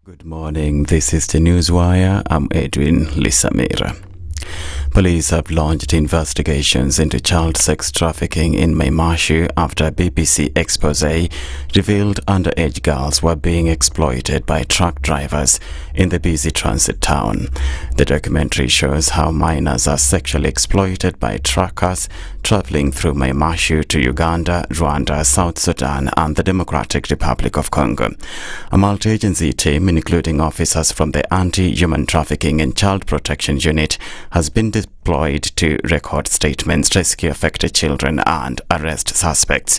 Good morning, this is the Newswire. I'm Edwin Lisamira. Police have launched investigations into child sex trafficking in Maimashu after a BBC expose revealed underage girls were being exploited by truck drivers in the busy transit town. The documentary shows how minors are sexually exploited by truckers traveling through Maimashu to Uganda, Rwanda, South Sudan and the Democratic Republic of Congo. A multi-agency team, including officers from the Anti-Human Trafficking and Child Protection Unit, has been deployed to record statements, rescue affected children and arrest suspects.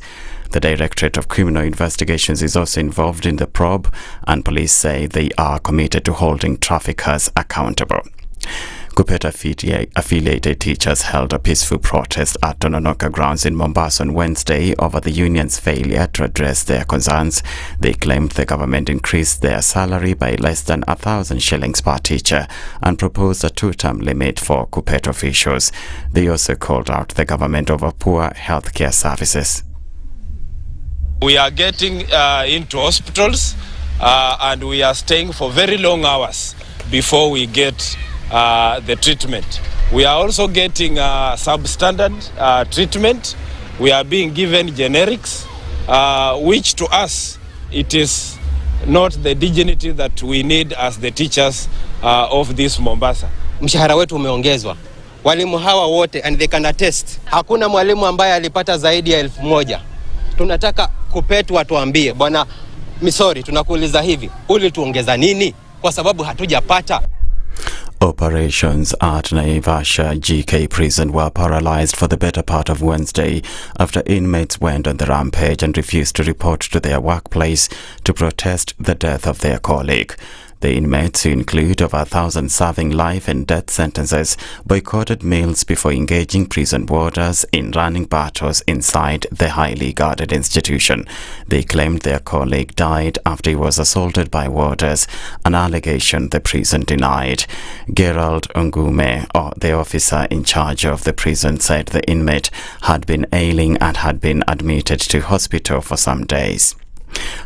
The Directorate of Criminal Investigations is also involved in the probe, and police say they are committed to holding traffickers accountable. Kupeta-affiliated teachers held a peaceful protest at Tononoka grounds in Mombasa on Wednesday over the union's failure to address their concerns. They claimed the government increased their salary by less than 1,000 shillings per teacher and proposed a two-term limit for Kupeta officials. They also called out the government over poor healthcare services. We are getting into hospitals and we are staying for very long hours before we get the treatment. We are also getting substandard treatment. We are being given generics, which to us, it is not the dignity that we need as the teachers of this Mombasa. Mshahara wetu umeongezwa. Walimu hawa wote, and they can attest, hakuna mwalimu ambaye alipata zaidi ya 1,000. Tunataka Kupetu watuambie, bwana Misori, tunakuuliza hivi, ulituongeza nini? Kwa sababu hatujapata. Operations at Naivasha GK prison were paralyzed for the better part of Wednesday after inmates went on the rampage and refused to report to their workplace to protest the death of their colleague. The inmates, who include over 1,000 serving life and death sentences, boycotted meals before engaging prison warders in running battles inside the highly guarded institution. They claimed their colleague died after he was assaulted by warders, an allegation the prison denied. Gerald Ongume, the officer in charge of the prison, said the inmate had been ailing and had been admitted to hospital for some days.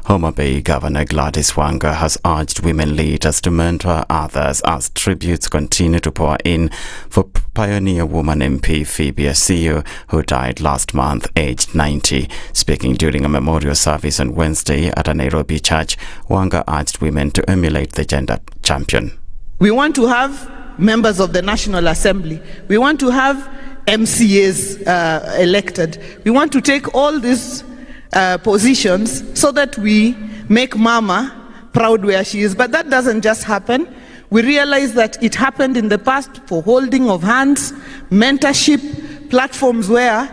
Homa Bay Governor Gladys Wanga has urged women leaders to mentor others as tributes continue to pour in for pioneer woman MP Phoebe Asiu, who died last month aged 90. Speaking during a memorial service on Wednesday at a Nairobi church, Wanga urged women to emulate the gender champion. We want to have members of the National Assembly. We want to have MCAs elected. We want to take all these positions so that we make Mama proud where she is. But that doesn't just happen. We realize that it happened in the past for holding of hands, mentorship, platforms where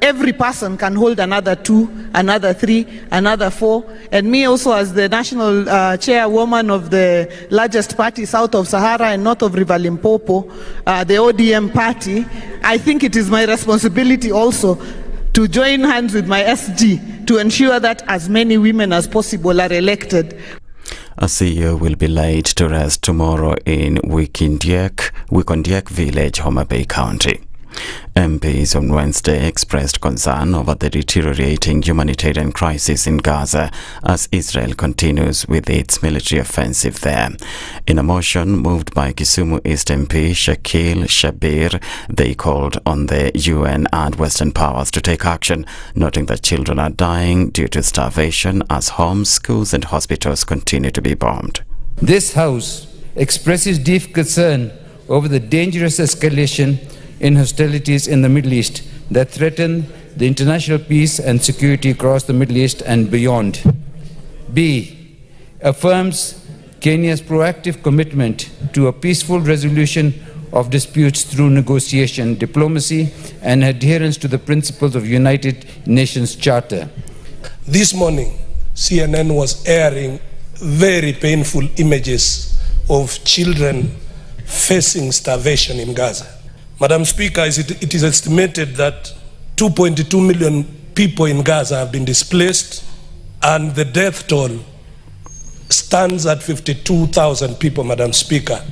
every person can hold another 2, another 3, another 4. And me also, as the national chairwoman of the largest party south of Sahara and north of River Limpopo, the ODM party, I think it is my responsibility also to join hands with my SG to ensure that as many women as possible are elected. Asiu will be laid to rest tomorrow in Wikondiek Village, Homa Bay County. MPs on Wednesday expressed concern over the deteriorating humanitarian crisis in Gaza as Israel continues with its military offensive there. In a motion moved by Kisumu East MP Shakil Shabir, they called on the UN and Western powers to take action, noting that children are dying due to starvation as homes, schools and hospitals continue to be bombed. This House expresses deep concern over the dangerous escalation in hostilities in the Middle East that threaten the international peace and security across the Middle East and beyond. B, affirms Kenya's proactive commitment to a peaceful resolution of disputes through negotiation, diplomacy, and adherence to the principles of United Nations Charter. This morning, CNN was airing very painful images of children facing starvation in Gaza. Madam Speaker, it is estimated that 2.2 million people in Gaza have been displaced, and the death toll stands at 52,000 people, Madam Speaker.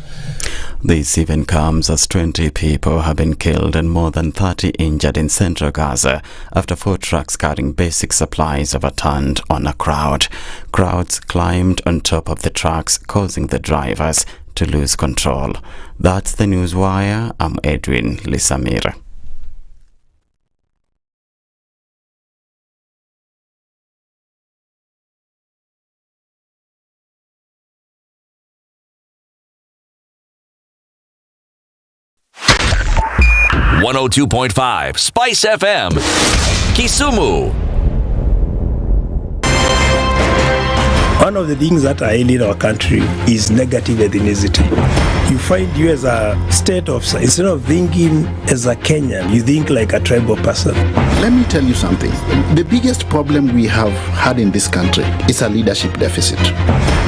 This even comes as 20 people have been killed and more than 30 injured in central Gaza after 4 trucks carrying basic supplies overturned on a crowd. Crowds climbed on top of the trucks, causing the drivers to lose control. That's the Newswire. I'm Edwin Lisamira. .5 Spice FM, Kisumu. One of the things that are ailing our country is negative ethnicity. You find you as a state of, instead of thinking as a Kenyan, you think like a tribal person. Let me tell you something. The biggest problem we have had in this country is a leadership deficit.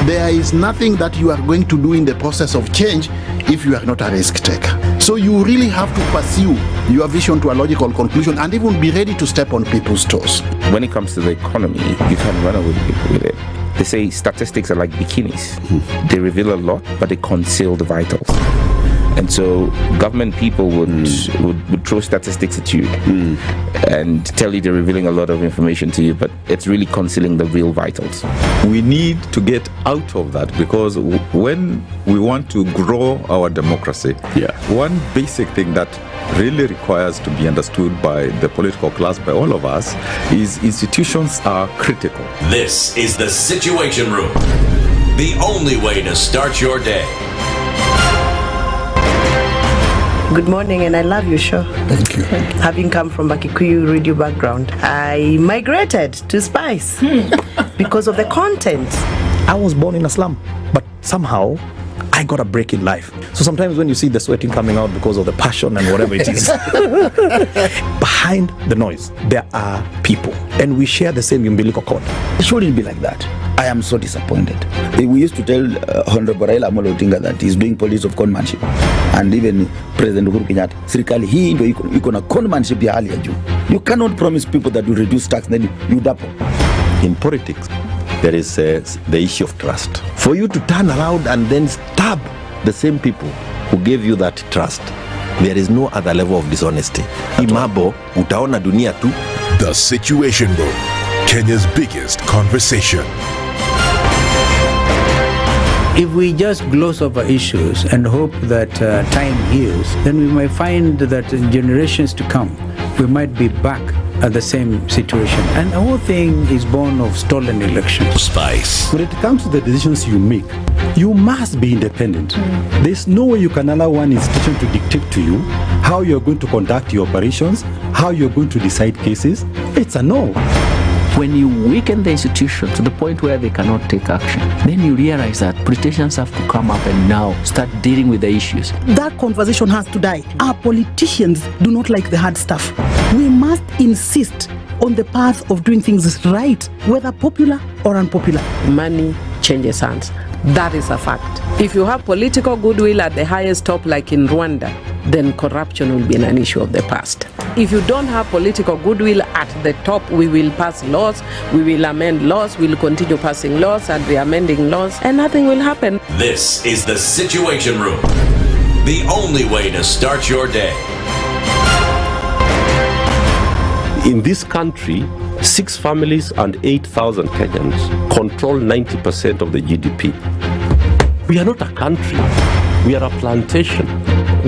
There is nothing that you are going to do in the process of change if you are not a risk taker. So you really have to pursue your vision to a logical conclusion and even be ready to step on people's toes. When it comes to the economy, you can run away with it. They say statistics are like bikinis. They reveal a lot, but they conceal the vitals. And so government people would throw statistics at you and tell you they're revealing a lot of information to you, but it's really concealing the real vitals. We need to get out of that, because when we want to grow our democracy, one basic thing that really requires to be understood by the political class, by all of us, is institutions are critical. This is the Situation Room, the only way to start your day. Good morning, and I love your show. Thank you. Having come from a Kikuyu radio background, I migrated to Spice because of the content. I was born in a slum, but somehow I got a break in life. So sometimes when you see the sweating coming out because of the passion and whatever it is, behind the noise, there are people, and we share the same umbilical cord. It shouldn't be like that. I am so disappointed. We used to tell Honorable Raila Amolo Odinga that he's doing politics of conmanship, and even President Uhuru Kenyatta, serikali hii ndio iko na conmanship ya hali ya juu. You cannot promise people that you reduce tax, then you double. In politics, there is the issue of trust. For you to turn around and then stab the same people who gave you that trust, there is no other level of dishonesty. Imabo, utaona dunia tu. The Situation Room, Kenya's biggest conversation. If we just gloss over issues and hope that time heals, then we might find that in generations to come, we might be back at the same situation. And the whole thing is born of stolen elections. Spice. When it comes to the decisions you make, you must be independent. There's no way you can allow one institution to dictate to you how you're going to conduct your operations, how you're going to decide cases. It's a no. When you weaken the institution to the point where they cannot take action, then you realize that politicians have to come up and now start dealing with the issues. That conversation has to die. Our politicians do not like the hard stuff. We must insist on the path of doing things right, whether popular or unpopular. Money changes hands. That is a fact. If you have political goodwill at the highest top, like in Rwanda, then corruption will be an issue of the past. If you don't have political goodwill at the top, we will pass laws, we will amend laws, we will continue passing laws and re-amending laws, and nothing will happen. This is the Situation Room, the only way to start your day. In this country, 6 families and 8,000 Kenyans control 90% of the GDP. We are not a country. We are a plantation.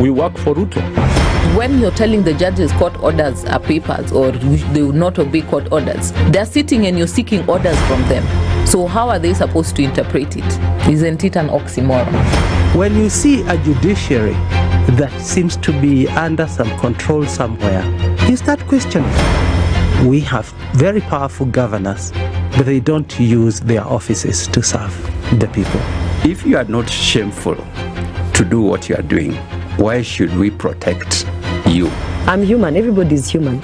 We work for Ruto. When you're telling the judges court orders are papers or they will not obey court orders, they're sitting and you're seeking orders from them. So how are they supposed to interpret it? Isn't it an oxymoron? When you see a judiciary that seems to be under some control somewhere, you start questioning. We have very powerful governors, but they don't use their offices to serve the people. If you are not shameful to do what you are doing, why should we protect you? I'm human. Everybody's human.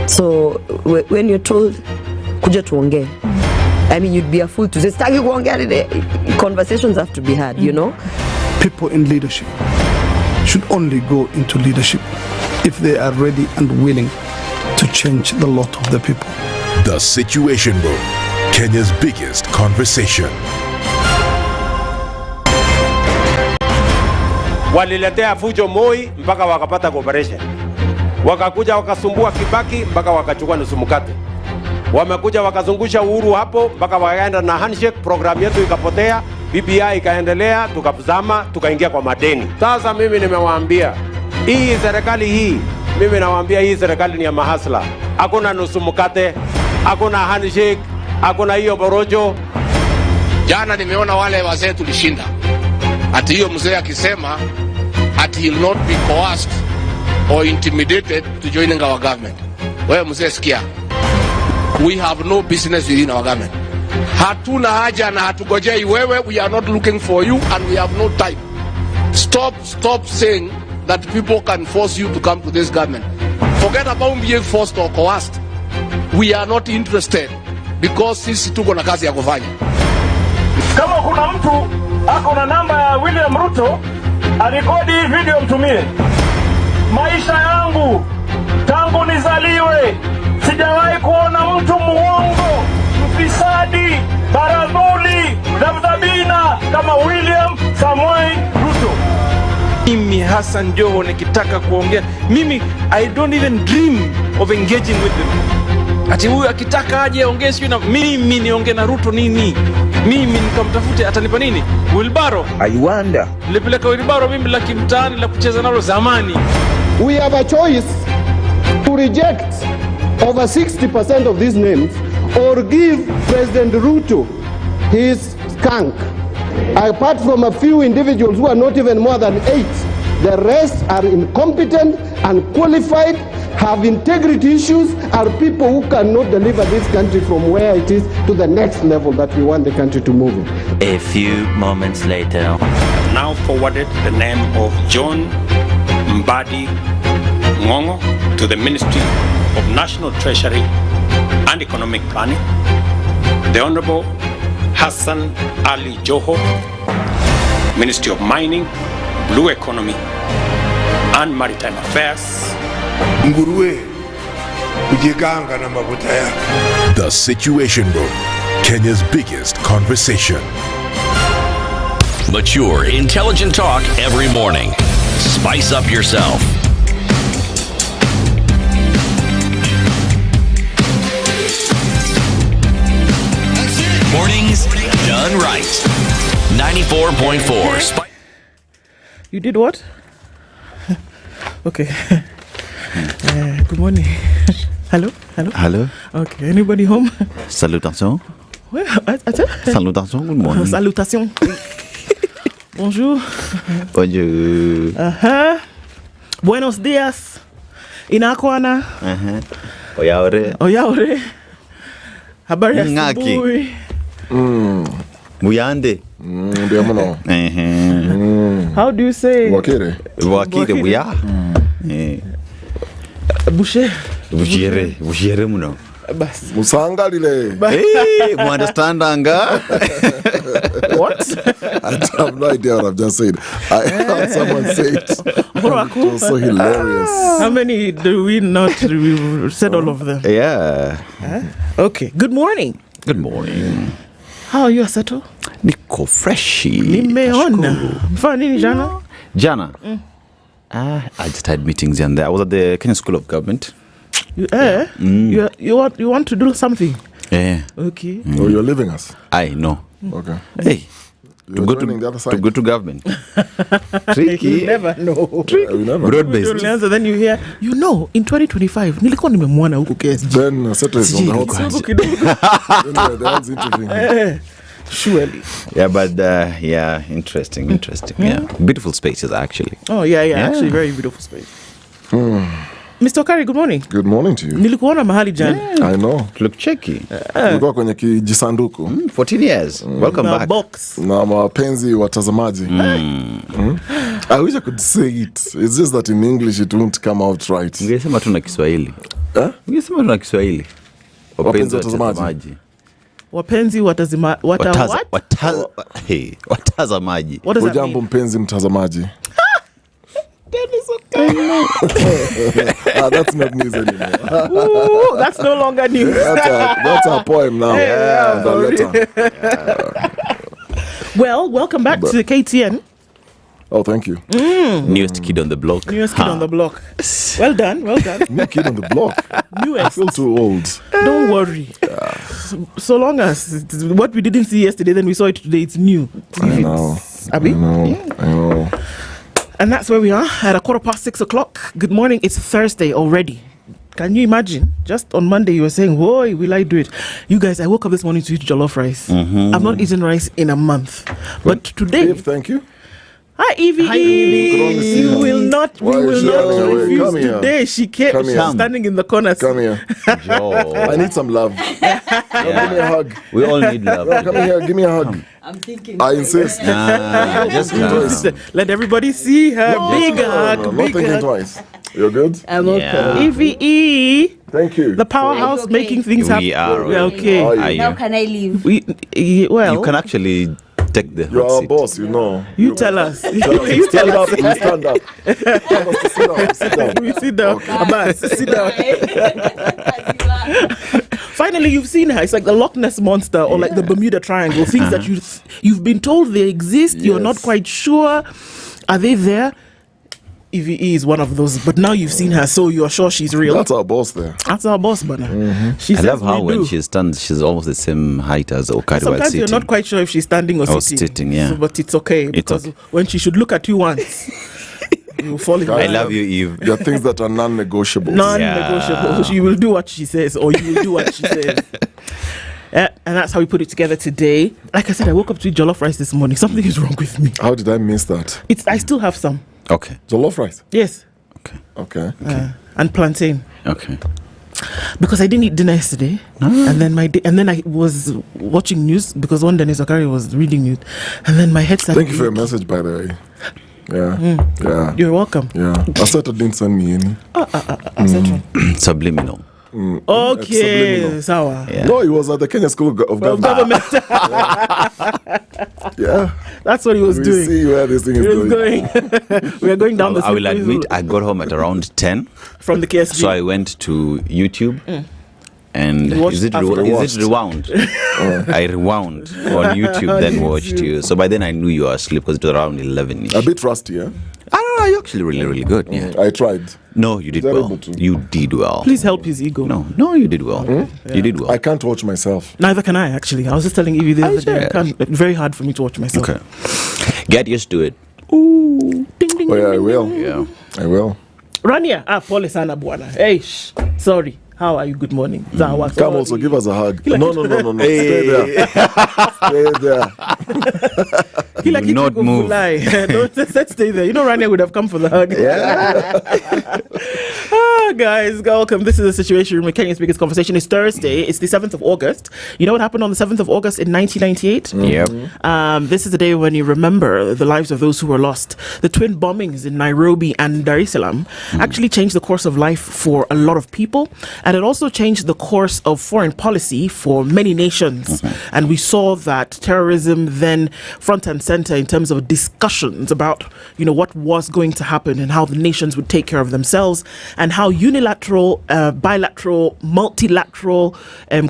So when you're told, kuja tuongee, I mean, you'd be a fool to say, staki kuongea today. Conversations have to be had, you know? People in leadership should only go into leadership if they are ready and willing to change the lot of the people. The Situation Room, Kenya's biggest conversation. Waliletea fujo Moi mpaka wakapata cooperation. Wakakuja wakasumbua Kibaki mpaka wakachukua nusu mkate. Wamekuja wakazungusha Uhuru hapo mpaka wakaenda na handshake, program yetu ikapotea, BBI ikaendelea, tukazama, tukaingia kwa madeni. Sasa mimi nimewaambia, hii serikali hii, mimi nawaambia hii serikali ni ya mahasla. Hakuna nusu mkate, hakuna handshake, hakuna hiyo borojo. Jana nimeona wale wazee tulishinda. Ati hiyo mzee akisema ati he will not be coerced or intimidated to joining our government. Wewe mzee sikia. We have no business within our government. Hatuna haja na hatugojei wewe. We are not looking for you and we have no time. Stop saying that people can force you to come to this government. Forget about being forced or coerced. We are not interested because sisi tuko na kazi ya kufanya. Kama kuna mtu ako na namba ya William Ruto, alikodi hii video mtumie. Maisha yangu tangu nizaliwe sijawahi kuona mtu muongo, mfisadi, baradhuli, dhabdhabina kama William Samoei Ruto. Mimi Hassan Joho nikitaka kuongea, mimi I don't even dream of engaging with them. Ati huyu akitaka aje aongee sio na mimi niongee na Ruto nini? Mimi nikamtafute atanipa nini? Wilbaro. I wonder. Nilipeleka Wilbaro mimi la kimtaani la kucheza nalo zamani. We have a choice to reject over 60% of these names or give President Ruto his skunk. Apart from a few individuals who are not even more than 8, the rest are incompetent, unqualified, have integrity issues, are people who cannot deliver this country from where it is to the next level that we want the country to move in. A few moments later. Now forwarded the name of John Mbadi Ngongo to the Ministry of National Treasury and Economic Planning. The Honorable Hassan Ali Joho, Ministry of Mining, Blue Economy and Maritime Affairs. Nguruwe ujiganga na mafuta yako. The Situation Room, Kenya's biggest conversation. Mature, intelligent talk every morning. Spice up yourself. Mornings done right. 94.4. You did what? Okay. Good morning. Hello? Hello. Okay, anybody home? Salutations. Ouais, attends. Salutations, good morning. Salutations. Bonjour. Bonjour. Buenos dias. Inakwana. Oyaore. Habari ya asubuhi. Muyande. Ndio mno. How do you say? Wakire buya. Bushere mno. Bas. Musangalile. Hey, you understand anga? What? I have no idea what I've just said. I heard someone say it. It was so hilarious. How many do we not? We said all of them. Yeah. Okay. Good morning. Good morning. How are you, Aseto? Niko freshi. Nimeona. Mfano nini jana? Jana? I just had meetings and there. I was at the Kenya School of Government. You want to do something? Yeah. Okay. Oh, you're leaving us? I know. Okay. Hey. To go to government. Tricky. You never know. Broad-based. Then you hear, in 2025, nilikuwa nimemwona huko KSG. Then Aseto is on the hot seat. Surely. Yeah, but interesting. Yeah. Beautiful spaces, actually. Oh, yeah. Actually, very beautiful space. Mr. Okari, good morning. Good morning to you. Nilikuona mahali jana. I know. Look checky. Nilikuwa kwenye kijisanduku. 14 years. Welcome back. Box. Na mapenzi watazamaji. I wish I could say it. It's just that in English it won't come out right. Ungesema tu na Kiswahili. Ungesema tu na Kiswahili. Wapenzi watazamaji. Wapenzi watazamaji. Ujambo mpenzi mtazamaji. That's not news anymore. Ooh, that's no longer news. That's a poem now. Well, welcome back to KTN. Oh, thank you. Newest kid on the block. Newest kid on the block. Well done. New kid on the block. Newest. I feel too old. Don't worry. So long as what we didn't see yesterday, then we saw it today. It's new. I know. Abi? I know. And that's where we are at 6:15. Good morning. It's Thursday already. Can you imagine? Just on Monday, you were saying, "Whoa, will I do it?" You guys, I woke up this morning to eat jollof rice. I've not eaten rice in a month, but today. Dave, thank you. Hi, Evie. You will not. We will not refuse Come here. today. She came. Come She's here. standing in the corner. Come here. I need some love. Give me a hug. We all need love. Come here. Give me a hug. I'm thinking. I insist. Just come. Let everybody see her. Big hug. Not Big thinking hug. twice. You're good? I'm okay. Evie. Thank you. The powerhouse Okay. making things happen. We are. We're okay. Are you? Now can I leave? Well, You can actually take the You're hot our seat. boss, you know. you tell us. You Stand tell up. us. You stand up. Sit down. Sit down. We sit down. Abbas, sit down. Finally, you've seen her. It's like the Loch Ness monster or like the Bermuda Triangle. Things that you've been told they exist. You're not quite sure. Are they there? Evie is one of those, but now you've seen her, so you're sure she's real. That's our boss there. That's our boss, Bana. She I says love how we when do. she stands, she's almost the same height as Okari while Sometimes you're sitting. not quite sure if she's standing or Or sitting. sitting, yeah. So, but it's okay because when she should look at you once, you will fall in I love. love you, Eve. There are things that are non-negotiable. Non-negotiable. Yeah. She will do what she says, or you will do what she says. And that's how we put it together today. Like I said, I woke up to eat jollof rice this morning. Something is wrong with me. How did I miss that? I still have some. Okay. Jollof rice? Yes. Okay. And plantain. Okay. Because I didn't eat dinner yesterday, and then I was watching news because one Dennis Okari was reading news, and then my head started. Thank you for your message, by the way. Yeah. Yeah. You're welcome. Yeah. Aseto didn't send me any. Subliminal. Okay, sawa. Yeah. No, he was at the Kenya School of Government. Yeah. That's what he was We doing. see where this thing is He was going. we are going down the I will slippery admit, road I got home at around 10. from the KSG. So I went to YouTube. And You watched is it after rewound? I rewound on YouTube, then watched you. So by then I knew you were asleep because it was around 11. A bit rusty, yeah? I don't know, you're actually really, really good. Yeah. I tried. No, you did Terrible well. too. You did well. Please help his ego. No, you did well. You did well. I can't watch myself. Neither can I, actually. I was just telling Evie the other day. Very hard for me to watch myself. Okay. Get used to it. Ooh. Ding, ding, Oh, yeah, I ding, will. ding. Yeah. I will. Raniar. Pole sana bwana. Hey, sorry. How are you? Good morning. Zawa, Come sorry. also, give us a hug. No. Stay there. Stay there. Kila Do kitu not iko move. fulai. Let's stay there. You know, Raniar would have come for the hug. Guys, welcome. This is the Situation Room with Kenya's biggest conversation. It's Thursday. It's the 7th of August. You know what happened on the 7th of August in 1998? Yep. This is the day when you remember the lives of those who were lost. The twin bombings in Nairobi and Dar es Salaam actually changed the course of life for a lot of people, and it also changed the course of foreign policy for many nations. And we saw that terrorism then front and center in terms of discussions about, what was going to happen and how the nations would take care of themselves, and how unilateral, bilateral, multilateral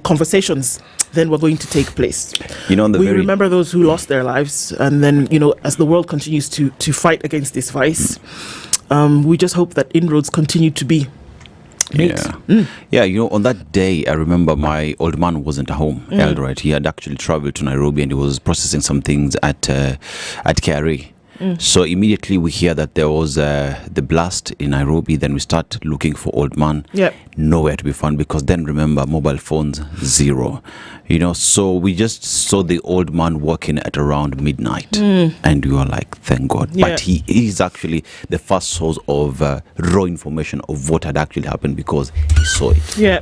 conversations then were going to take place. We Remember those who lost their lives, and then, as the world continues to fight against this vice, we just hope that inroads continue to be made. Yeah, on that day, I remember my old man wasn't at home, Eldred. He had actually traveled to Nairobi and he was processing some things at KRA. So immediately we hear that there was the blast in Nairobi. Then we start looking for old man. Yep. Nowhere to be found, because then remember, mobile phones, zero. So we just saw the old man walking at around midnight. And we were like, thank God. Yeah. But he is actually the first source of raw information of what had actually happened, because he saw it. Yeah.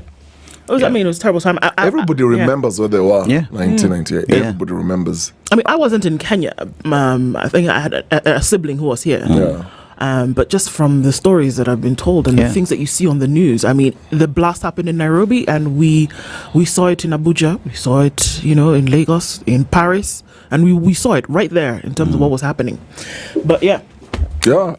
I mean, it was a terrible time. Everybody remembers where they were. 1998. Yeah. Everybody remembers. I mean, I wasn't in Kenya. I think I had a sibling who was here. But just from the stories that I've been told and the things that you see on the news, I mean, the blast happened in Nairobi, and we saw it in Abuja, we saw it, in Lagos, in Paris, and we saw it right there in terms of what was happening. But Yeah,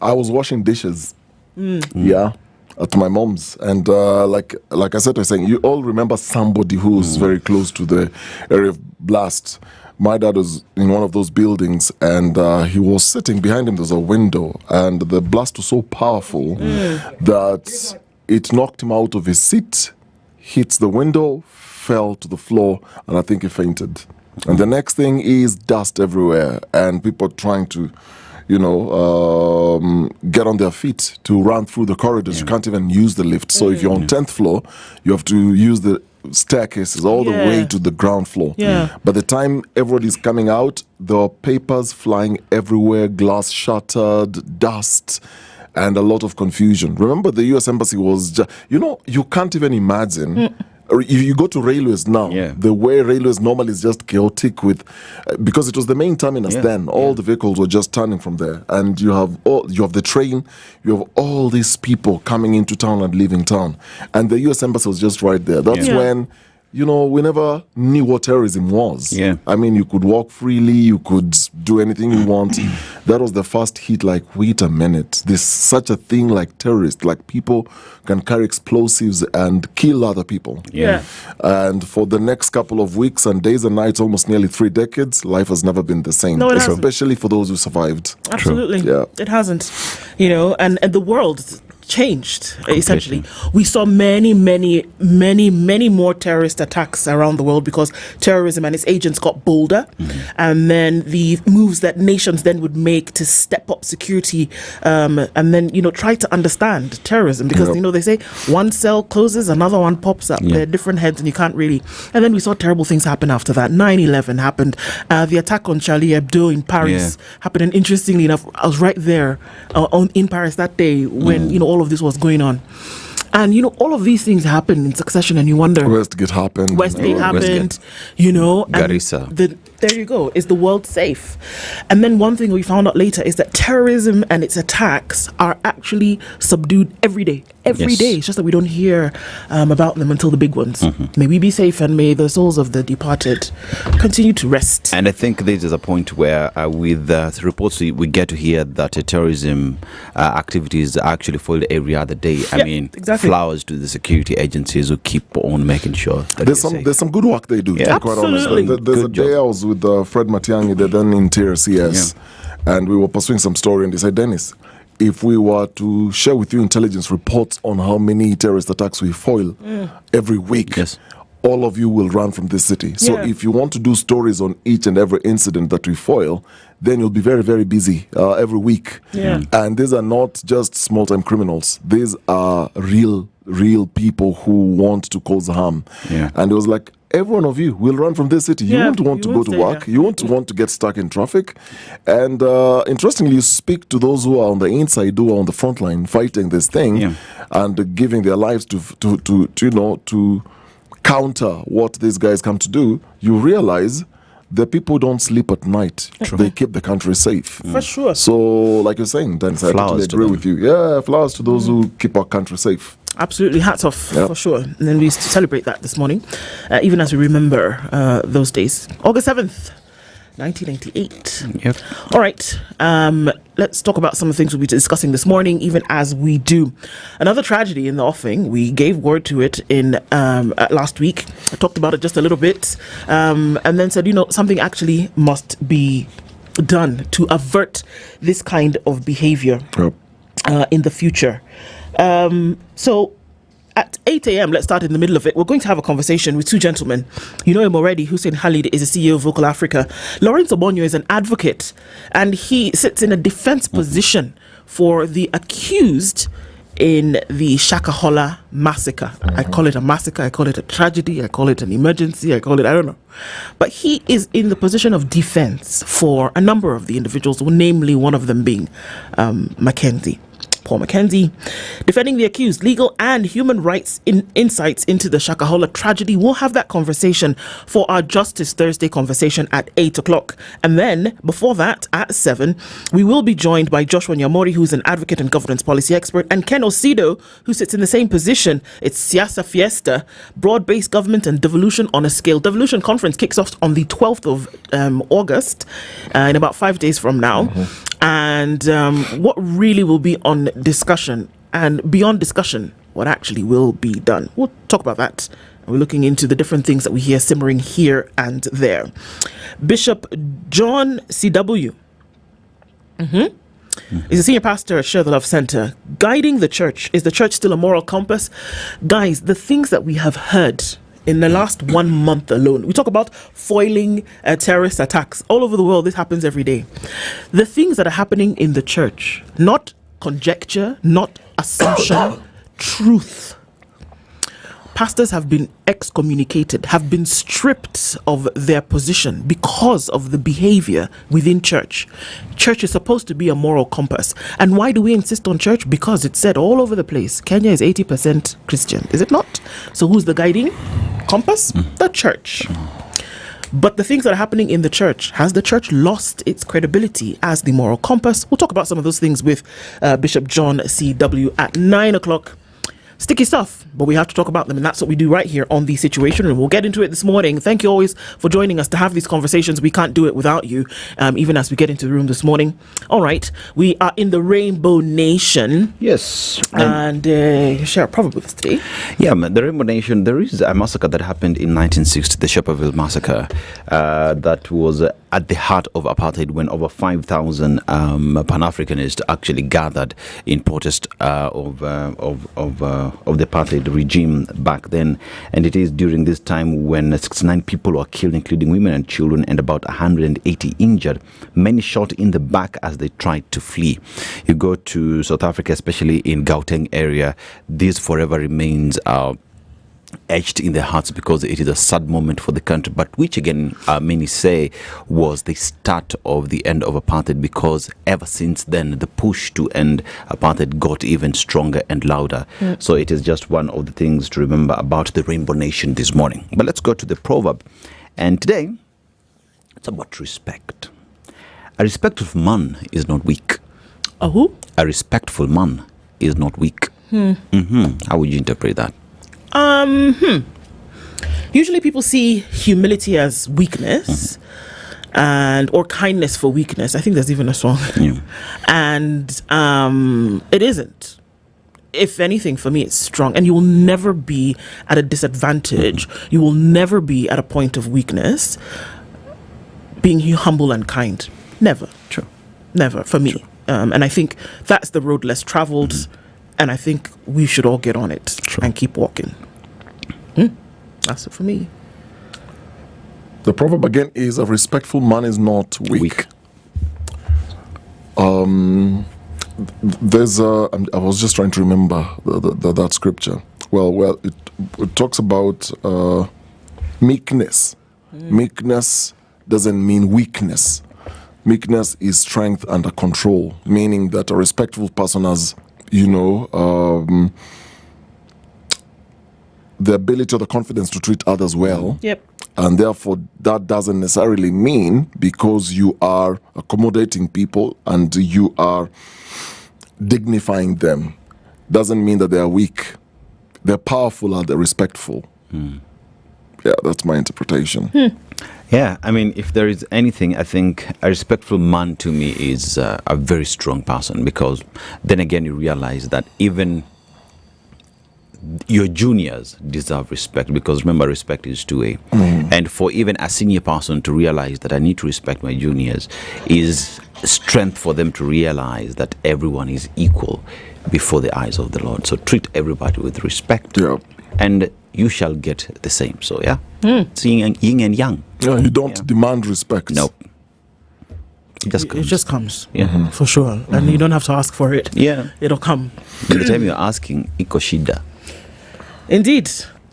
I was washing dishes. Yeah. at my mom's, and like Aseto was saying, you all remember somebody who's very close to the area of blast. My dad was in one of those buildings, and he was sitting behind him. There was a window, and the blast was so powerful that it knocked him out of his seat, hit the window, fell to the floor, and I think he fainted. And the next thing is dust everywhere, and people trying to, get on their feet to run through the corridors. You can't even use the lift. So if you're on 10th floor, you have to use the staircases all the way to the ground floor. By the time everybody's coming out, there are papers flying everywhere, glass shattered, dust, and a lot of confusion. Remember, the US Embassy was just, you can't even imagine. If you go to railways now, the way railways normally is just chaotic with, because it was the main terminus then. All the vehicles were just turning from there, and you have the train, you have all these people coming into town and leaving town, and the US Embassy was just right there. That's when. We never knew what terrorism was. I mean, you could walk freely, you could do anything you want. That was the first hit, like, wait a minute, there's such a thing like terrorists, like people can carry explosives and kill other people. And for the next couple of weeks and days and nights, almost nearly 3 decades, life has never been the same. No, it hasn't. Especially for those who survived. Absolutely. It hasn't. And the world changed, essentially. We saw many more terrorist attacks around the world because terrorism and its agents got bolder, and then the moves that nations then would make to step up security, and then try to understand terrorism, because they say one cell closes, another one pops up. They're different heads, and you can't really. And then we saw terrible things happen after that. 9/11 happened. The attack on Charlie Hebdo in Paris happened, and interestingly enough, I was right there in Paris that day when all of this was going on. And all of these things happen in succession, and you wonder, Westgate happened. And Garissa. There you go. Is the world safe? And then one thing we found out later is that terrorism and its attacks are actually subdued every day. Every day. It's just that we don't hear about them until the big ones. May we be safe, and may the souls of the departed continue to rest. And I think this is a point where with the reports we get to hear that terrorism activities actually fall every other day. I mean, flowers to the security agencies who keep on making sure that there's some good work they do, to be quite honest. There's a day I was with Fred Matiang'i, the then interior CS, and we were pursuing some story, and he said, Dennis, if we were to share with you intelligence reports on how many terrorist attacks we foil every week, all of you will run from this city. So if you want to do stories on each and every incident that we foil, then you'll be very, very busy every week. And these are not just small-time criminals. These are real people who want to cause harm. And it was like, every one of you will run from this city. You won't want to go to work. You won't want to get stuck in traffic. And interestingly, you speak to those who are on the inside, who are on the front line fighting this thing and giving their lives to counter what these guys come to do. You realize the people don't sleep at night. They keep the country safe. For sure. So, like you're saying, Dan, I totally agree with you. Flowers to those who keep our country safe. Absolutely, hats off for sure. And then we celebrate that this morning, even as we remember those days. August 7th, 1998. All right, let's talk about some of the things we'll be discussing this morning, even as we do. Another tragedy in the offing. We gave word to it in last week. I talked about it just a little bit, and then said, something actually must be done to avert this kind of behavior in the future. So at 8 a.m., let's start in the middle of it. We're going to have a conversation with two gentlemen. You know him already. Hussein Khalid is the CEO of Vocal Africa. Lawrence Obonyo is an advocate, and he sits in a defense position for the accused in the Shakahola massacre. I call it a massacre. I call it a tragedy. I call it an emergency. I don't know. But he is in the position of defense for a number of the individuals, namely one of them being Paul Mackenzie, defending the accused, legal and human rights insights into the Shakahola tragedy. We'll have that conversation for our Justice Thursday conversation at 8 o'clock. And then before that, at 7, we will be joined by Joshua Nyamweya, who's an advocate and governance policy expert, and Ken Osido, who sits in the same position. It's Siasa Fiesta, broad-based government and devolution on a scale. Devolution conference kicks off on the 12th of August, in about 5 days from now. And what really will be on discussion and beyond discussion, what actually will be done. We'll talk about that. We're looking into the different things that we hear simmering here and there. Bishop John C.W. He's a senior pastor at Share the Love Center. Guiding the church. Is the church still a moral compass? Guys, the things that we have heard in the last 1 month alone. We talk about foiling terrorist attacks. All over the world, this happens every day. The things that are happening in the church, not conjecture, not assumption, truth. Pastors have been excommunicated, have been stripped of their position because of the behavior within church. Church is supposed to be a moral compass. And why do we insist on church? Because it's said all over the place. Kenya is 80% Christian, is it not? So who's the guiding compass? The church. But the things that are happening in the church, has the church lost its credibility as the moral compass? We'll talk about some of those things with Bishop John C.W. at 9 o'clock. Sticky stuff, but we have to talk about them, and that's what we do right here on The Situation Room. We'll get into it this morning. Thank you always for joining us to have these conversations. We can't do it without you, even as we get into the room this morning. All right, we are in the Rainbow Nation. Yes. And you share a proverb with us today. Yeah, the Rainbow Nation, there is a massacre that happened in 1960, the Shepherdville Massacre, that was at the heart of apartheid, when over 5,000 Pan-Africanists actually gathered in protest of the apartheid regime back then. And it is during this time when 69 people were killed, including women and children, and about 180 injured, many shot in the back as they tried to flee. You go to South Africa, especially in Gauteng area, this forever remains etched in their hearts because it is a sad moment for the country, but which again many say was the start of the end of apartheid, because ever since then the push to end apartheid got even stronger and louder. So it is just one of the things to remember about the Rainbow Nation this morning. But let's go to the proverb, and today it's about respect. A respectful man is not weak. A who? A respectful man is not weak. How would you interpret that? Usually people see humility as weakness, and or kindness for weakness. I think there's even a song. And it isn't. If anything, for me, it's strong. And you will never be at a disadvantage. You will never be at a point of weakness being humble and kind. Never. True. Never, for me. And I think that's the road less traveled. And I think we should all get on it and keep walking. That's it for me. The proverb again is, a respectful man is not weak. There's I was just trying to remember that scripture. Well, it talks about meekness. Meekness doesn't mean weakness. Meekness is strength under control, meaning that a respectful person has, the ability or the confidence to treat others well. Yep. And therefore, that doesn't necessarily mean because you are accommodating people and you are dignifying them, doesn't mean that they are weak. They're powerful and they're respectful. Yeah, that's my interpretation. Yeah, I mean, if there is anything, I think a respectful man to me is a very strong person, because then again you realize that even your juniors deserve respect, because remember, respect is two-way. And for even a senior person to realize that I need to respect my juniors is strength for them to realize that everyone is equal before the eyes of the Lord. So treat everybody with respect, and you shall get the same. So it's yin and yang. Yeah, you don't demand respect. Nope. It just comes. Yeah. For sure. And you don't have to ask for it. Yeah. It'll come. By the time you're asking, iko shida. Indeed.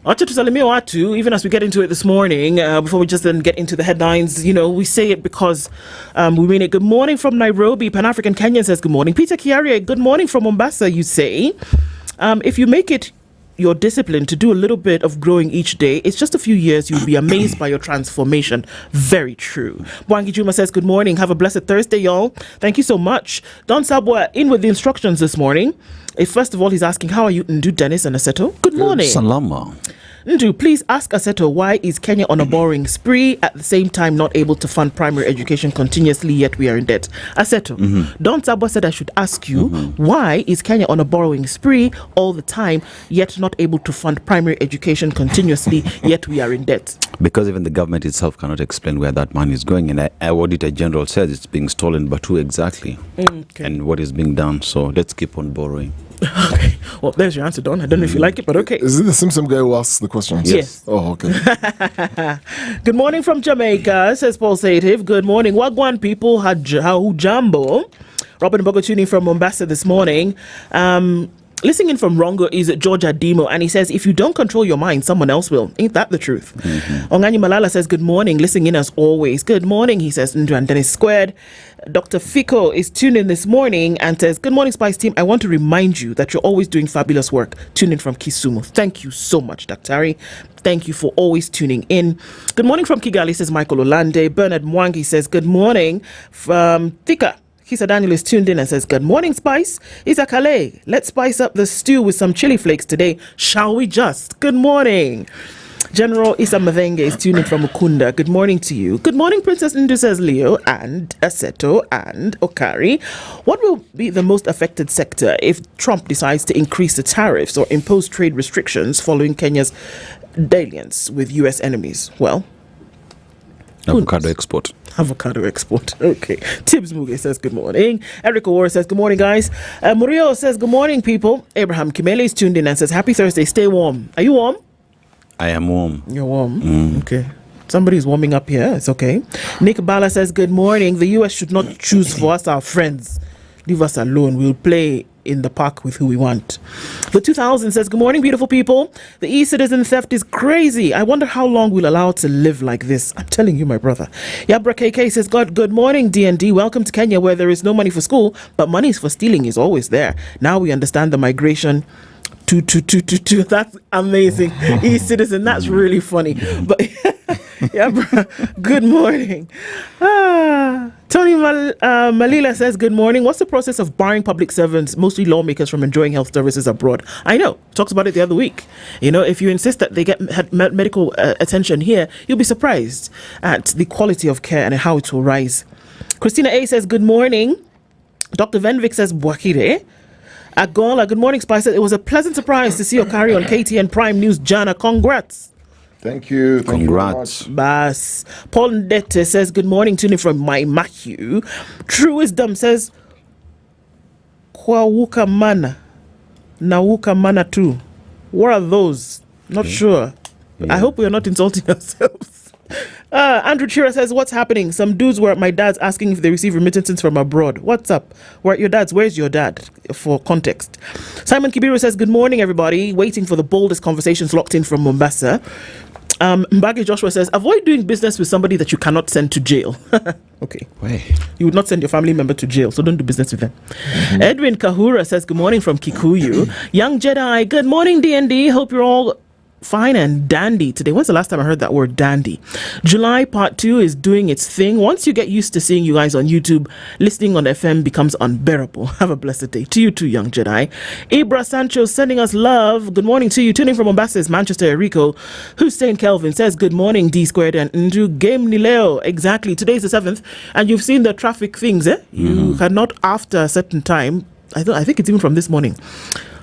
Wacha tusalimie watu, even as we get into it this morning, before we just then get into the headlines, we say it because we mean it. Good morning from Nairobi. Pan-African Kenyan says good morning. Peter Kiaria, good morning from Mombasa, you say. If you make it your discipline to do a little bit of growing each day, it's just a few years, you'll be amazed by your transformation. Very true. Bwangi Juma says good morning. Have a blessed Thursday, y'all. Thank you so much. Don Sabwa in with the instructions this morning. First of all, he's asking, how are you, Ndu, Dennis and Aseto? Good morning. Salama. Ndu, please ask Aseto, why is Kenya on a borrowing spree at the same time not able to fund primary education continuously, yet we are in debt? Aseto, Don Sabwa said I should ask you, why is Kenya on a borrowing spree all the time, yet not able to fund primary education continuously, yet we are in debt? Because even the government itself cannot explain where that money is going. And our Auditor General says it's being stolen, but who exactly? And what is being done? So let's keep on borrowing. Okay. Well, there's your answer, Don. I don't know if you like it, but okay. Is it the Simpson guy who asks the questions? Yes. Oh, okay. Good morning from Jamaica, says Paul Sative. Good morning. Wagwan people, Hujambo. Robin Bogo tuning from Mombasa this morning. Listening in from Rongo is Georgia Demo, and he says, if you don't control your mind, someone else will. Ain't that the truth? Onganyi Malala says, good morning, listening in as always. Good morning, he says, Ndu and Dennis Squared. Dr. Fico is tuned in this morning and says, good morning, Spice team. I want to remind you that you're always doing fabulous work. Tune in from Kisumu. Thank you so much, Daktari. Thank you for always tuning in. Good morning from Kigali, says Michael Olande. Bernard Mwangi says, good morning from Thika. Kisa Daniel is tuned in and says, good morning, Spice. Isa Kale, let's spice up the stew with some chili flakes today. Shall we just? Good morning. General Isa Mavenge is tuned in from Ukunda. Good morning to you. Good morning, Princess Ndu, says Leo and Aseto and Okari. What will be the most affected sector if Trump decides to increase the tariffs or impose trade restrictions following Kenya's dalliance with U.S. enemies? Well, avocado export. Avocado export. Okay. Tibbs Muge says good morning. Eric O'Wara says good morning, guys. Murillo says good morning, people. Abraham Kimele is tuned in and says happy Thursday. Stay warm. Are you warm? I am warm. You're warm? Okay. Somebody's warming up here. It's okay. Nick Bala says good morning. The U.S. should not choose for us our friends. Leave us alone. We'll play in the park with who we want. The 2000 says, good morning, beautiful people. The e-citizen theft is crazy. I wonder how long we'll allow it to live like this. I'm telling you, my brother. Yabra KK says, good morning, D&D. Welcome to Kenya, where there is no money for school, but money for stealing is always there. Now we understand the migration. That's amazing. E-citizen, that's really funny. But yeah, bro. Good morning. Tony Malila says, good morning. What's the process of barring public servants, mostly lawmakers, from enjoying health services abroad? I know. Talks about it the other week. You know, if you insist that they get medical attention here, you'll be surprised at the quality of care and how it will rise. Christina A says, good morning. Dr. Venvik says, Bwakire. Agola, good morning, Spice. It was a pleasant surprise to see Okari on KTN Prime News. Jana, congrats. Thank you. Congrats. Bas. Paul Ndete says, good morning, tuning from my Matthew. True Wisdom says, Kwawuka Mana. Nawuka Mana too. What are those? Not sure. Yeah. I hope we are not insulting ourselves. Andrew Chira says, what's happening? Some dudes were at my dad's asking if they receive remittances from abroad. What's up? We're at your dad's. Where's your dad? For context. Simon Kibiru says, good morning, everybody. Waiting for the boldest conversations locked in from Mombasa. Mbagi Joshua says, avoid doing business with somebody that you cannot send to jail. Okay. Wait. You would not send your family member to jail, so don't do business with them. Edwin Kahura says, good morning from Kikuyu. Young Jedi, good morning, D&D. Hope you're all fine and dandy today. When's the last time I heard that word dandy? July part 2 is doing its thing. Once you get used to seeing you guys on YouTube, listening on FM becomes unbearable. Have a blessed day. To you too, young Jedi. Ibra Sancho sending us love. Good morning to you. Tuning from Mombasa, Manchester, Rico. Hussein Kelvin says, good morning, D Squared and Ndu. Game Nileo. Exactly. Today's the 7th. And you've seen the traffic things, eh? You cannot, after a certain time, I think it's even from this morning,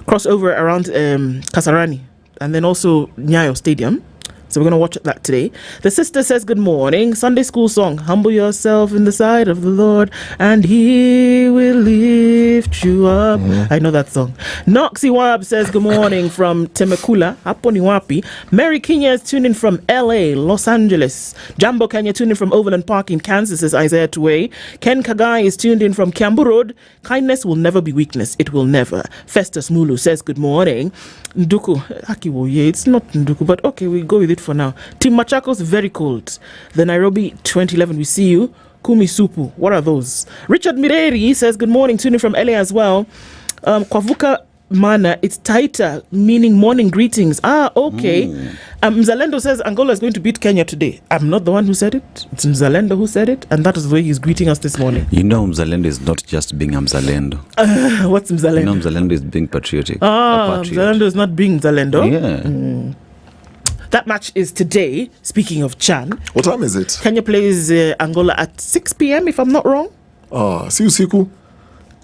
cross over around Kasarani. And then also Nyayo Stadium. So we're going to watch that today. The sister says, good morning. Sunday school song. Humble yourself in the sight of the Lord and he will lift you up. I know that song. Noxy Wab says, good morning from Temekula. Hapo ni wapi. Mary Kenya is tuning from LA, Los Angeles. Jambo Kenya tuning from Overland Park in Kansas, says Isaiah Tuwei. Ken Kagai is tuned in from Kiambu Road. Kindness will never be weakness. It will never. Festus Mulu says, good morning. Nduku. It's not Nduku, but okay, we go with it for now. Team Machakos, very cold. The Nairobi 2011, we see you. Kumi Supu, what are those? Richard Mireri says, good morning, tuning from LA as well. Kwavuka Mana, it's tighter, meaning morning greetings. Okay. Mzalendo says Angola is going to beat Kenya today. I'm not the one who said it. It's Mzalendo who said it, and that is the way he's greeting us this morning. You know, Mzalendo is not just being a Mzalendo. What's Mzalendo? You know, Mzalendo is being patriotic. Mzalendo is not being Mzalendo? Yeah. That match is today. Speaking of Chan, What time is it? Kenya plays Angola at 6 p.m. if I'm not wrong. See you, Siku.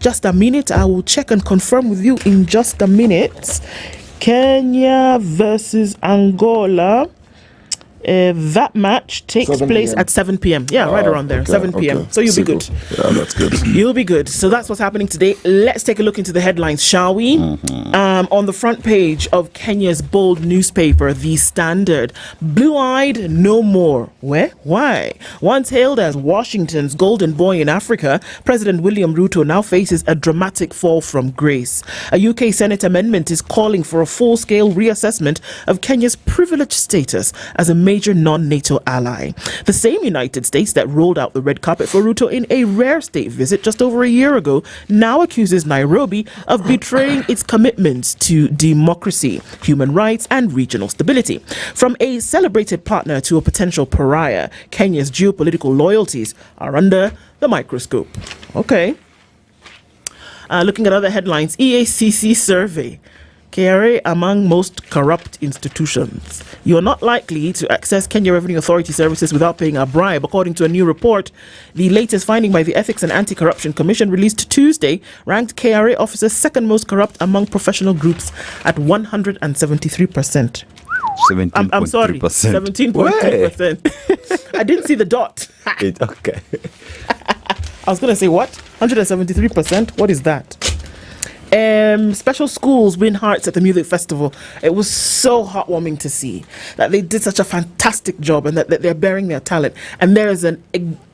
Just a minute. I will check and confirm with you in just a minute. Kenya versus Angola. That match takes 7 place p.m. at 7 p.m. Yeah, right around there. 7 p.m. Okay. So you'll be Siku. good. Yeah, that's good. You'll be good. So that's what's happening today. Let's take a look into the headlines, shall we? On the front page of Kenya's bold newspaper, The Standard, blue-eyed no more. Where? Why? Once hailed as Washington's golden boy in Africa, President William Ruto now faces a dramatic fall from grace. A UK Senate amendment is calling for a full-scale reassessment of Kenya's privileged status as a major non-NATO ally. The same United States that rolled out the red carpet for Ruto in a rare state visit just over a year ago now accuses Nairobi of betraying its commitments to democracy, human rights, and regional stability. From a celebrated partner to a potential pariah, Kenya's geopolitical loyalties are under the microscope. Okay. Looking at other headlines, EACC survey. KRA among most corrupt institutions. You are not likely to access Kenya Revenue Authority services without paying a bribe, according to a new report. The latest finding by the Ethics and Anti-Corruption Commission released Tuesday ranked KRA officers second most corrupt among professional groups at 173%. 17.3%. I'm sorry, 17.3%. I didn't see the dot. Okay. I was going to say what? 173%? What is that? Special schools win hearts at the music festival. It was so heartwarming to see that they did such a fantastic job and that they're bearing their talent. And there is a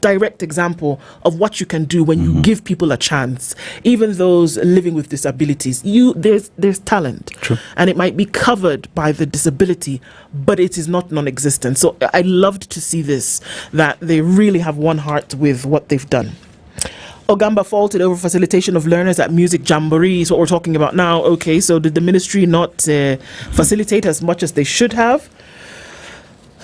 direct example of what you can do when you give people a chance. Even those living with disabilities, there's talent. True. And it might be covered by the disability, but it is not non-existent. So I loved to see this, that they really have one heart with what they've done. Ogamba faulted over facilitation of learners at Music Jamboree is what we're talking about now. Okay, so did the ministry not facilitate as much as they should have?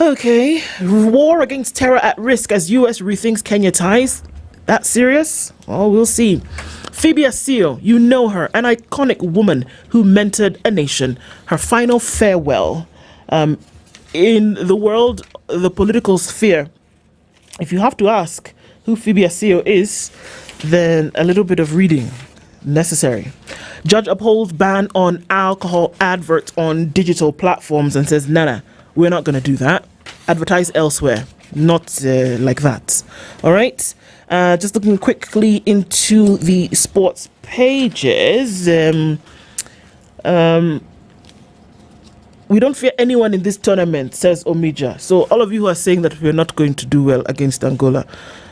Okay, war against terror at risk as US rethinks Kenya ties. That serious? Oh, we'll see. Phoebe Asio, you know her, an iconic woman who mentored a nation. Her final farewell. In the world, the political sphere, if you have to ask who Phoebe Asio is, then a little bit of reading necessary. Judge upholds ban on alcohol adverts on digital platforms and says, nah, we're not going to do that. Advertise elsewhere. Not like that. All right. Just looking quickly into the sports pages. We don't fear anyone in this tournament, says Omija. So all of you who are saying that we're not going to do well against Angola,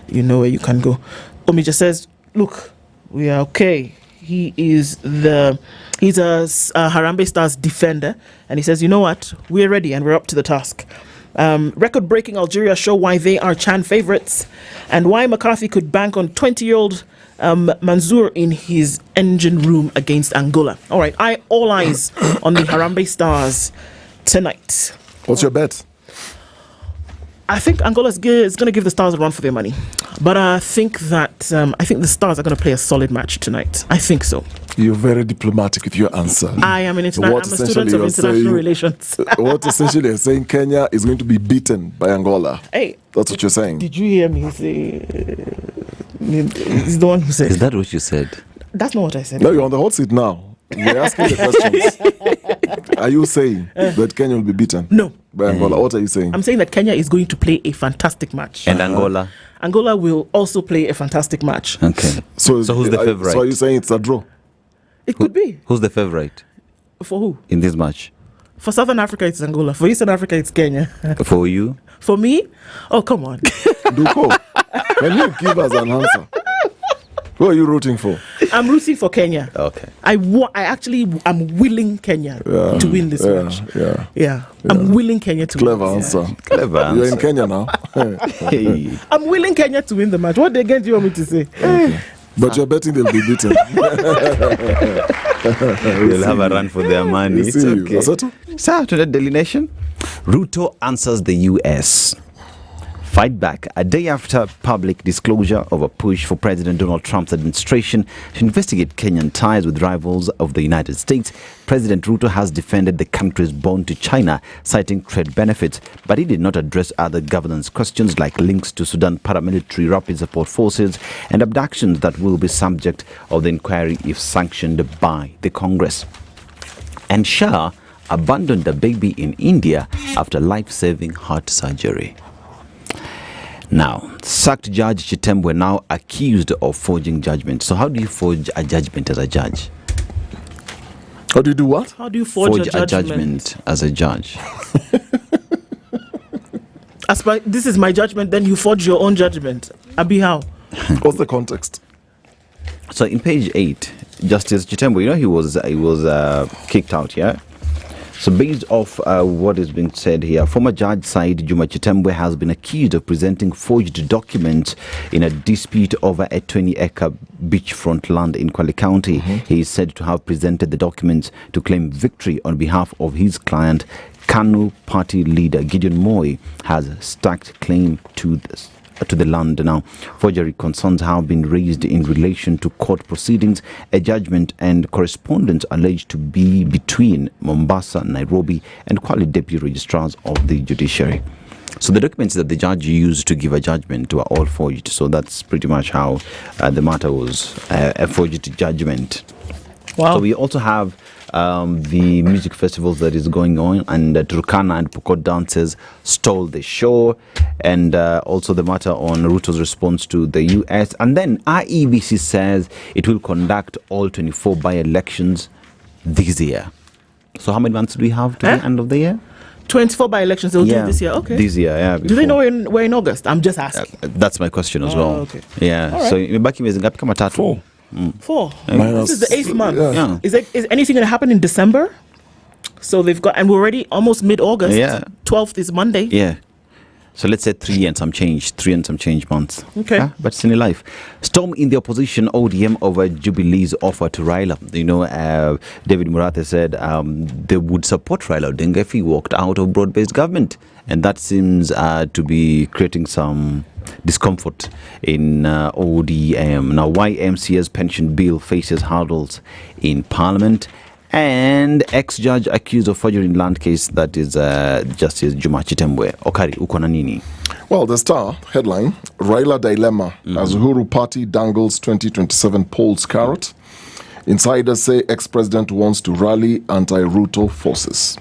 you know where you can go. Omija says, look, we are okay. He's a Harambee Stars defender, and he says, you know what, we're ready and we're up to the task. Record-breaking Algeria show why they are Chan favourites, and why McCarthy could bank on 20-year-old Mansour in his engine room against Angola. All right, all eyes on the Harambee Stars tonight. What's your bet? I think Angola is going to give the Stars a run for their money, but I think that the Stars are going to play a solid match tonight. I think so. You're very diplomatic with your answer. I am I'm a student of international relations. What essentially you're saying, Kenya is going to be beaten by Angola. Hey, that's what you're saying. Did you hear me say? He's the one who said. Is that what you said? That's not what I said. No, you're on the hot seat now. We're asking the questions. Are you saying that Kenya will be beaten? No. By Angola. What are you saying? I'm saying that Kenya is going to play a fantastic match. And Angola? Angola will also play a fantastic match. Okay. So who's the favourite? So are you saying it's a draw? It could be. Who's the favourite? For who? In this match? For Southern Africa, it's Angola. For Eastern Africa, it's Kenya. For you? For me? Oh, come on. Duko, can you give us an answer? Who are you rooting for? I'm rooting for Kenya. Okay. I'm willing Kenya to win this match. Yeah. I'm willing Kenya to Clever win. answer. Clever answer. You're in Kenya now. Hey. I'm willing Kenya to win the match. What again do you want me to say? Okay. But you're betting they'll be beaten. They'll have a run for their money. It's okay. Aseto? Sir, to the Daily Nation. Ruto answers the US. Fight back. A day after public disclosure of a push for President Donald Trump's administration to investigate Kenyan ties with rivals of the United States, President Ruto has defended the country's bond to China, citing trade benefits, but he did not address other governance questions like links to Sudan paramilitary rapid support forces and abductions that will be subject of the inquiry if sanctioned by the Congress. And Shah abandoned the baby in India after life-saving heart surgery. Now, sacked Judge Chitembwe now accused of forging judgment. So how do you forge a judgment as a judge? How do you do what? How do you forge a judgment as a judge? This is my judgment, then you forge your own judgment. Abi, how? What's the context? So in page 8, Justice Chitembwe, he was kicked out, yeah? So based off what is being said here, former Judge Said Juma Chitembwe has been accused of presenting forged documents in a dispute over a 20-acre beachfront land in Kwale County. He is said to have presented the documents to claim victory on behalf of his client. KANU party leader Gideon Moi has stacked claim to the land. Now, forgery concerns have been raised in relation to court proceedings, a judgment and correspondence alleged to be between Mombasa, Nairobi and Kwale deputy registrars of the judiciary. So the documents that the judge used to give a judgment were all forged. So that's pretty much how the matter was, a forged judgment. Wow. So we also have the music festivals that is going on, and Turkana and Pokot dancers stole the show, and also the matter on Ruto's response to the US. And then IEBC says it will conduct all 24 by-elections this year. So how many months do we have to the end of the year? 24 by-elections they'll do this year. Okay. This year, yeah. Do they know we're in August? I'm just asking. That's my question as well. Okay. Yeah. All right. So imebaki miezi ngapi kama tatu? 4. Minus, this is the 8th month. Yeah. Is anything going to happen in December? So they've got, and we're already almost mid-August. Yeah. 12th is Monday. Yeah. So let's say 3 and some change months. Okay. But it's in life. Storm in the opposition ODM over Jubilee's offer to Raila. David Murathe said they would support Raila Odinga if he walked out of broad-based government. And that seems to be creating some discomfort in ODM. Now, YMCA's pension bill faces hurdles in Parliament. And ex-judge accused of forgery in land case, that is Justice Juma Chitembwe. Okari, uko na nini? Well, the Star headline, Raila dilemma as Uhuru party dangles 2027 polls carrot. Insiders say ex-president wants to rally anti-Ruto forces.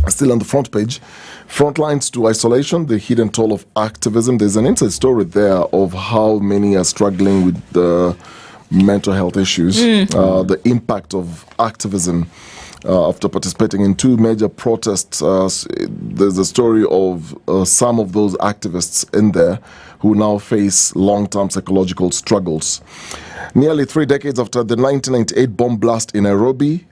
Still on the front page, frontlines to isolation, the hidden toll of activism. There's an inside story there of how many are struggling with the mental health issues, the impact of activism after participating in 2 major protests. There's a story of some of those activists in there who now face long-term psychological struggles. Nearly 3 decades after the 1998 bomb blast in Nairobi,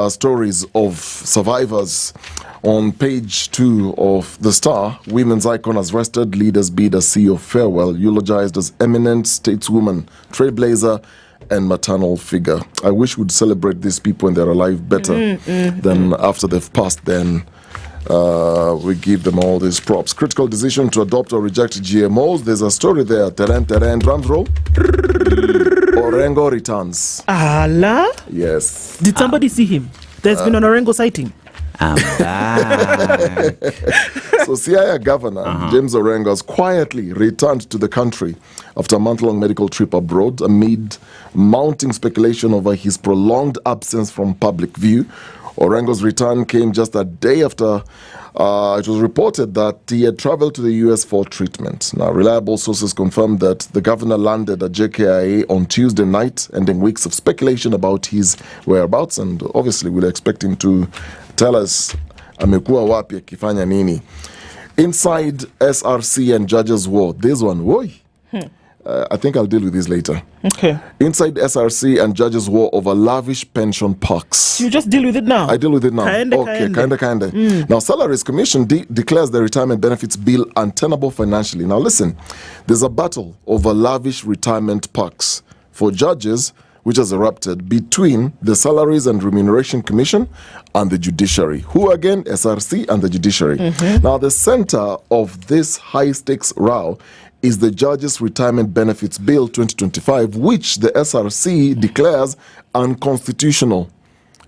stories of survivors. On page 2 of The Star, women's icon has rested, leaders bid a sea of farewell, eulogized as eminent stateswoman, trailblazer, and maternal figure. I wish we'd celebrate these people when they're alive better than after they've passed. Then we give them all these props. Critical decision to adopt or reject GMOs. There's a story there. Terrain, drum roll. Orengo returns. Allah? Yes. Did somebody see him? There's been an Orengo sighting. I'm back. So Siaya Governor James Orengo has quietly returned to the country after a month-long medical trip abroad amid mounting speculation over his prolonged absence from public view. Orengo's return came just a day after it was reported that he had traveled to the US for treatment. Now, reliable sources confirmed that the governor landed at JKIA on Tuesday night, ending weeks of speculation about his whereabouts, and obviously we'll expect him to tell us amekuwa wapi akifanya nini. Inside SRC and judges war, this one, woi. I think I'll deal with this later. Okay. Inside SRC and judges war over lavish pension perks. You just deal with it now? I deal with it now. Kinda. Now, Salaries Commission declares the retirement benefits bill untenable financially. Now, listen, there's a battle over lavish retirement perks. For judges, which has erupted between the Salaries and Remuneration Commission and the Judiciary. Who again? SRC and the Judiciary. Now, the center of this high-stakes row is the Judges' Retirement Benefits Bill 2025, which the SRC declares unconstitutional.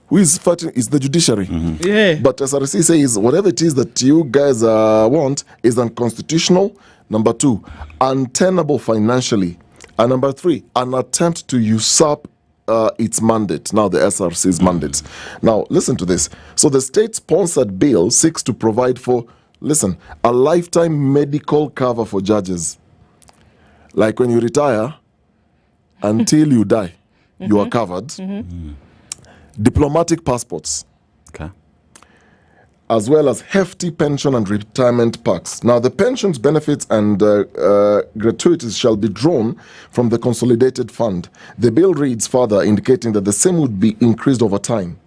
Who is fighting is the Judiciary. Yeah. But SRC says whatever it is that you guys want is unconstitutional. Number 2, untenable financially. And number 3, an attempt to usurp its mandate, now the SRC's mandate. Now, listen to this. So the state-sponsored bill seeks to provide for, listen, a lifetime medical cover for judges. Like when you retire, until you die, you are covered. Diplomatic passports. Okay. As well as hefty pension and retirement packs. Now, the pensions, benefits, and gratuities shall be drawn from the consolidated fund. The bill reads further, indicating that the same would be increased over time.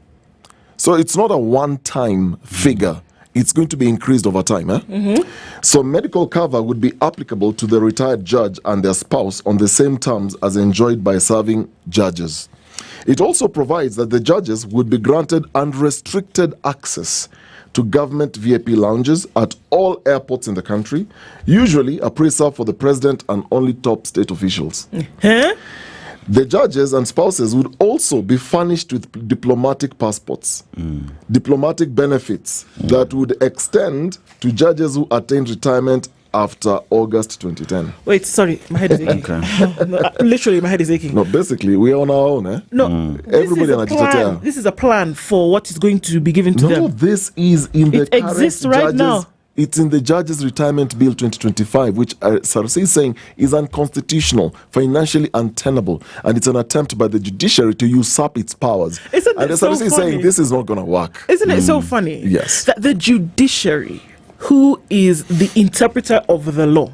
So it's not a one-time figure. It's going to be increased over time. So medical cover would be applicable to the retired judge and their spouse on the same terms as enjoyed by serving judges. It also provides that the judges would be granted unrestricted access to government VIP lounges at all airports in the country, usually a pre-serve for the president and only top state officials. The judges and spouses would also be furnished with diplomatic passports, diplomatic benefits that would extend to judges who attained retirement after August 2010. Wait, sorry, my head is aching. No, literally, my head is aching. No, basically, we are on our own. No, everybody on plan. This is a plan for what is going to be given to them. No, this is in the It exists right now. It's in the Judges' Retirement Bill 2025, which SRC is saying is unconstitutional, financially untenable, and it's an attempt by the judiciary to usurp its powers. Isn't and it SRC so is funny? saying this is not going to work. Isn't it so funny? Yes. That the judiciary, who is the interpreter of the law,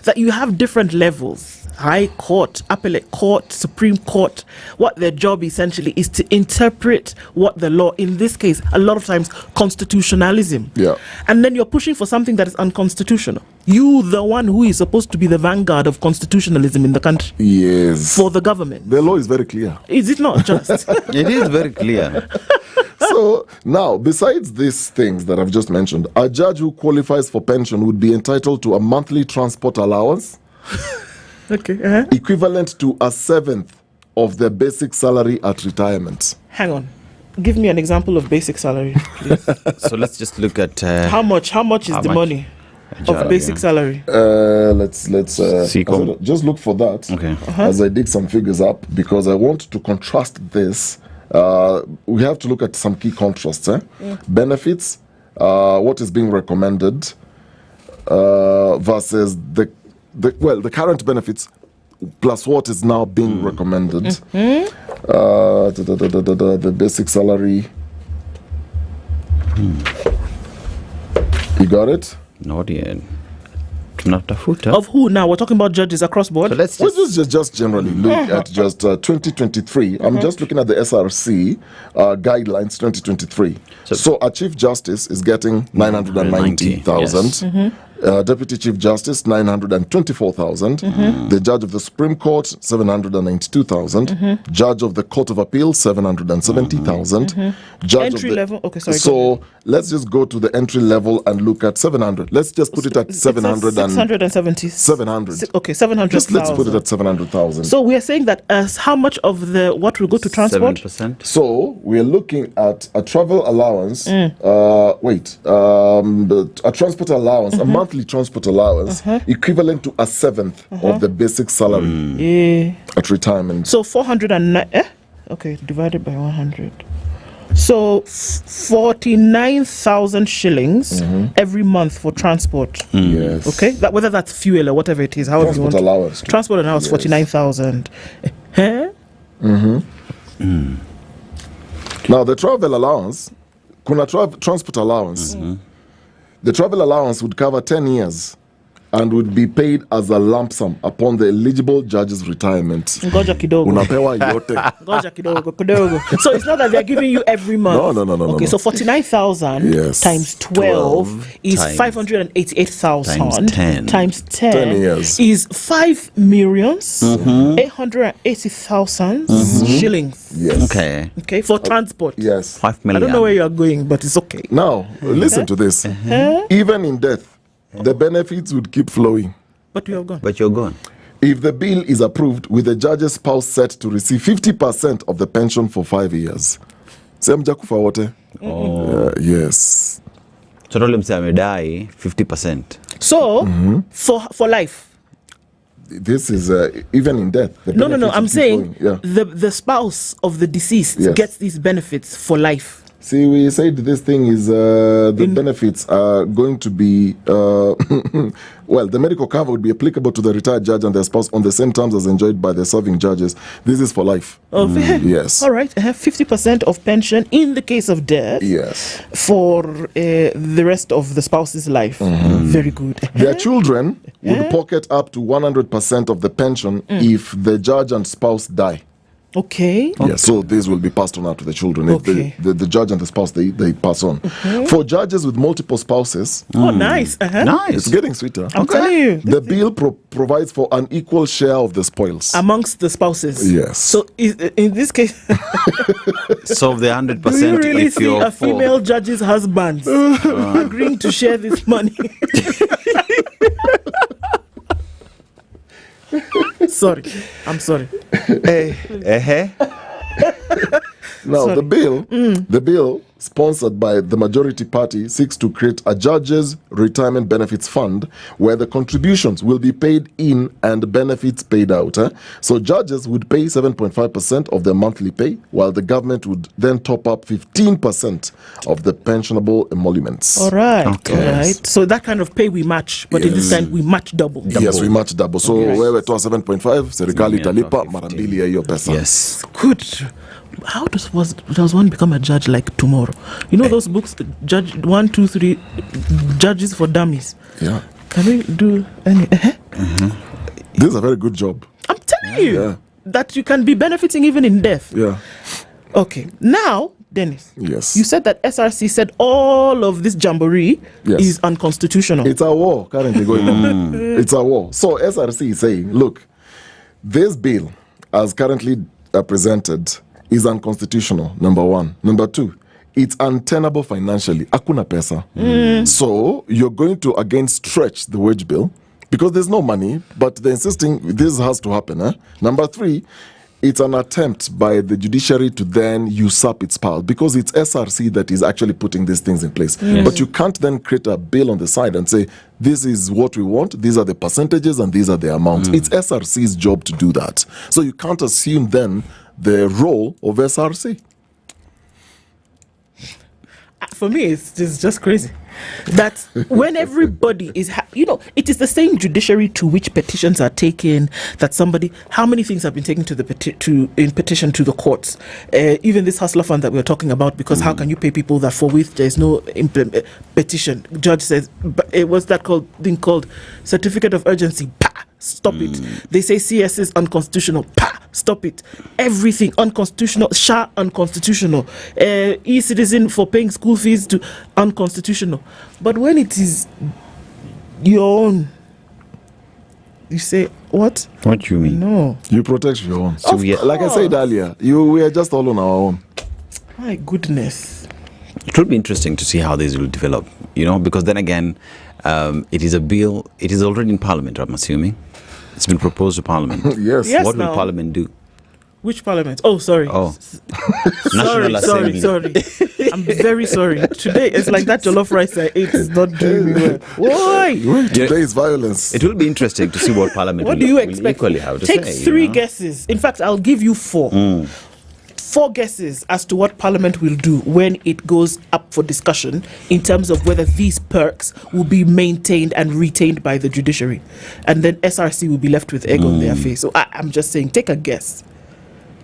that you have different levels. High Court, Appellate Court, Supreme Court, what their job essentially is to interpret what the law, in this case, a lot of times, constitutionalism. Yeah. And then you're pushing for something that is unconstitutional. You, the one who is supposed to be the vanguard of constitutionalism in the country. Yes. For the government. The law is very clear. Is it not just? It is very clear. So now, besides these things that I've just mentioned, a judge who qualifies for pension would be entitled to a monthly transport allowance. Okay. Equivalent to a seventh of their basic salary at retirement. Hang on. Give me an example of basic salary, please. So let's just look at how much is the money of basic salary? Let's CCOM. just look for that. Okay. As I dig some figures up, because I want to contrast this. We have to look at some key contrasts. Benefits, what is being recommended versus the current benefits plus what is now being recommended. The basic salary. You got it? Not yet. Not a footer. Of who now? We're talking about judges across board. So let's just generally look at just 2023. I'm just looking at the SRC guidelines 2023. So a Chief Justice is getting 990,000. Deputy Chief Justice 924,000. The Judge of the Supreme Court 792,000. Judge of the Court of Appeal 770,000. Judge entry of the, level. Okay, sorry. So let's just go to the entry level and look at 700. Let's just put it at 700 670. 700. Okay, 700,000. Just let's put it at 700,000. So we are saying that as how much of the what will go to transport? 7%. So we are looking at a travel allowance. A transport allowance, a monthly transport allowance, equivalent to a seventh of the basic salary at retirement. So 409. Okay, divided by 100. So 49,000 shillings every month for transport. Yes. Okay, whether that's fuel or whatever it is, however Transport you want. allowance. Transport allowance 49,000. Now the travel allowance, transport allowance. The travel allowance would cover 10 years and would be paid as a lump sum upon the eligible judge's retirement. Ngoja kidogo. Unapewa yote. Ngoja kidogo. So it's not that they're giving you every month. No. Okay, so 49,000 times 12 is 588,000 times 10 years. is 5,880,000 shillings. Yes. Okay, for transport. Yes. 5 million. I don't know where you are going, but it's okay. Now, listen to this. Even in death, the benefits would keep flowing. But you're gone. If the bill is approved, with the judge's spouse set to receive 50% of the pension for 5 years. Semjakufa wote? Yes. So tell him say die 50%. So for life. This is even in death. No. I'm saying flowing. the spouse of the deceased gets these benefits for life. See, we said this thing is the benefits are going to be well, the medical cover would be applicable to the retired judge and their spouse on the same terms as enjoyed by the serving judges. This is for life. Yes. All right. I have 50% of pension in the case of death. Yes. For the rest of the spouse's life. Very good. Their children would pocket up to 100% of the pension if the judge and spouse die. Okay. Yes, so this will be passed on out to the children. Okay. If the judge and the spouse, they pass on. For judges with multiple spouses. Oh, nice. Nice. It's getting sweeter. I'm telling you. The bill provides for an equal share of the spoils. Amongst the spouses. Yes. So in this case. So the 100%. Do you really if see you're a female judge's husband agreeing to share this money? Sorry. I'm sorry. Now, Sorry. the bill sponsored by the majority party seeks to create a judges' retirement benefits fund where the contributions will be paid in and benefits paid out. So judges would pay 7.5% of their monthly pay, while the government would then top up 15% of the pensionable emoluments. All right. All right. So that kind of pay we match, but in this time we match double. Yes, we match double. So wewe toa 7.5, serikali italipa mara mbili ya hiyo pesa. Yes. Good. How does one become a judge like tomorrow? You know those books, Judge 1, 2, 3, Judges for Dummies. Yeah. Can we do any? This is a very good job. I'm telling you that you can be benefiting even in death. Yeah. Okay. Now, Dennis. Yes. You said that SRC said all of this jamboree is unconstitutional. It's a war currently going on. It's a war. So SRC is saying, look, this bill, as currently presented, is unconstitutional, number one. Number two, it's untenable financially. Hakuna pesa. So you're going to again stretch the wage bill because there's no money, but they're insisting this has to happen. Number three, it's an attempt by the judiciary to then usurp its power because it's SRC that is actually putting these things in place. But you can't then create a bill on the side and say, this is what we want, these are the percentages, and these are the amounts. It's SRC's job to do that. So you can't assume then the role of SRC. For me, it's just crazy that when everybody is, it is the same judiciary to which petitions are taken. That how many things have been taken to the petition to the courts? Even this hustler fund that we're talking about, because how can you pay people that for which there is no petition? Judge says, it was that thing called certificate of urgency. Stop it. They say CS is unconstitutional. Stop it. Everything unconstitutional. SHA unconstitutional. E-citizen for paying school fees to unconstitutional. But when it is your own, you say what? What do you mean? No. You protect your own. So like I said earlier, we are just all on our own. My goodness. It will be interesting to see how this will develop, because then again, it is a bill, it is already in Parliament, I'm assuming. It's been proposed to Parliament. Yes. Yes. What will now. Parliament do? Which Parliament? Oh, sorry. Oh. National Assembly. Sorry. I'm very sorry. Today, it's like that jollof rice I ate is not doing me well. Why? Today is violence. It will be interesting to see what Parliament What will, do you will expect? equally have to Take say. 3 guesses. In fact, I'll give you 4. 4 guesses as to what Parliament will do when it goes up for discussion in terms of whether these perks will be maintained and retained by the judiciary. And then SRC will be left with egg on their face. So I'm just saying, take a guess.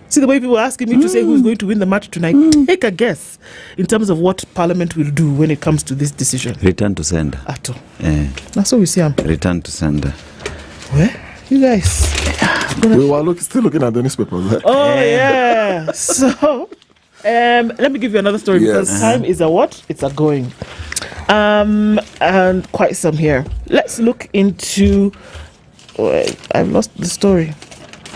See the way people are asking me to say who's going to win the match tonight. Take a guess in terms of what Parliament will do when it comes to this decision. Return to sender. Ato. That's what we see. Return to sender. Where? You guys. We were still looking at the newspapers. Oh, yeah. So, let me give you another story because time is a what? It's a going. And quite some here. Let's look into... I've lost the story.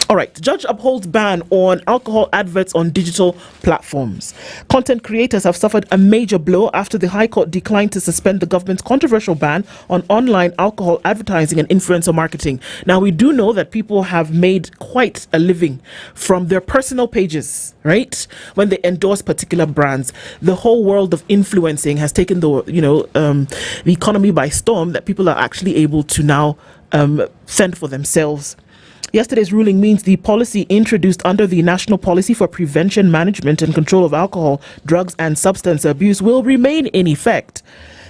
All right, judge upholds ban on alcohol adverts on digital platforms. Content creators have suffered a major blow after the High Court declined to suspend the government's controversial ban on online alcohol advertising and influencer marketing. Now, we do know that people have made quite a living from their personal pages, right? When they endorse particular brands. The whole world of influencing has taken the economy by storm, that people are actually able to now fend for themselves. Yesterday's ruling means the policy introduced under the National Policy for Prevention, Management and Control of Alcohol, Drugs and Substance Abuse will remain in effect.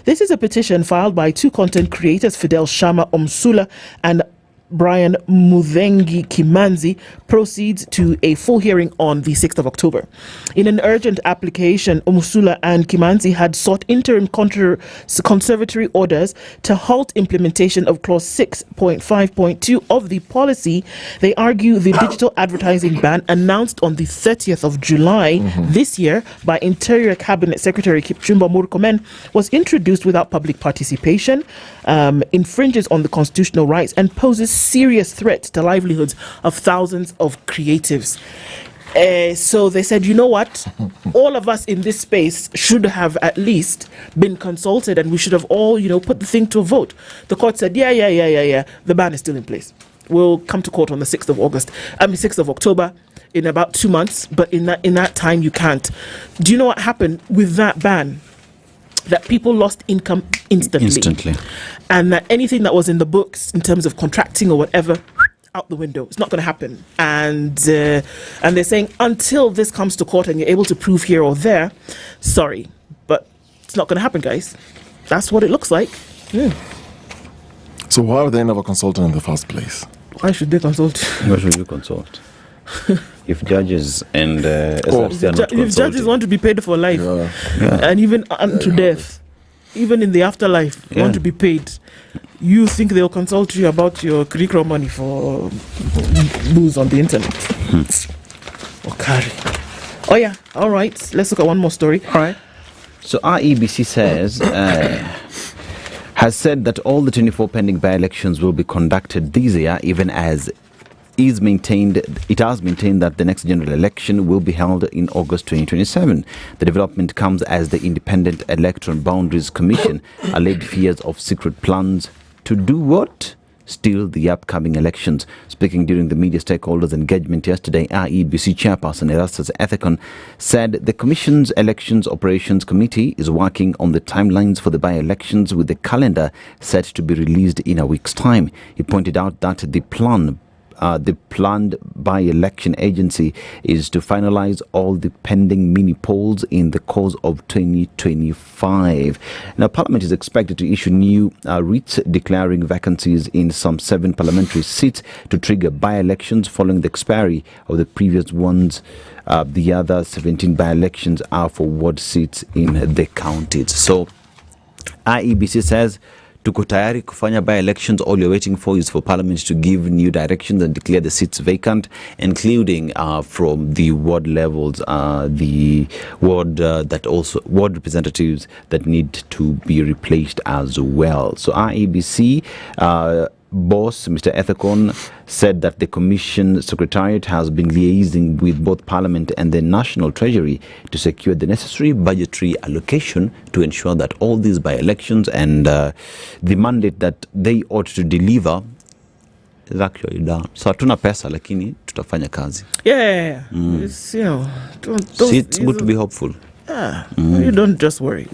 This is a petition filed by two content creators, Fidel Shama Omsula and Brian Muthengi Kimanzi, proceeds to a full hearing on the 6th of October. In an urgent application, Omsula and Kimanzi had sought interim conservatory orders to halt implementation of Clause 6.5.2 of the policy. They argue the digital advertising ban announced on the 30th of July this year by Interior Cabinet Secretary Kipchumba Murkomen was introduced without public participation, infringes on the constitutional rights and poses serious threat to livelihoods of thousands of creatives. So they said, you know what? All of us in this space should have at least been consulted, and we should have all, put the thing to a vote. The court said, yeah. The ban is still in place. We'll come to court on the 6th of October, in about 2 months. But in that time, you can't. Do you know what happened with that ban? That people lost income instantly. And that anything that was in the books in terms of contracting or whatever, out the window. It's not going to happen. And they're saying until this comes to court and you're able to prove here or there, sorry, but it's not going to happen, guys. That's what it looks like. So why are they never consulted in the first place? Why should they consult? Why should you consult? If judges and if judges want to be paid for life and even unto death, even in the afterlife, want to be paid, you think they'll consult you about your curriculum money for booze on the internet? Okari. Oh yeah, all right. Let's look at one more story. All right. So IEBC has said that all the 24 pending by-elections will be conducted this year, even as it has maintained that the next general election will be held in August 2027. The development comes as the Independent Electoral Boundaries Commission alleged fears of secret plans to do what? Steal the upcoming elections. Speaking during the media stakeholders engagement yesterday, IEBC chairperson Erastus Ethekon said the Commission's Elections Operations Committee is working on the timelines for the by-elections, with the calendar set to be released in a week's time. He pointed out that the planned by-election agency is to finalize all the pending mini polls in the course of 2025. Now, Parliament is expected to issue new writs declaring vacancies in some 7 parliamentary seats to trigger by-elections following the expiry of the previous ones. The other 17 by-elections are for ward seats in the counties. So, IEBC says, tuko tayari kufanya by-elections. All you're waiting for is for Parliament to give new directions and declare the seats vacant, including from the ward levels, the ward ward representatives that need to be replaced as well. So IEBC boss, Mr. Ethekon, said that the Commission Secretariat has been liaising with both Parliament and the National Treasury to secure the necessary budgetary allocation to ensure that all these by-elections and the mandate that they ought to deliver is actually done. So hatuna pesa, lakini tutafanya kazi. Yeah. It's, it's good to be hopeful. You don't just worry.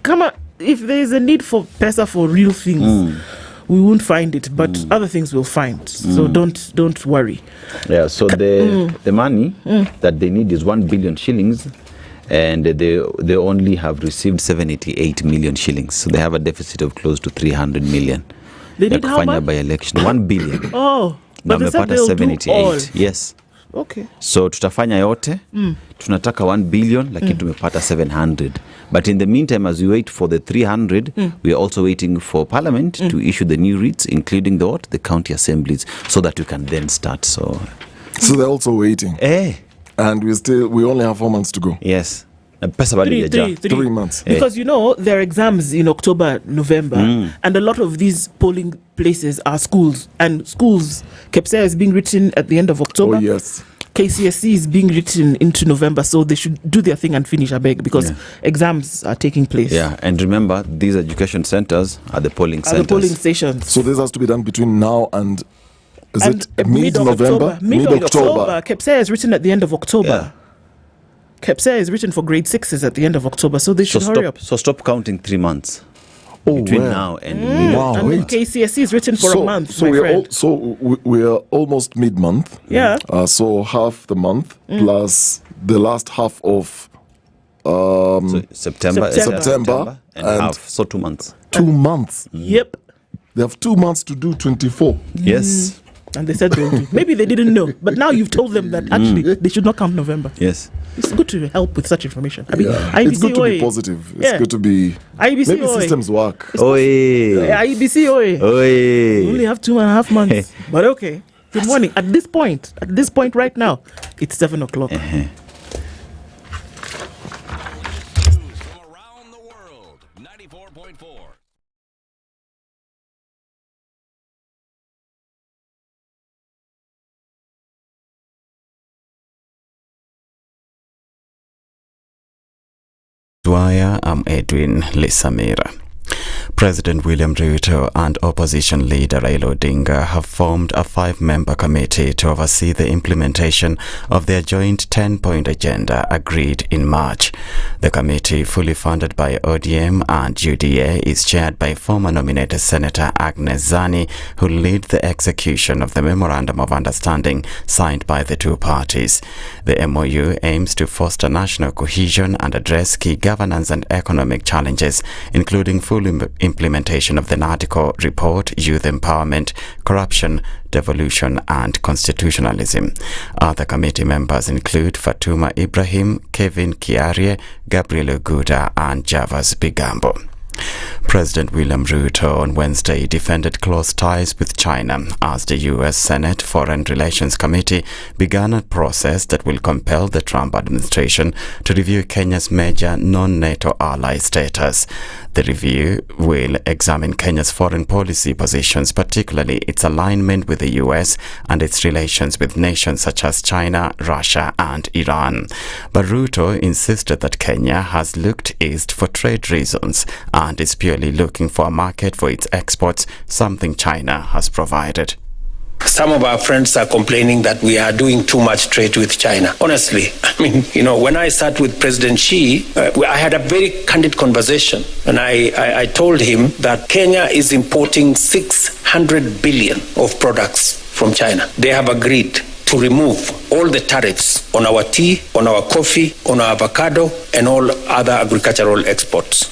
Come on, if there is a need for pesa for real things, we won't find it, but other things we'll find. So don't worry. Yeah. So the money that they need is 1 billion shillings, and they only have received 788 million shillings. So they have a deficit of close to 300 million. They need how much? By election 1 billion. Oh, but they said they'll do all. Yes. Okay. So tutafanya yote. Tunataka 1 billion lakini tumepata 700. But in the meantime, as we wait for the 300, we are also waiting for Parliament to issue the new writs, including the county assemblies, so that we can then start. So they're also waiting. And we only have 4 months to go. Yes. 3 months. Because there are exams in October, November, and a lot of these polling places are schools. And schools, KPSEA is being written at the end of October. Oh, yes. KCSE is being written into November, so they should do their thing and finish, I beg, because exams are taking place. Yeah, and remember, these education centers are the polling centers. The polling stations. So this has to be done between now and mid-November? Mid-October. KPSEA is written at the end of October. Yeah. KPSEA is written for grade 6s at the end of October, so they should hurry up. So stop counting 3 months. Between now and and KCSE is written for a month, so we are almost mid-month. Yeah. So half the month plus the last half of September and half. So 2 months. 2 months. Yep. They have 2 months to do 24. Yes. And they said they'll do. Maybe they didn't know, but now you've told them that actually they should not count November. Yes. It's good to help with such information. IEBC, it's good to be positive. It's good to be... IEBC, maybe systems work. IEBC, We only have 2.5 months. But okay. Good morning. At this point right now, it's 7 o'clock. I'm Edwin Lisamira. President William Ruto and opposition leader Raila Odinga have formed a 5-member committee to oversee the implementation of their joint 10-point agenda agreed in March. The committee, fully funded by ODM and UDA, is chaired by former nominated Senator Agnes Zani, who lead the execution of the Memorandum of Understanding signed by the two parties. The MOU aims to foster national cohesion and address key governance and economic challenges, including full implementation of the Nardico report, youth empowerment, corruption, devolution and constitutionalism. Other committee members include Fatuma Ibrahim, Kevin Kiarie, Gabriel Oguda and Javas Bigambo. President William Ruto on Wednesday defended close ties with China as the U.S. Senate Foreign Relations Committee began a process that will compel the Trump administration to review Kenya's major non-NATO ally status. The review will examine Kenya's foreign policy positions, particularly its alignment with the U.S. and its relations with nations such as China, Russia and Iran. But Ruto insisted that Kenya has looked east for trade reasons and is purely looking for a market for its exports, something China has provided. Some of our friends are complaining that we are doing too much trade with China. Honestly, when I sat with President Xi, I had a very candid conversation. And I told him that Kenya is importing 600 billion of products from China. They have agreed to remove all the tariffs on our tea, on our coffee, on our avocado, and all other agricultural exports.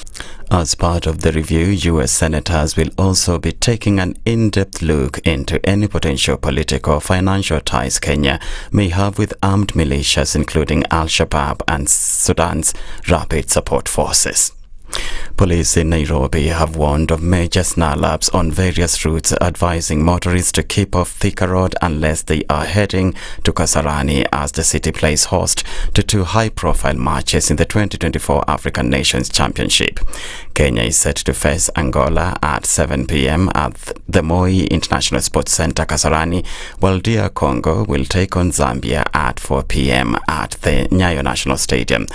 As part of the review, U.S. senators will also be taking an in-depth look into any potential political or financial ties Kenya may have with armed militias, including Al-Shabaab and Sudan's Rapid Support Forces. Police in Nairobi have warned of major snarl-ups on various routes, advising motorists to keep off Thika Road unless they are heading to Kasarani, as the city plays host to two high-profile matches in the 2024 African Nations Championship. Kenya is set to face Angola at 7 p.m. at the Moi International Sports Center, Kasarani, while DR Congo will take on Zambia at 4 p.m. at the Nyayo National Stadium.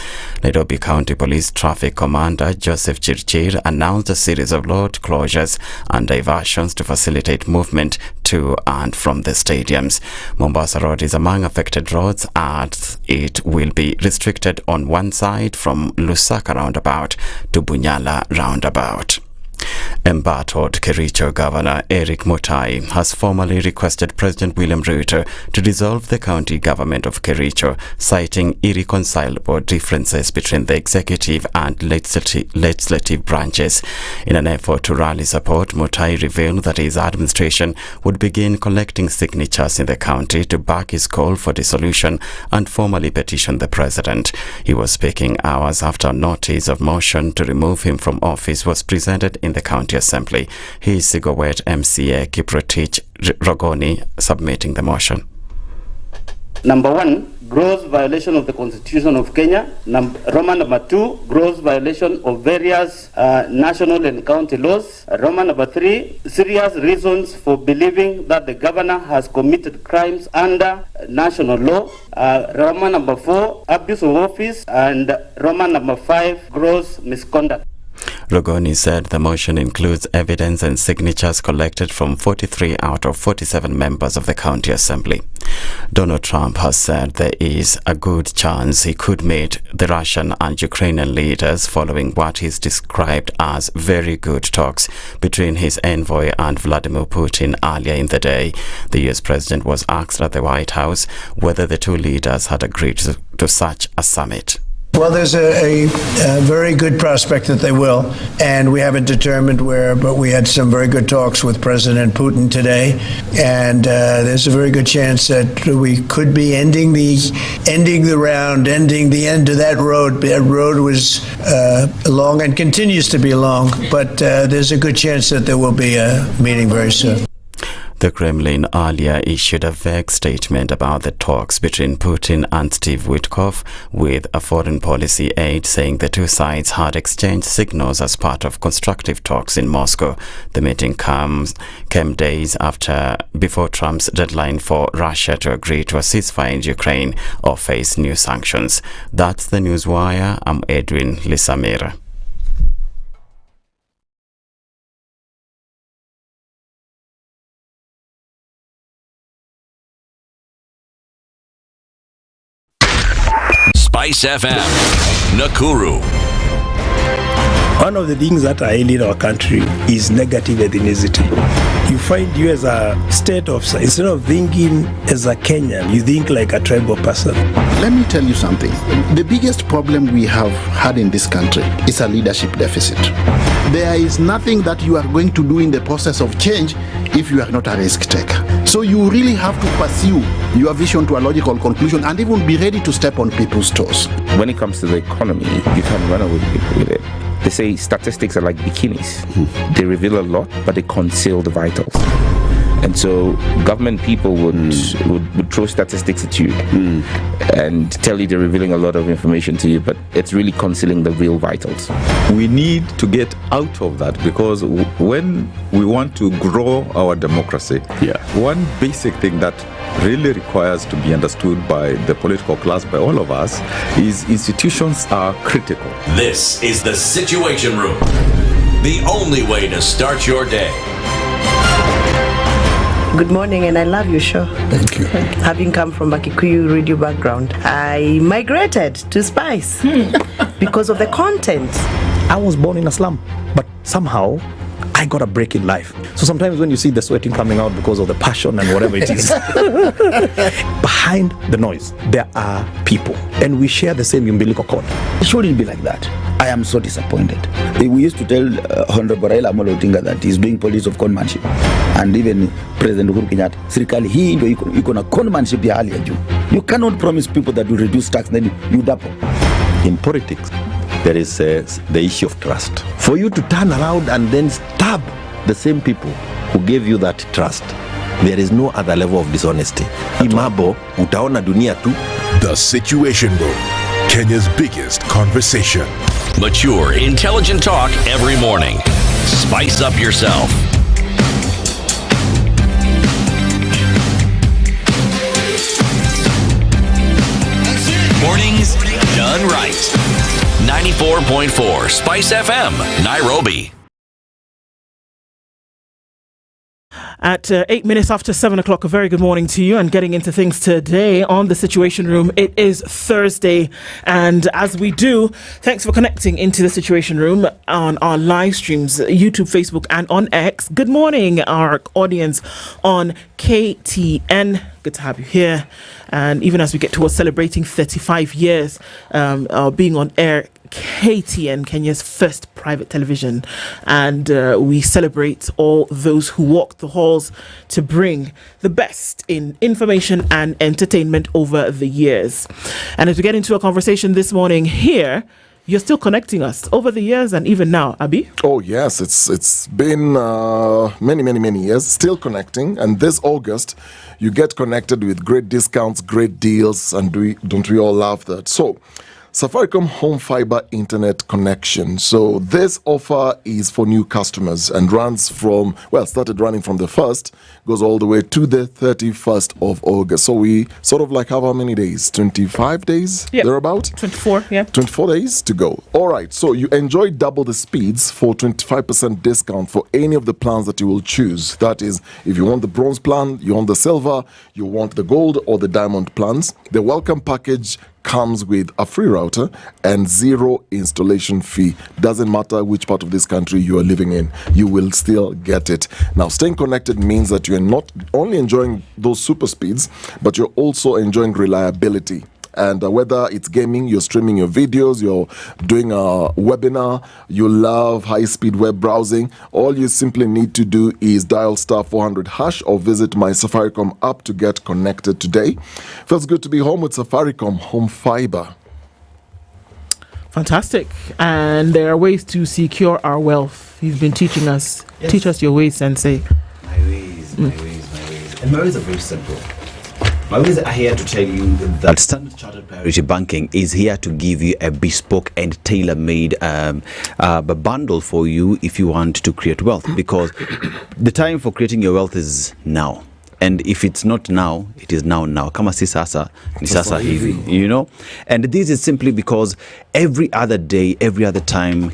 Nairobi County Police Traffic Commander Joseph Chirchir announced a series of road closures and diversions to facilitate movement to and from the stadiums. Mombasa Road is among affected roads as it will be restricted on one side from Lusaka roundabout to Bunyala roundabout. Embattled Kericho Governor Eric Mutai has formally requested President William Ruto to dissolve the county government of Kericho, citing irreconcilable differences between the executive and legislative branches. In an effort to rally support, Mutai revealed that his administration would begin collecting signatures in the county to back his call for dissolution and formally petition the president. He was speaking hours after a notice of motion to remove him from office was presented in the county assembly. His Sigowet MCA Kiprotich Rogoni submitting the motion. Number 1, gross violation of the Constitution of Kenya. Roman number 2, gross violation of various national and county laws. Roman number 3, serious reasons for believing that the governor has committed crimes under national law. Roman number 4, abuse of office. And Roman number 5, gross misconduct. Rogoni said the motion includes evidence and signatures collected from 43 out of 47 members of the county assembly. Donald Trump has said there is a good chance he could meet the Russian and Ukrainian leaders following what he's described as very good talks between his envoy and Vladimir Putin earlier in the day. The US president was asked at the White House whether the two leaders had agreed to such a summit. Well, there's a very good prospect that they will, and we haven't determined where, but we had some very good talks with President Putin today, and there's a very good chance that we could be ending the end of that road. That road was long and continues to be long, but there's a good chance that there will be a meeting very soon. The Kremlin earlier issued a vague statement about the talks between Putin and Steve Witkoff, with a foreign policy aide saying the two sides had exchanged signals as part of constructive talks in Moscow. The meeting came days before Trump's deadline for Russia to agree to a ceasefire in Ukraine or face new sanctions. That's the Newswire. I'm Edwin Lisamira. SpiceFM, Nakuru. One of the things that are ailing our country is negative ethnicity. You find you as a state officer, instead of thinking as a Kenyan, you think like a tribal person. Let me tell you something. The biggest problem we have had in this country is a leadership deficit. There is nothing that you are going to do in the process of change if you are not a risk taker. So you really have to pursue your vision to a logical conclusion and even be ready to step on people's toes. When it comes to the economy, you can run away with it. They say statistics are like bikinis. They reveal a lot, but they conceal the vitals. And so government people would throw statistics at you and tell you they're revealing a lot of information to you, but it's really concealing the real vitals. We need to get out of that, because when we want to grow our democracy, one basic thing that really requires to be understood by the political class, by all of us, is institutions are critical. This is the Situation Room, the only way to start your day. Good morning, and I love your show. Thank you. Having come from a Kikuyu radio background, I migrated to Spice because of the content. I was born in a slum, but somehow I got a break in life. So sometimes when you see the sweating coming out because of the passion and whatever it is, behind the noise, there are people, and we share the same umbilical cord. It shouldn't be like that. I am so disappointed. We used to tell Honorable Raila Amolo Odinga that he's doing politics of conmanship, and even President Uhuru Kenyatta, serikali hii ndio iko na conmanship ya hali ya juu. You cannot promise people that you reduce tax, then you double. In politics, there is the issue of trust. For you to turn around and then stab the same people who gave you that trust, there is no other level of dishonesty. Imabo, utaona dunia tu. The Situation Room, Kenya's biggest conversation. Mature, intelligent talk every morning. Spice up yourself. Mornings done right. 94.4 Spice FM, Nairobi. At 8 minutes after 7 o'clock, a very good morning to you, and getting into things today on the Situation Room. It is Thursday, and as we do, thanks for connecting into the Situation Room on our live streams, YouTube, Facebook, and on X. Good morning, our audience on KTN. Good to have you here. And even as we get towards celebrating 35 years being on air, KTN, Kenya's first private television, and we celebrate all those who walk the halls to bring the best in information and entertainment over the years. And as we get into a conversation this morning here, you're still connecting us over the years and even now, Abi? Oh, yes. It's been many years, still connecting. And this August, you get connected with great discounts, great deals, and don't we all love that? So, Safaricom Home Fiber Internet Connection. So this offer is for new customers and started running from the 1st, goes all the way to the 31st of August. So we sort of like have how many days? 25 days? Yep. Thereabout? 24, yeah. 24 days to go. All right. So you enjoy double the speeds for 25% discount for any of the plans that you will choose. That is, if you want the bronze plan, you want the silver, you want the gold or the diamond plans. The welcome package comes with a free router and zero installation fee. Doesn't matter which part of this country you are living in, you will still get it. Now, staying connected means that you're not only enjoying those super speeds, but you're also enjoying reliability. And whether it's gaming, you're streaming your videos, you're doing a webinar, you love high-speed web browsing, all you simply need to do is dial *400# or visit my Safaricom app to get connected today. Feels good to be home with Safaricom Home Fiber. Fantastic. And there are ways to secure our wealth. He's been teaching us. Yes. Teach us your ways, Sensei. My ways. And my ways are very simple. My ways are here to tell you that Standard Chartered Priority Banking is here to give you a bespoke and tailor-made bundle for you if you want to create wealth, because the time for creating your wealth is now. And if it's not now, it is now. Kama si sasa, ni sasa hivi, you know? And this is simply because every other day, every other time,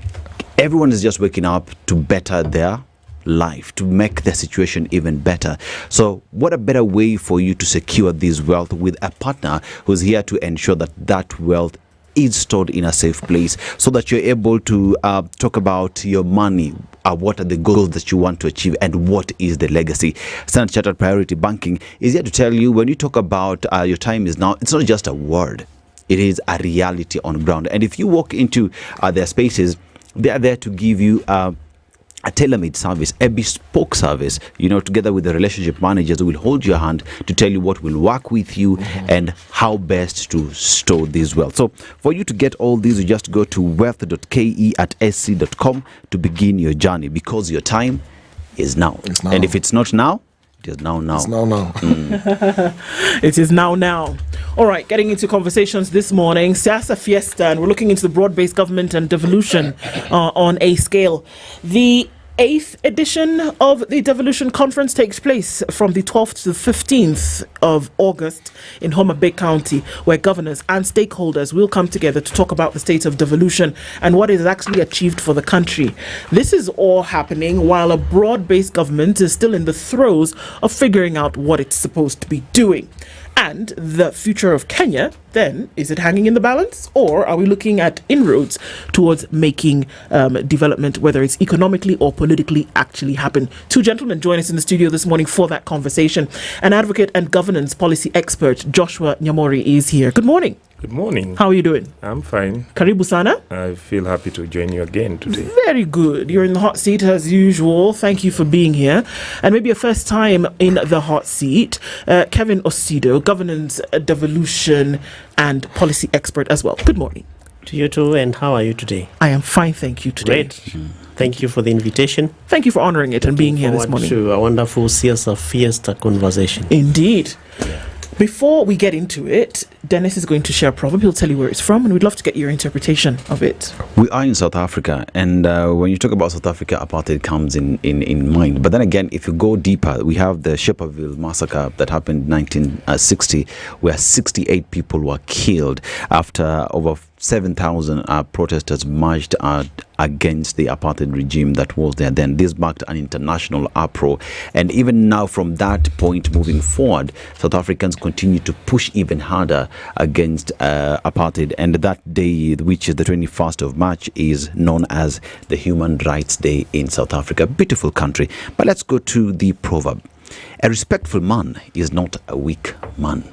everyone is just waking up to better their life, to make the situation even better. So what a better way for you to secure this wealth with a partner who's here to ensure that that wealth is stored in a safe place, so that you're able to talk about your money, what are the goals that you want to achieve, and what is the legacy. Standard Chartered Priority Banking is here to tell you, when you talk about your time is now, it's not just a word, it is a reality on ground. And if you walk into their spaces, they are there to give you a tailor-made service, a bespoke service, together with the relationship managers who will hold your hand to tell you what will work with you and how best to store this wealth. So for you to get all these, you just go to wealth.ke@sc.com to begin your journey, because your time is now. And if it's not now, it is now. It's now. It is now. All right, getting into conversations this morning, Siasa Fiesta, and we're looking into the broad-based government and devolution on a scale. The 8th edition of the Devolution Conference takes place from the 12th to the 15th of August in Homa Bay County, where governors and stakeholders will come together to talk about the state of devolution and what is actually achieved for the country. This is all happening while a broad-based government is still in the throes of figuring out what it's supposed to be doing. And the future of Kenya, then, is it hanging in the balance? Or are we looking at inroads towards making development, whether it's economically or politically, actually happen? Two gentlemen join us in the studio this morning for that conversation. An advocate and governance policy expert, Joshua Nyamweya, is here. Good morning. Good morning. How are you doing? I'm fine. Karibu sana. I feel happy to join you again today. Very good. You're in the hot seat as usual. Thank you for being here. And maybe a first time in the hot seat, Kevin Osido, governance, devolution and policy expert as well. Good morning. To you too, and how are you today? I am fine, thank you today. Great. Thank you for the invitation. Thank you for honoring it and being here this morning. To a wonderful Siasa Fiesta conversation. Indeed. Yeah. Before we get into it, Dennis is going to share a proverb. He'll tell you where it's from, and we'd love to get your interpretation of it. We are in South Africa, and when you talk about South Africa, apartheid comes in mind. But then again, if you go deeper, we have the Sharpeville massacre that happened in 1960, where 68 people were killed after over 7,000 protesters marched against the apartheid regime that was there then. This marked an international uproar, and even now from that point moving forward, South Africans continue to push even harder against apartheid, and that day, which is the 21st of March, is known as the Human Rights Day in South Africa. Beautiful country. But let's go to the proverb. A respectful man is not a weak man.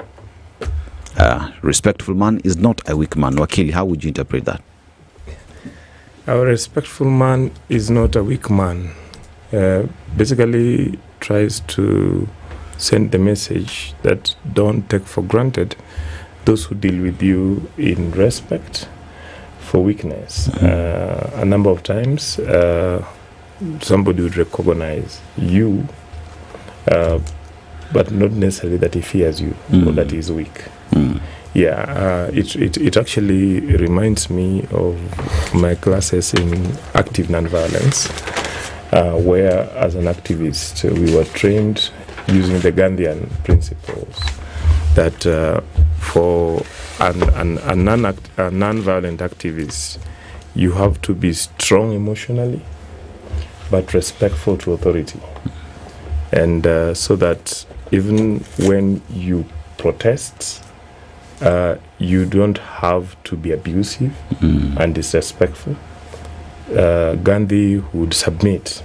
Respectful man is not a weak man. Wakili, how would you interpret that? A respectful man is not a weak man. Basically tries to send the message that don't take for granted those who deal with you in respect for weakness. A number of times somebody would recognize you, but not necessarily that he fears you or that he is weak. It actually reminds me of my classes in active nonviolence, where as an activist we were trained using the Gandhian principles that for a nonviolent activist, you have to be strong emotionally but respectful to authority, and so that even when you protest, you don't have to be abusive and disrespectful. Gandhi would submit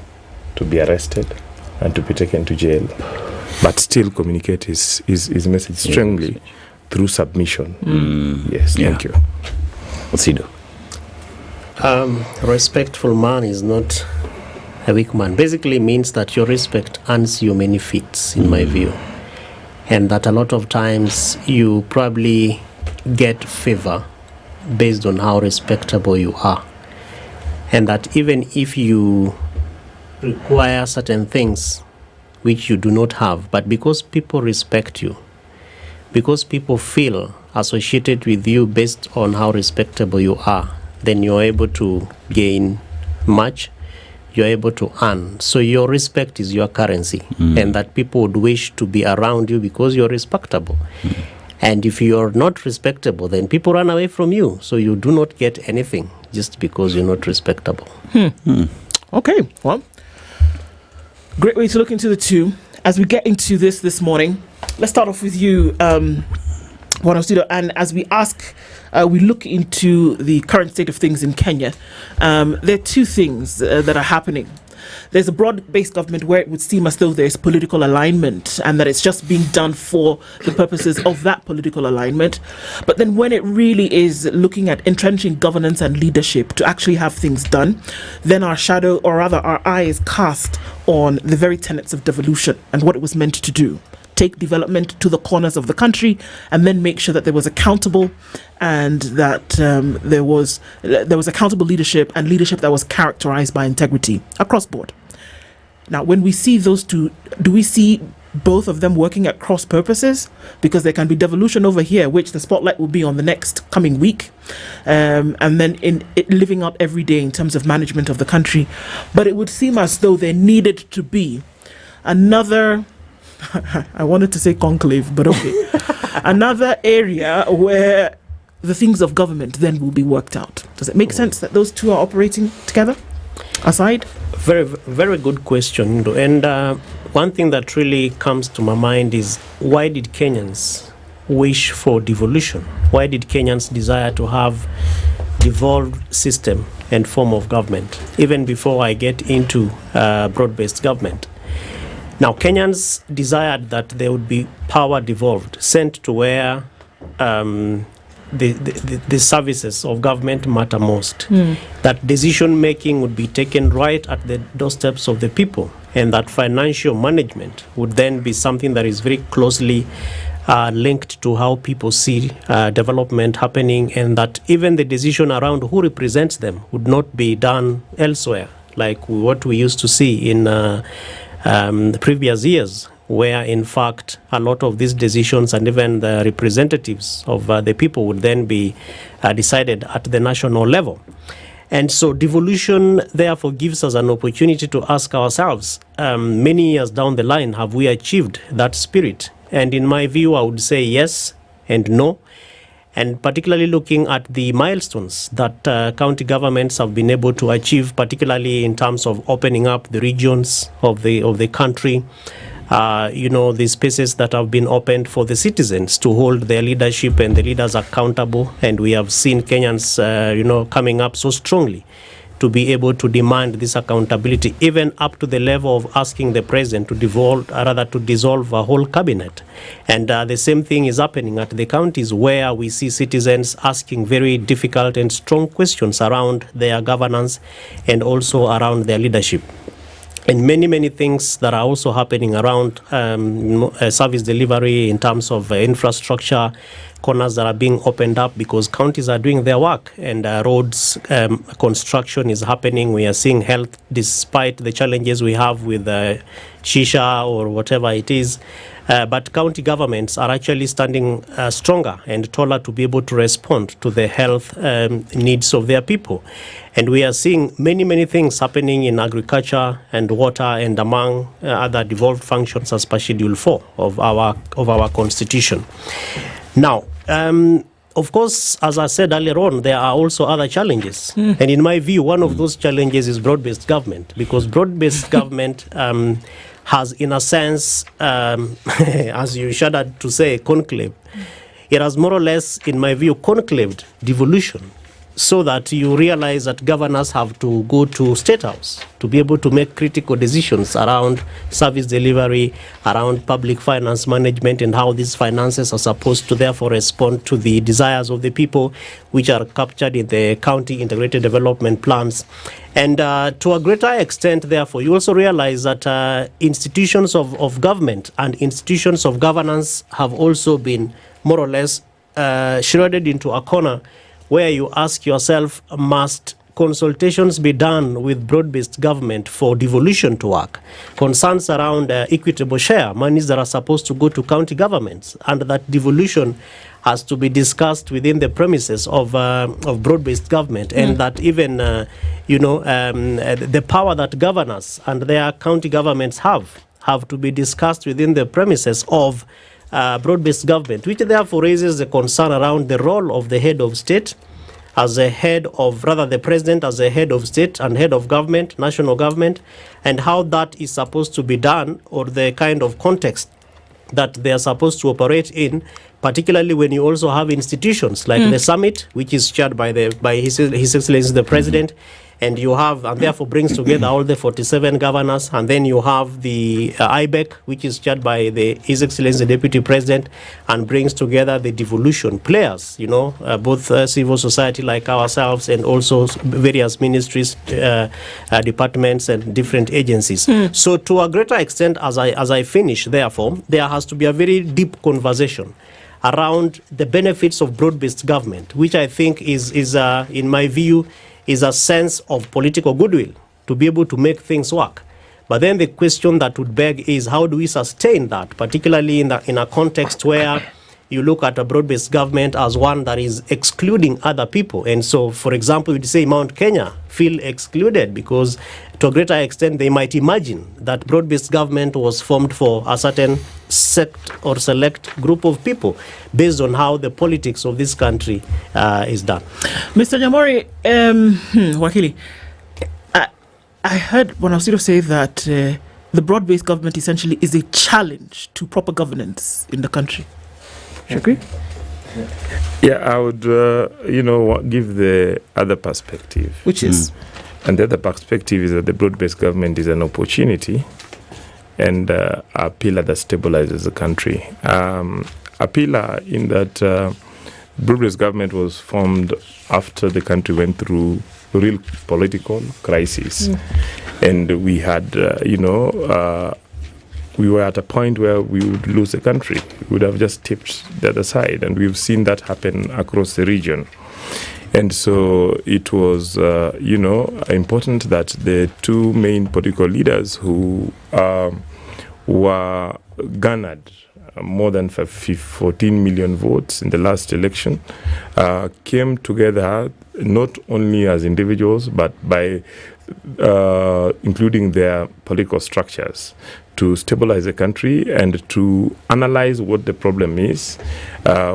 to be arrested and to be taken to jail, but still communicate his message strongly through submission. Thank you. Aseto. Respectful man is not a weak man. Basically means that your respect earns you many feats, in my view. And that a lot of times you probably get favor based on how respectable you are. And that even if you require certain things which you do not have, but because people respect you, because people feel associated with you based on how respectable you are, then you're able to gain much, you're able to earn. So your respect is your currency, and that people would wish to be around you because you're respectable. And if you're not respectable, then people run away from you. So you do not get anything just because you're not respectable. Okay, well, great way to look into the two. As we get into this morning, let's start off with you, Aseto, and as we look into the current state of things in Kenya, there are two things that are happening. There's a broad-based government where it would seem as though there's political alignment and that it's just being done for the purposes of that political alignment. But then when it really is looking at entrenching governance and leadership to actually have things done, then our eye is cast on the very tenets of devolution and what it was meant to do. Take development to the corners of the country and then make sure that there was accountable and that there was accountable leadership and leadership that was characterized by integrity across board. Now, when we see those two, do we see both of them working at cross purposes? Because there can be devolution over here, which the spotlight will be on the next coming week, and then in it living out every day in terms of management of the country. But it would seem as though there needed to be another, I wanted to say conclave, but okay, another area where the things of government then will be worked out. Does it make sense that those two are operating together, aside? Very, very good question. And one thing that really comes to my mind is, why did Kenyans wish for devolution? Why did Kenyans desire to have devolved system and form of government, even before I get into broad-based government? Now, Kenyans desired that there would be power devolved, sent to where the services of government matter most. That decision-making would be taken right at the doorsteps of the people, and that financial management would then be something that is very closely linked to how people see development happening, and that even the decision around who represents them would not be done elsewhere, like what we used to see in the previous years, where in fact a lot of these decisions and even the representatives of the people would then be decided at the national level. And so devolution therefore gives us an opportunity to ask ourselves, many years down the line, have we achieved that spirit? And in my view, I would say yes and no. and particularly looking at the milestones that county governments have been able to achieve, particularly in terms of opening up the regions of the country. The spaces that have been opened for the citizens to hold their leadership and the leaders accountable. And we have seen Kenyans, coming up so strongly to be able to demand this accountability, even up to the level of asking the president to dissolve a whole cabinet. And the same thing is happening at the counties, where we see citizens asking very difficult and strong questions around their governance and also around their leadership. And many, many things that are also happening around service delivery in terms of infrastructure, corners that are being opened up because counties are doing their work, and roads construction is happening. We are seeing health, despite the challenges we have with shisha or whatever it is. But county governments are actually standing stronger and taller to be able to respond to the health needs of their people. And we are seeing many, many things happening in agriculture and water and among other devolved functions as per Schedule 4 of our constitution. Now, of course, as I said earlier on, there are also other challenges. And in my view, one of those challenges is broad-based government, because broad-based government has, in a sense, as you shuddered to say, conclave. It has more or less, in my view, conclaved devolution, so that you realize that governors have to go to State House to be able to make critical decisions around service delivery, around public finance management, and how these finances are supposed to therefore respond to the desires of the people, which are captured in the county integrated development plans. And to a greater extent, therefore, you also realize that institutions of government and institutions of governance have also been more or less shrouded into a corner, where you ask yourself, must consultations be done with broad-based government for devolution to work? Concerns around equitable share, monies that are supposed to go to county governments, and that devolution has to be discussed within the premises of broad-based government, and that even, the power that governors and their county governments have to be discussed within the premises of broad-based government, which therefore raises the concern around the role of the head of state as a head of, rather the president as a head of state and head of government, national government, and how that is supposed to be done, or the kind of context that they are supposed to operate in, particularly when you also have institutions like the summit, which is chaired by His Excellency the President, and you have, and therefore brings together all the 47 governors, and then you have the IBEC, which is chaired by His Excellency the Deputy President, and brings together the devolution players, both civil society like ourselves, and also various ministries, departments, and different agencies. So to a greater extent, as I finish, therefore, there has to be a very deep conversation around the benefits of broad-based government, which I think is in my view, is a sense of political goodwill to be able to make things work. But then the question that would beg is, how do we sustain that, particularly in a context where you look at a broad-based government as one that is excluding other people? And so, for example, you'd say Mount Kenya feel excluded because to a greater extent they might imagine that broad-based government was formed for a certain sect or select group of people based on how the politics of this country is done. Mr. Nyamweya, Wakili, I heard Bonasiro say that the broad-based government essentially is a challenge to proper governance in the country. Agree? Yeah, I would, give the other perspective. Which is? And the other perspective is that the broad-based government is an opportunity and a pillar that stabilizes the country. A pillar in that broad-based government was formed after the country went through real political crisis. And we had, we were at a point where we would lose the country. We would have just tipped the other side. And we've seen that happen across the region. And so it was, important that the two main political leaders who were garnered more than 14 million votes in the last election came together not only as individuals, but by including their political structures, to stabilize the country and to analyze what the problem is,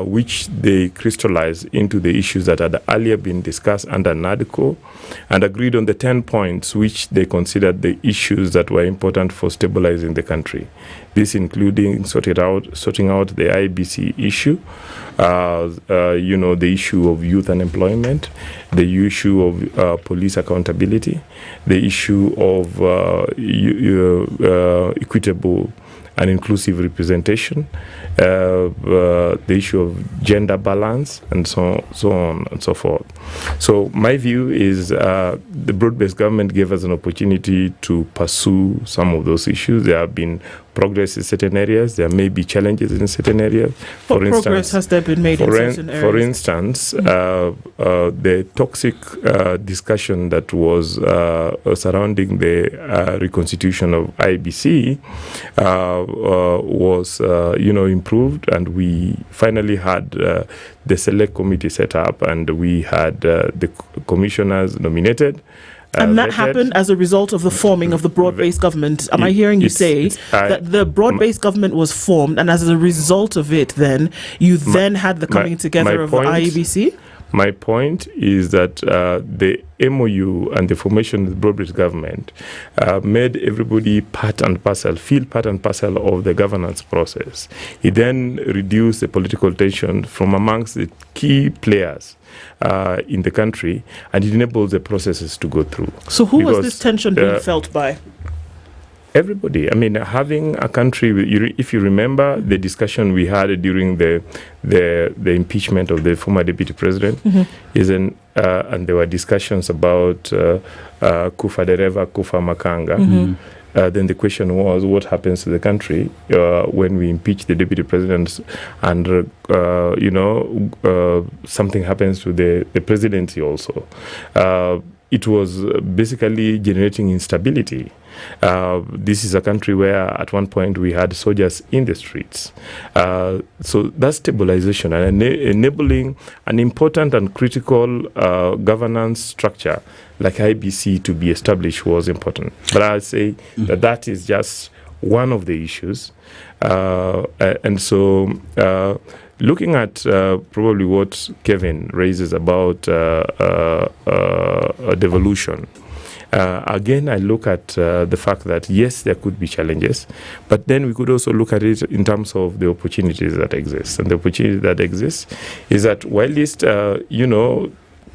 which they crystallized into the issues that had earlier been discussed under NADCO, and agreed on the 10 points which they considered the issues that were important for stabilizing the country. This including sorting out the IEBC issue, the issue of youth unemployment, the issue of police accountability, the issue of equitable and inclusive representation, the issue of gender balance, and so on and so forth. So my view is the broad-based government gave us an opportunity to pursue some of those issues. There have been progress in certain areas. There may be challenges in certain areas. What progress has there been made in certain areas? For instance, the toxic discussion that was surrounding the reconstitution of IEBC was, improved, and we finally had the select committee set up, and we had the commissioners nominated. And that happened as a result of the forming of the broad-based government. Am I hearing you say that the broad-based government was formed, and as a result of it, then you had the coming together of the IEBC? My point is that the MOU and the formation of the broad-based government made everybody feel part and parcel of the governance process. It then reduced the political tension from amongst the key players in the country, and it enables the processes to go through. So who was this tension being felt by? Everybody. I mean, having a country, if you remember the discussion we had during the impeachment of the former deputy president, and there were discussions about Kufa Dereva, Kufa Makanga. Then the question was, what happens to the country when we impeach the deputy president and, something happens to the presidency also. It was basically generating instability. This is a country where at one point we had soldiers in the streets. So that's stabilization and enabling an important and critical governance structure like IEBC to be established was important. But I'd say that is just one of the issues. And so looking at probably what Kevin raises about devolution, again, I look at the fact that, yes, there could be challenges, but then we could also look at it in terms of the opportunities that exist. And the opportunity that exists is that while least,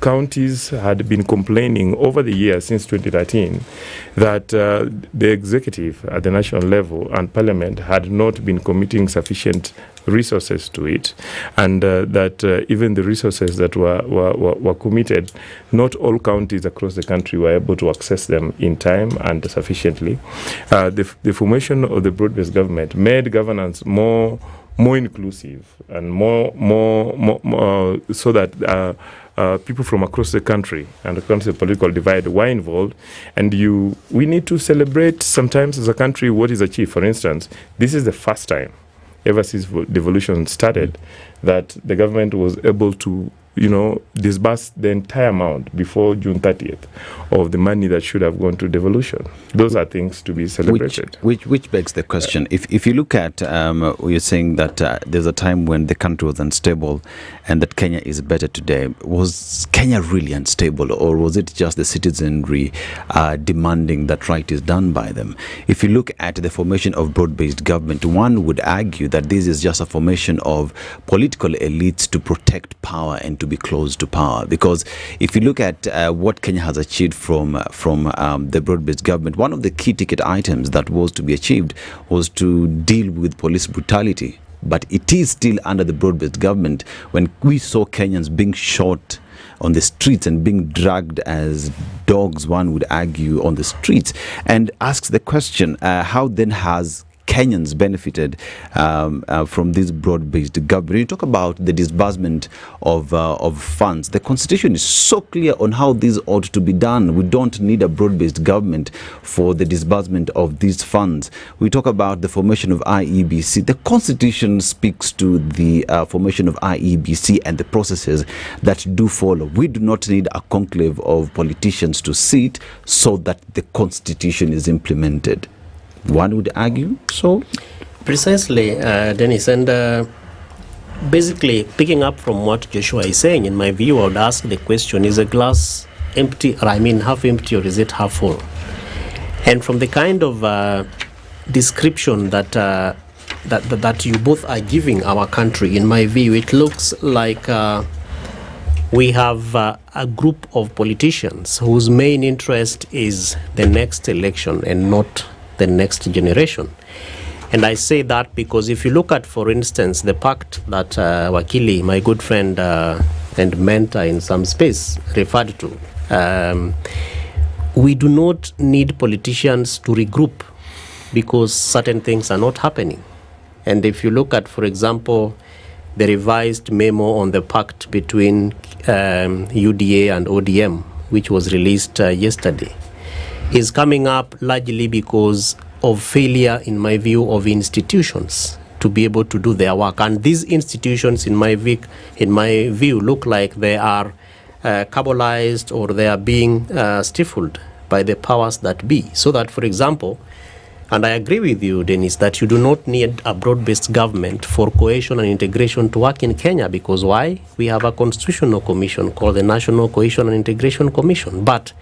counties had been complaining over the years since 2013 that the executive at the national level and parliament had not been committing sufficient resources to it, and that even the resources that were committed, not all counties across the country were able to access them in time and sufficiently. The formation of the broad-based government made governance more inclusive and more so that people from across the country and across the political divide were involved. And we need to celebrate sometimes as a country what is achieved. For instance, this is the first time ever since devolution started that the government was able to disburse the entire amount before June 30th of the money that should have gone to devolution. Those are things to be celebrated. Which begs the question. If you look at, you're saying that there's a time when the country was unstable and that Kenya is better today. Was Kenya really unstable, or was it just the citizenry demanding that right is done by them? If you look at the formation of broad-based government, one would argue that this is just a formation of political elites to protect power and to be close to power. Because if you look at what Kenya has achieved from the broad-based government, one of the key ticket items that was to be achieved was to deal with police brutality. But it is still under the broad-based government when we saw Kenyans being shot on the streets and being dragged as dogs, one would argue, on the streets, and asks the question, how then has Kenyans benefited from this broad-based government. You talk about the disbursement of funds. The constitution is so clear on how this ought to be done. We don't need a broad-based government for the disbursement of these funds. We talk about the formation of IEBC. The constitution speaks to the formation of IEBC and the processes that do follow. We do not need a conclave of politicians to sit so that the constitution is implemented. One would argue so. Precisely, Dennis. And basically, picking up from what Joshua is saying, in my view, I would ask the question, is a glass empty, or half empty, or is it half full? And from the kind of description that you both are giving our country, in my view, it looks like we have a group of politicians whose main interest is the next election and not the next generation. And I say that because if you look at, for instance, the pact that Wakili, my good friend and mentor in some space, referred to, we do not need politicians to regroup because certain things are not happening. And if you look at, for example, the revised memo on the pact between UDA and ODM, which was released yesterday, is coming up largely because of failure, in my view, of institutions to be able to do their work. And these institutions, in my view, look like they are cabalized or they are being stifled by the powers that be. So that, for example, and I agree with you, Dennis, that you do not need a broad-based government for cohesion and integration to work in Kenya, because why? We have a constitutional commission called the National Cohesion and Integration Commission. But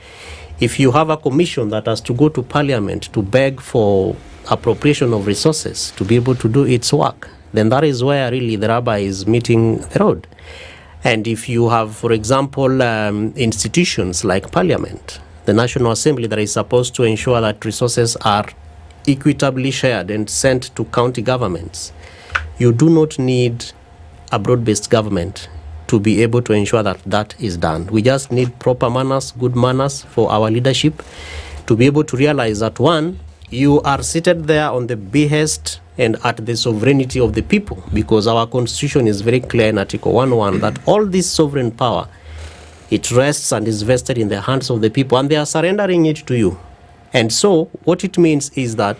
if you have a commission that has to go to parliament to beg for appropriation of resources to be able to do its work, then that is where really the rubber is meeting the road. And if you have, for example, institutions like parliament, the National Assembly, that is supposed to ensure that resources are equitably shared and sent to county governments, you do not need a broad-based government to be able to ensure that that is done. We just need proper manners, good manners for our leadership to be able to realize that, one, you are seated there on the behest and at the sovereignty of the people, because our constitution is very clear in Article 1.1 that all this sovereign power, it rests and is vested in the hands of the people, and they are surrendering it to you. And so what it means is that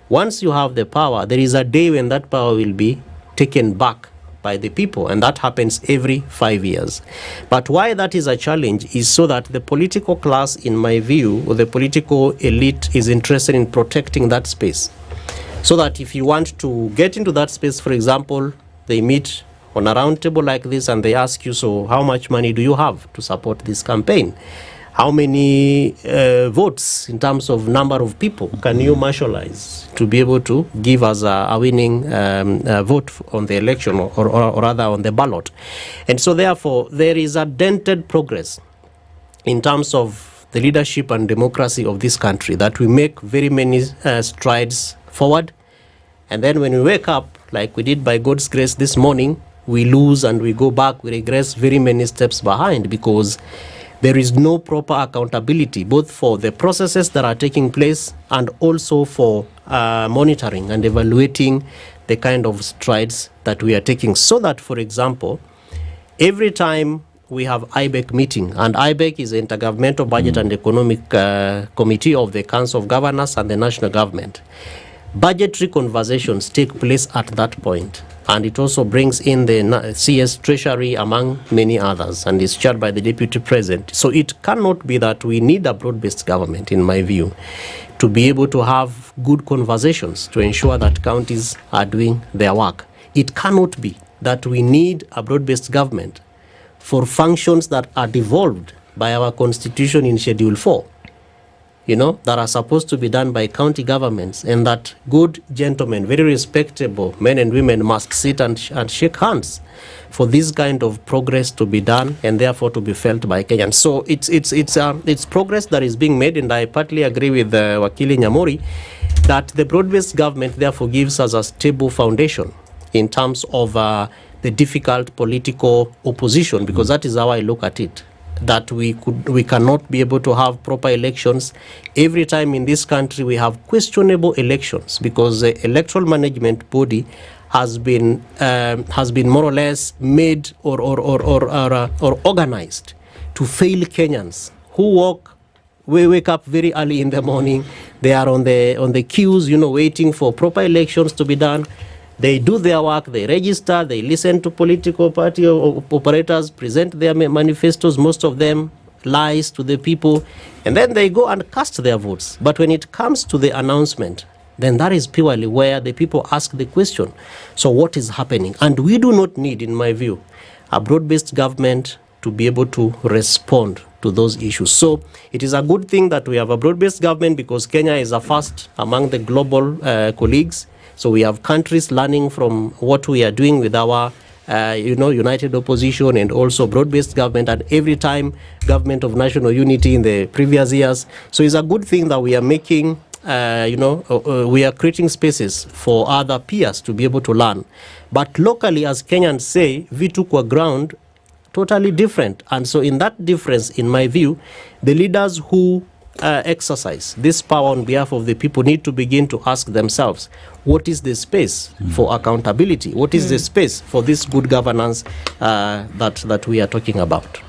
once you have the power, there is a day when that power will be taken back by the people, and that happens every 5 years. But why that is a challenge is so that the political class, in my view, or the political elite, is interested in protecting that space. So that if you want to get into that space, for example, they meet on a round table like this and they ask you, so how much money do you have to support this campaign? How many votes in terms of number of people can you marshalize to be able to give us a winning vote on the election, or rather on the ballot? And so therefore, there is a dented progress in terms of the leadership and democracy of this country, that we make very many strides forward. And then when we wake up, like we did by God's grace this morning, we lose and we go back, we regress very many steps behind, because there is no proper accountability, both for the processes that are taking place and also for monitoring and evaluating the kind of strides that we are taking. So that, for example, every time we have IBEC meeting, and IBEC is the Intergovernmental Budget and Economic Committee of the Council of Governors and the national government, budgetary conversations take place at that point. And it also brings in the CS Treasury, among many others, and is chaired by the Deputy President. So it cannot be that we need a broad-based government, in my view, to be able to have good conversations to ensure that counties are doing their work. It cannot be that we need a broad-based government for functions that are devolved by our Constitution in Schedule 4. That are supposed to be done by county governments, and that good gentlemen, very respectable men and women, must sit and shake hands for this kind of progress to be done and therefore to be felt by Kenyans. So it's progress that is being made, and I partly agree with Wakili Nyamori that the broad-based government therefore gives us a stable foundation in terms of the difficult political opposition, because that is how I look at it. that we cannot be able to have proper elections. Every time in this country we have questionable elections because the electoral management body has been more or less made or organized to fail Kenyans who wake up very early in the morning. They are on the queues, waiting for proper elections to be done. They do their work, they register, they listen to political party operators, present their manifestos, most of them lies to the people, and then they go and cast their votes. But when it comes to the announcement, then that is purely where the people ask the question, so what is happening? And we do not need, in my view, a broad-based government to be able to respond to those issues. So it is a good thing that we have a broad-based government because Kenya is a first among the global colleagues. So we have countries learning from what we are doing with our, united opposition and also broad-based government, and every time government of national unity in the previous years. So it's a good thing that we are making, we are creating spaces for other peers to be able to learn. But locally, as Kenyans say, vitu kwa ground, totally different. And so in that difference, in my view, the leaders who exercise this power on behalf of the people need to begin to ask themselves, what is the space for accountability? What is the space for this good governance that we are talking about?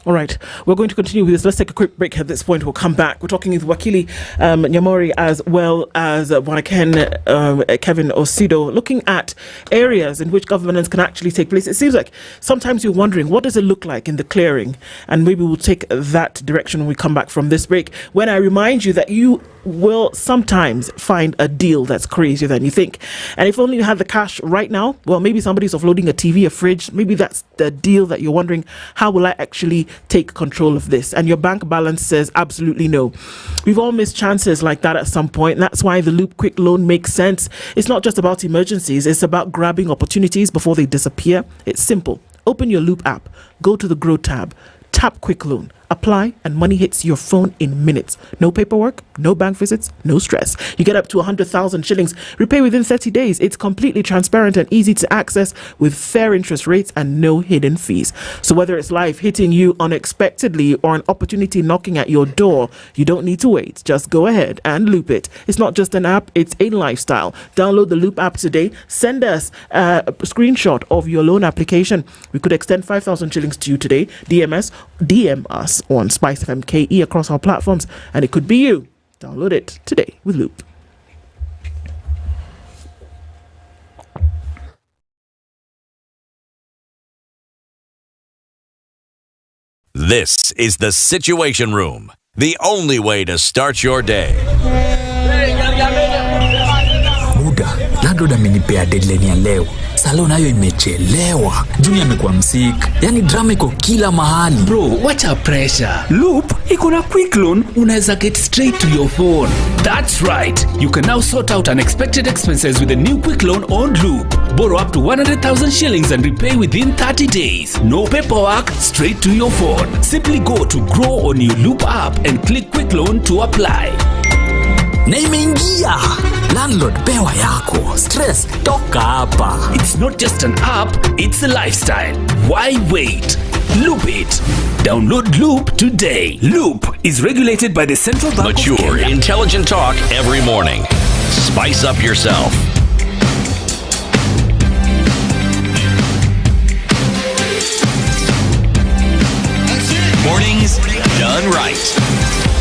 All right, we're going to continue with this. Let's take a quick break at this point. We'll come back. We're talking with Wakili Nyamweya as well as Kevin Osido, looking at areas in which governance can actually take place. It seems like sometimes you're wondering, what does it look like in the clearing? And maybe we'll take that direction when we come back from this break, when I remind you that you will sometimes find a deal that's crazier than you think. And if only you had the cash right now, well, maybe somebody's offloading a TV, a fridge. Maybe that's the deal that you're wondering, how will I actually take control of this? And your bank balance says absolutely no. We've all missed chances like that at some point. And that's why the Loop Quick Loan makes sense. It's not just about emergencies. It's about grabbing opportunities before they disappear. It's simple. Open your Loop app, go to the Grow tab, tap Quick Loan, apply, and money hits your phone in minutes. No paperwork, no bank visits, no stress. You get up to 100,000 shillings. Repay within 30 days. It's completely transparent and easy to access with fair interest rates and no hidden fees. So whether it's life hitting you unexpectedly or an opportunity knocking at your door, you don't need to wait. Just go ahead and Loop it. It's not just an app, it's a lifestyle. Download the Loop app today. Send us a screenshot of your loan application. We could extend 5,000 shillings to you today. DM us on SpiceFM KE across our platforms, and it could be you. Download it today with Loop. This is the Situation Room, the only way to start your day. Buda, landlord amenipea deadline ya leo. Salon nayo imechelewa. Junior amekuwa msik. Yani drama iko kila mahali. Bro, wacha pressure. Loop iko na quick loan, unaweza get straight to your phone. That's right. You can now sort out unexpected expenses with a new quick loan on Loop. Borrow up to 100,000 shillings and repay within 30 days. No paperwork, straight to your phone. Simply go to Grow on your Loop app and click quick loan to apply. Na imeingia. Landlord pewa yako. Stress toka hapa. It's not just an app, it's a lifestyle. Why wait? Loop it. Download Loop today. Loop is regulated by the Central Bank of Kenya. Mature, intelligent talk every morning. Spice up yourself. Mornings done right.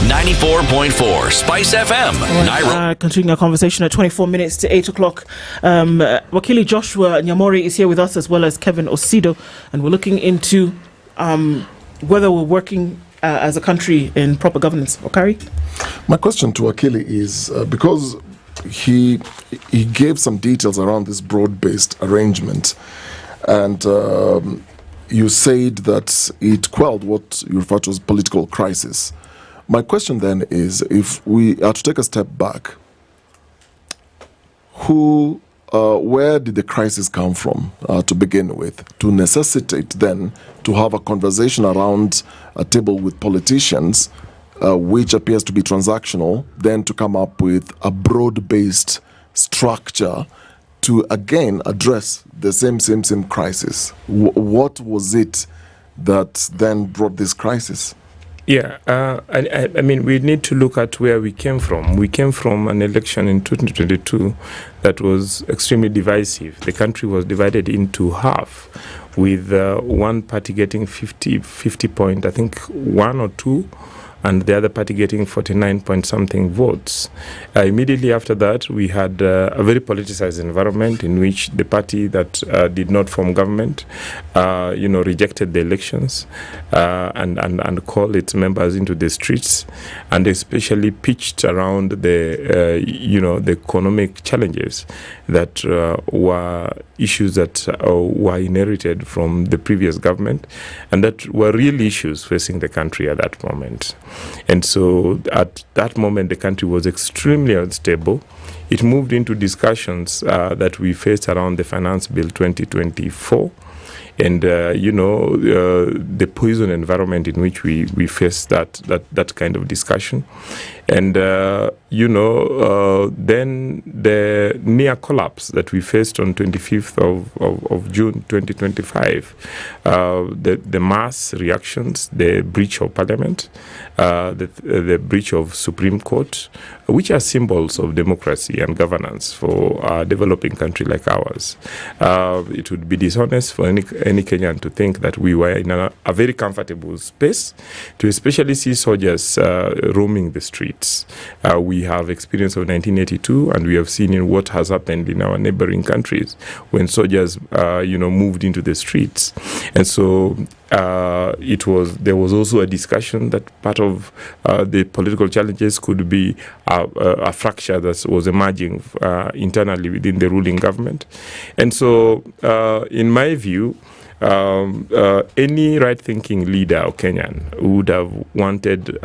94.4 Spice FM. Continuing our conversation at 24 minutes to 8 o'clock. Wakili Joshua Nyamweya is here with us, as well as Kevin Osido, and we're looking into whether we're working as a country in proper governance. Okari? My question to Wakili is, because he gave some details around this broad-based arrangement, and you said that it quelled what you refer to as political crisis. My question then is, if we are to take a step back, where did the crisis come from to begin with, to necessitate then to have a conversation around a table with politicians, which appears to be transactional, then to come up with a broad-based structure to again address the same crisis? What was it that then brought this crisis? Yeah, I mean, we need to look at where we came from. We came from an election in 2022 that was extremely divisive. The country was divided into half, with one party getting 50 point, I think, 1 or 2, and the other party getting 49 point something votes. Immediately after that, we had a very politicized environment in which the party that did not form government, rejected the elections and called its members into the streets, and especially pitched around the economic challenges that were issues that were inherited from the previous government, and that were real issues facing the country at that moment. And so at that moment, the country was extremely unstable. It moved into discussions that we faced around the Finance Bill 2024. And, the poison environment in which we faced that kind of discussion. And, then the near collapse that we faced on 25th of June 2025, the mass reactions, the breach of parliament, the breach of Supreme Court, which are symbols of democracy and governance for a developing country like ours. It would be dishonest for any Kenyan to think that we were in a very comfortable space to especially see soldiers roaming the streets. We have experience of 1982, and we have seen in what has happened in our neighboring countries when soldiers, moved into the streets. And so there was also a discussion that part of the political challenges could be a fracture that was emerging internally within the ruling government. And so, in my view, any right-thinking leader or Kenyan would have wanted,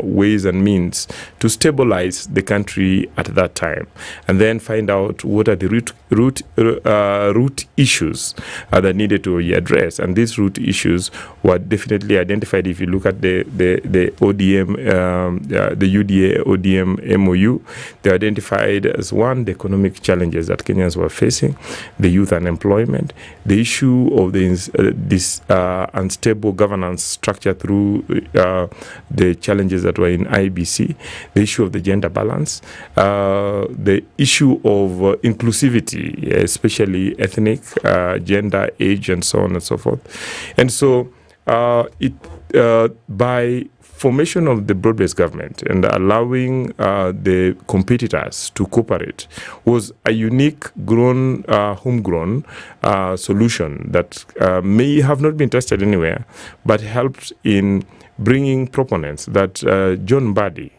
ways and means to stabilize the country at that time, and then find out what are the root issues that needed to be addressed. And these root issues were definitely identified. If you look at the ODM, the UDA ODM MOU, they identified as one, the economic challenges that Kenyans were facing, the youth unemployment, the issue of this unstable governance structure through the challenges that were in IEBC, the issue of the gender balance, the issue of inclusivity, especially ethnic, gender, age, and so on and so forth. And so by formation of the broad-based government and allowing the competitors to cooperate was a unique, homegrown solution that may have not been tested anywhere, but helped in bringing proponents that John Mbadi,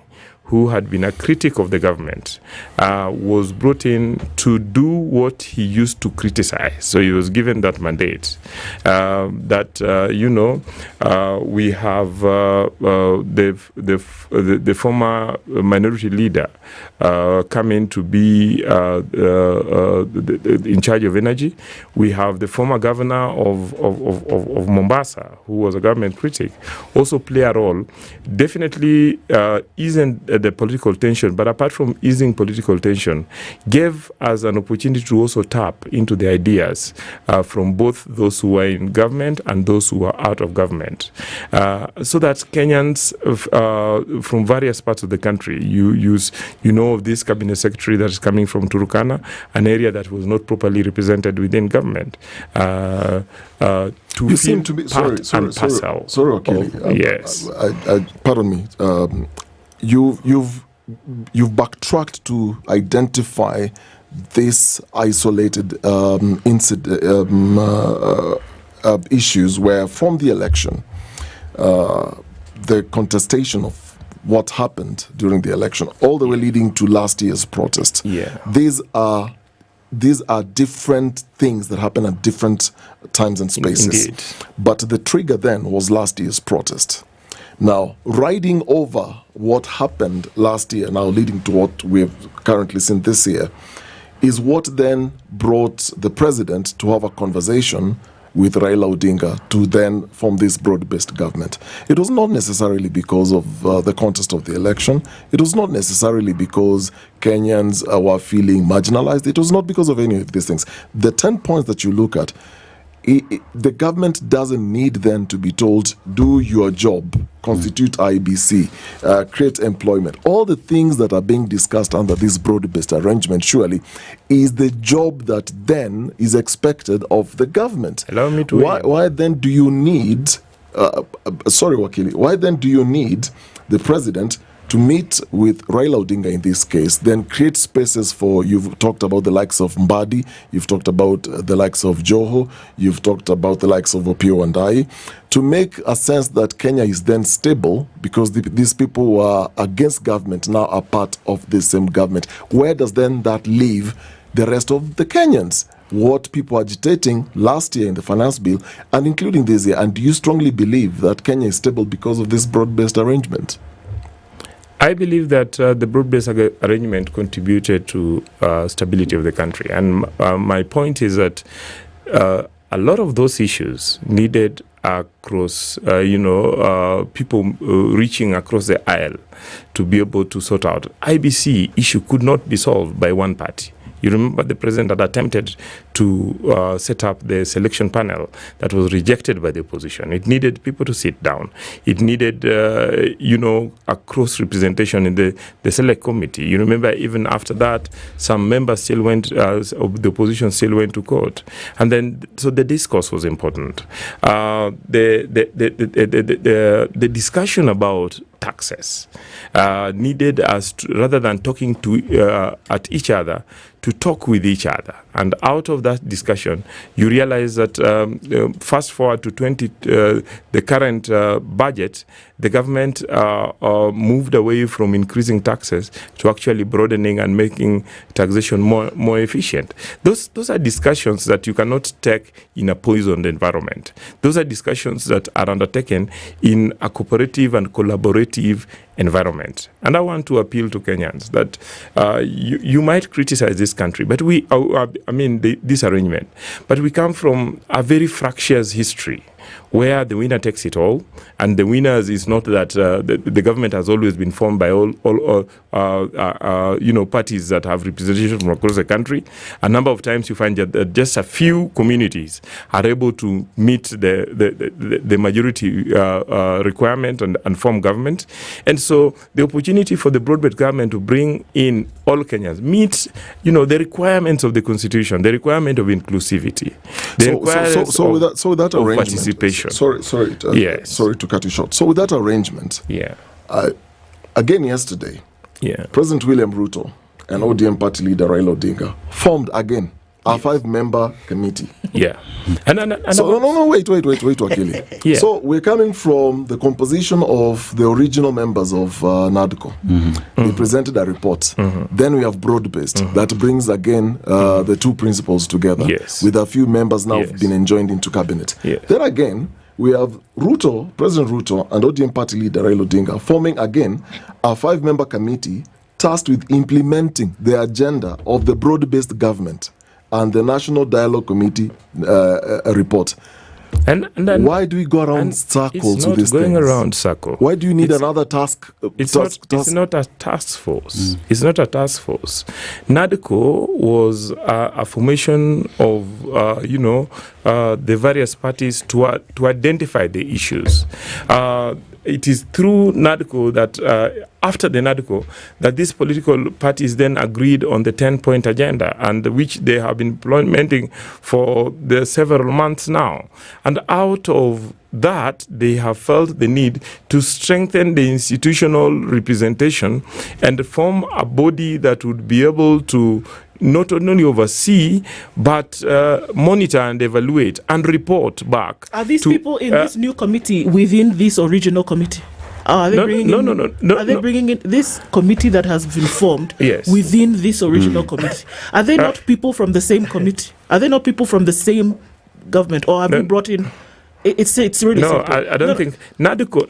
who had been a critic of the government, was brought in to do what he used to criticize. So he was given that mandate. We have the former minority leader coming to be in charge of energy. We have the former governor of Mombasa, who was a government critic, also play a role. Definitely isn't the political tension, but apart from easing political tension, gave us an opportunity to also tap into the ideas from both those who were in government and those who were out of government, so that Kenyans from various parts of the country, you know of this cabinet secretary that is coming from Turkana, an area that was not properly represented within government. You seem to be sorry, Okari. Yes. Pardon me. You've backtracked to identify this isolated issues where from the election, the contestation of what happened during the election, all the way leading to last year's protest. Yeah. These are different things that happen at different times and spaces. Indeed. But the trigger then was last year's protest. Now, riding over what happened last year, now leading to what we've currently seen this year, is what then brought the president to have a conversation with Raila Odinga to then form this broad-based government. It was not necessarily because of the contest of the election. It was not necessarily because Kenyans were feeling marginalized. It was not because of any of these things. The 10 points that you look at, the government doesn't need then to be told, do your job, constitute IEBC, create employment. All the things that are being discussed under this broad-based arrangement surely is the job that then is expected of the government. Allow me to... Why then do you need... sorry, Wakili. Why then do you need the president to meet with Raila Odinga in this case, then create spaces for, you've talked about the likes of Mbadi, you've talked about the likes of Joho, you've talked about the likes of Opio and I, to make a sense that Kenya is then stable because these people who are against government now are part of the same government. Where does then that leave the rest of the Kenyans? What people agitating last year in the finance bill and including this year, and do you strongly believe that Kenya is stable because of this broad-based arrangement? I believe that the broad-based arrangement contributed to stability of the country. And my point is that a lot of those issues needed across, people reaching across the aisle to be able to sort out. IBC issue could not be solved by one party. You remember the president had attempted to set up the selection panel that was rejected by the opposition. It needed people to sit down. It needed, a cross representation in the select committee. You remember even after that, some members still went, the opposition still went to court. And then, so the discourse was important. The discussion about taxes needed us to, rather than talking to at each other, to talk with each other. And out of that discussion, you realize that fast forward to the current budget, the government moved away from increasing taxes to actually broadening and making taxation more efficient. Those are discussions that you cannot take in a poisoned environment. Those are discussions that are undertaken in a cooperative and collaborative environment. And I want to appeal to Kenyans that you might criticize this country, but this arrangement, but we come from a very fractious history where the winner takes it all, and the winners is not that the government has always been formed by all parties that have representation from across the country. A number of times you find that just a few communities are able to meet the majority requirement and form government. And so the opportunity for the broad-based government to bring in all Kenyans meets, the requirements of the constitution, the requirement of inclusivity, the requirements with that arrangement, participation. Sorry to cut you short. So with that arrangement, again yesterday, President William Ruto and ODM party leader Raila Odinga formed again a 5-member committee. Wait, Wakili. So we're coming from the composition of the original members of NADCO. They presented a report. Then we have broad-based. That brings again the two principles together. With a few members now been enjoined into cabinet. Then again, we have President Ruto and ODM party leader Raila Odinga forming again a 5-member committee tasked with implementing the agenda of the broad-based government and the National Dialogue Committee report. And then why do we go around circles with these things? Around circle. Why do you need another task? It's not a task force. It's not a task force. NADCO was a formation of the various parties to identify the issues. It is through NADCO that after the NADCO that these political parties then agreed on the 10-point agenda, and which they have been implementing for the several months now. And out of that, they have felt the need to strengthen the institutional representation and form a body that would be able to not only oversee, but monitor and evaluate and report back. Are these people in this new committee within this original committee? Are they bringing in this committee that has been formed within this original committee? Are they not people from the same committee? Are they not people from the same government? Or have you brought in... It's really simple. I don't think NADCO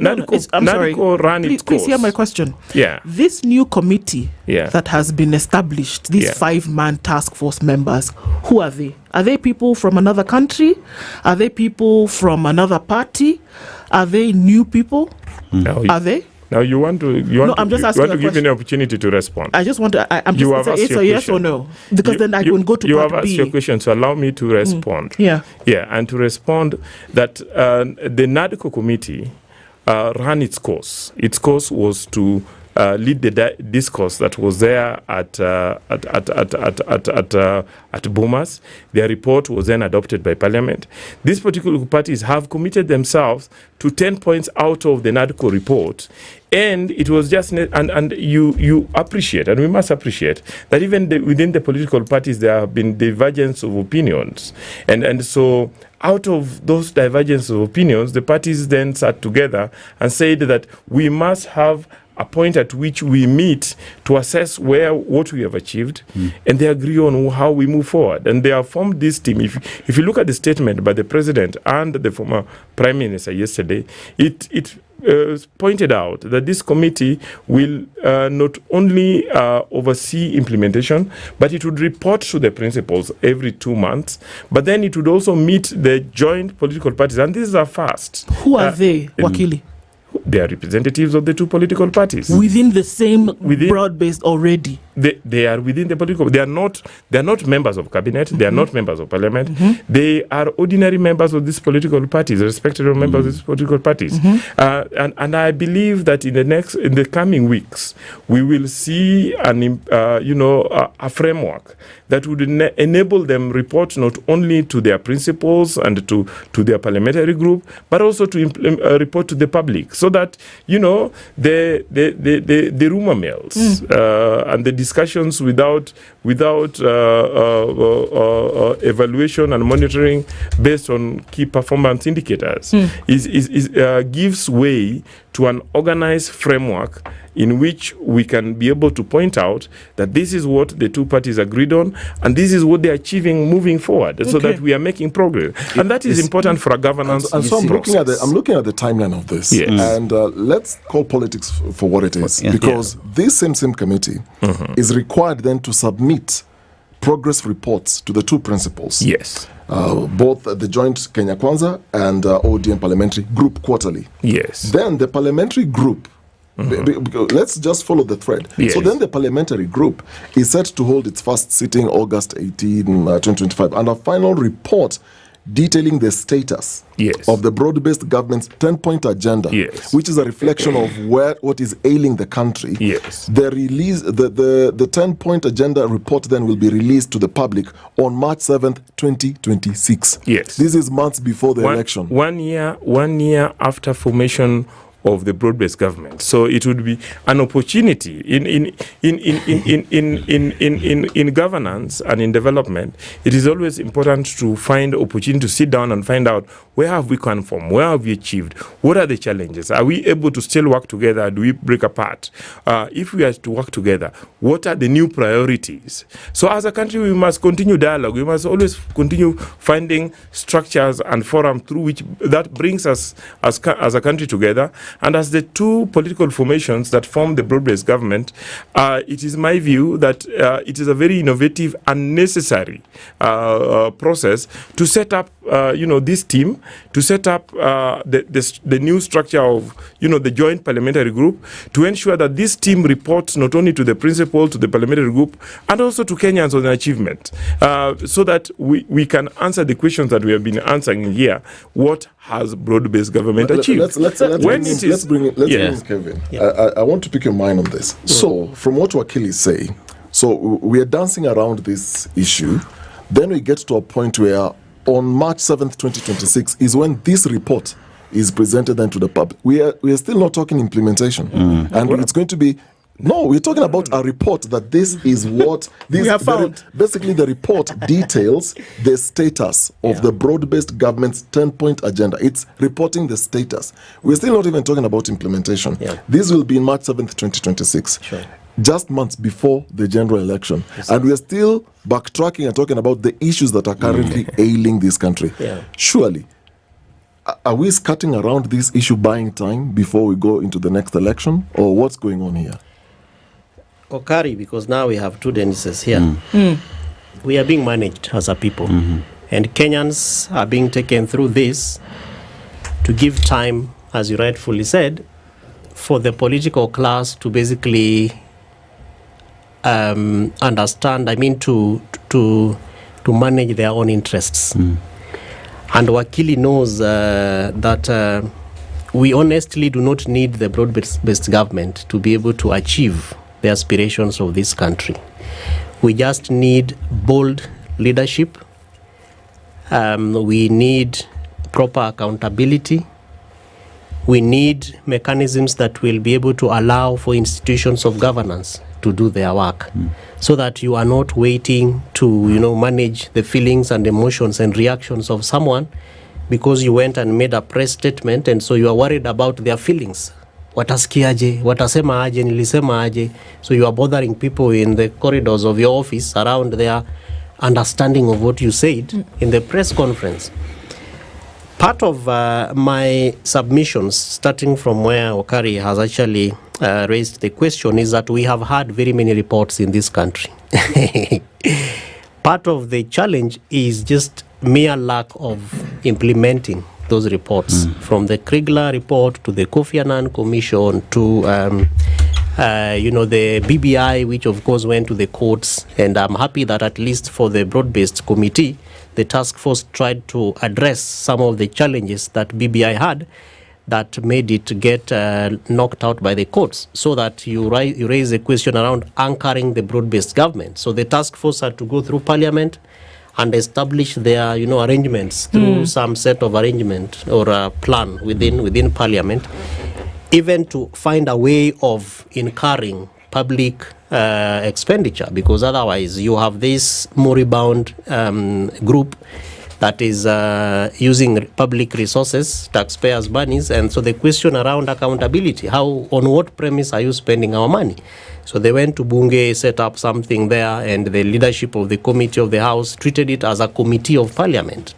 ran its course. Please hear my question. Yeah. This new committee that has been established, these 5-man task force members, who are they? Are they people from another country? Are they people from another party? Are they new people? No. Are they? Now you want to I'm just asking give me an opportunity to respond. I just want to. I'm just saying it's a yes or no, because then I can go to you part have asked B. your question, so allow me to respond. Yeah, and to respond that the NADCO committee ran its course. Its course was to lead the discourse that was there at Bomas. Their report was then adopted by Parliament. These political parties have committed themselves to 10 points out of the NADCO report. And it was just, and you appreciate, and we must appreciate, that even within the political parties there have been divergence of opinions. And so out of those divergence of opinions, the parties then sat together and said that we must have a point at which we meet to assess what we have achieved, and they agree on how we move forward. And they have formed this team. If you look at the statement by the President and the former Prime Minister yesterday, it pointed out that this committee will not only oversee implementation, but it would report to the principals every 2 months, but then it would also meet the joint political parties. And these are first. Who are they, Wakili? They are representatives of the two political parties within the same broad-based already. They are within the political. They are not members of cabinet. They are not members of parliament. They are ordinary members of these political parties, respected members of these political parties. And I believe that in the coming weeks we will see a framework that would enable them report not only to their principals and to their parliamentary group, but also to report to the public, so that the rumor mills and the discussions without evaluation and monitoring based on key performance indicators gives way to an organized framework in which we can be able to point out that this is what the two parties agreed on, and this is what they're achieving moving forward, so that we are making progress. And that is important for a governance and so I'm looking at the timeline of this. And let's call politics for what it is. Because this same CMC is required then to submit progress reports to the two principals. Both the joint Kenya Kwanza and ODM parliamentary group quarterly. Then the parliamentary group, let's just follow the thread. So then the parliamentary group is set to hold its first sitting August 18, 2025, and a final report detailing the status of the broad-based government's 10-point agenda, which is a reflection of what is ailing the country. The release, the 10-point agenda report then will be released to the public on March 7th, 2026. This is months before the election. 1 year after formation of the broad-based government. So it would be an opportunity in governance and in development. It is always important to find opportunity to sit down and find out where have we come from, where have we achieved, what are the challenges, are we able to still work together, do we break apart? If we are to work together, what are the new priorities? So as a country, we must continue dialogue. We must always continue finding structures and forums through which that brings us as a country together. And as the two political formations that form the broad-based government, it is my view that it is a very innovative and necessary process to set up, this team, to set up the new structure of, the joint parliamentary group, to ensure that this team reports not only to the principal, to the parliamentary group, and also to Kenyans on the achievement, so that we can answer the questions that we have been answering here. What has broad-based government achieved? Let's bring in Kevin. I want to pick your mind on this. So, from what Wakili is saying, so we are dancing around this issue. Then we get to a point where on March 7th, 2026 is when this report is presented then to the public. We are still not talking implementation. And it's going to be we're talking about a report that this is what this we have found. Basically, the report details the status of the broad-based government's 10-point agenda. It's reporting the status. We're still not even talking about implementation. This will be in March 7th, 2026. Just months before the general election. And we're still backtracking and talking about the issues that are currently ailing this country. Surely, are we skirting around this issue, buying time before we go into the next election? Or what's going on here? Okari, because now we have two Denises here. We are being managed as a people. And Kenyans are being taken through this to give time, as you rightfully said, for the political class to basically understand, to manage their own interests. And Wakili knows that we honestly do not need the broad-based government to be able to achieve the aspirations of this country. We just need bold leadership. We need proper accountability. We need mechanisms that will be able to allow for institutions of governance to do their work, so that you are not waiting to manage the feelings and emotions and reactions of someone because you went and made a press statement, and so you are worried about their feelings. Watasikiaje, watasema aje, nilisema aje. So you are bothering people in the corridors of your office around their understanding of what you said in the press conference. Part of my submissions, starting from where Okari has actually raised the question, is that we have had very many reports in this country. Part of the challenge is just mere lack of implementing those reports, from the Kriegler report to the Kofi Annan Commission to the BBI, which of course went to the courts. And I'm happy that at least for the broad-based committee, the task force tried to address some of the challenges that BBI had that made it get knocked out by the courts, so that you raise a question around anchoring the broad-based government. So the task force had to go through parliament and establish their arrangements through some set of arrangement or a plan within parliament, even to find a way of incurring public expenditure, because otherwise you have this moribund group that is using public resources, taxpayers' monies. And so the question around accountability, on what premise are you spending our money? So they went to Bunge, set up something there, and the leadership of the committee of the House treated it as a committee of parliament.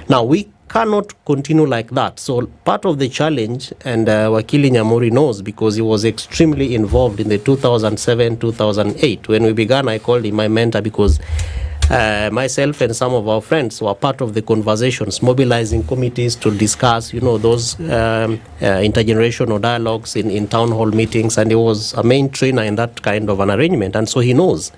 Now, we cannot continue like that. So part of the challenge, and Wakili Nyamweya knows because he was extremely involved in the 2007-2008. When we began, I called him my mentor because myself and some of our friends were part of the conversations, mobilizing committees to discuss, those intergenerational dialogues in town hall meetings. And he was a main trainer in that kind of an arrangement. And so he knows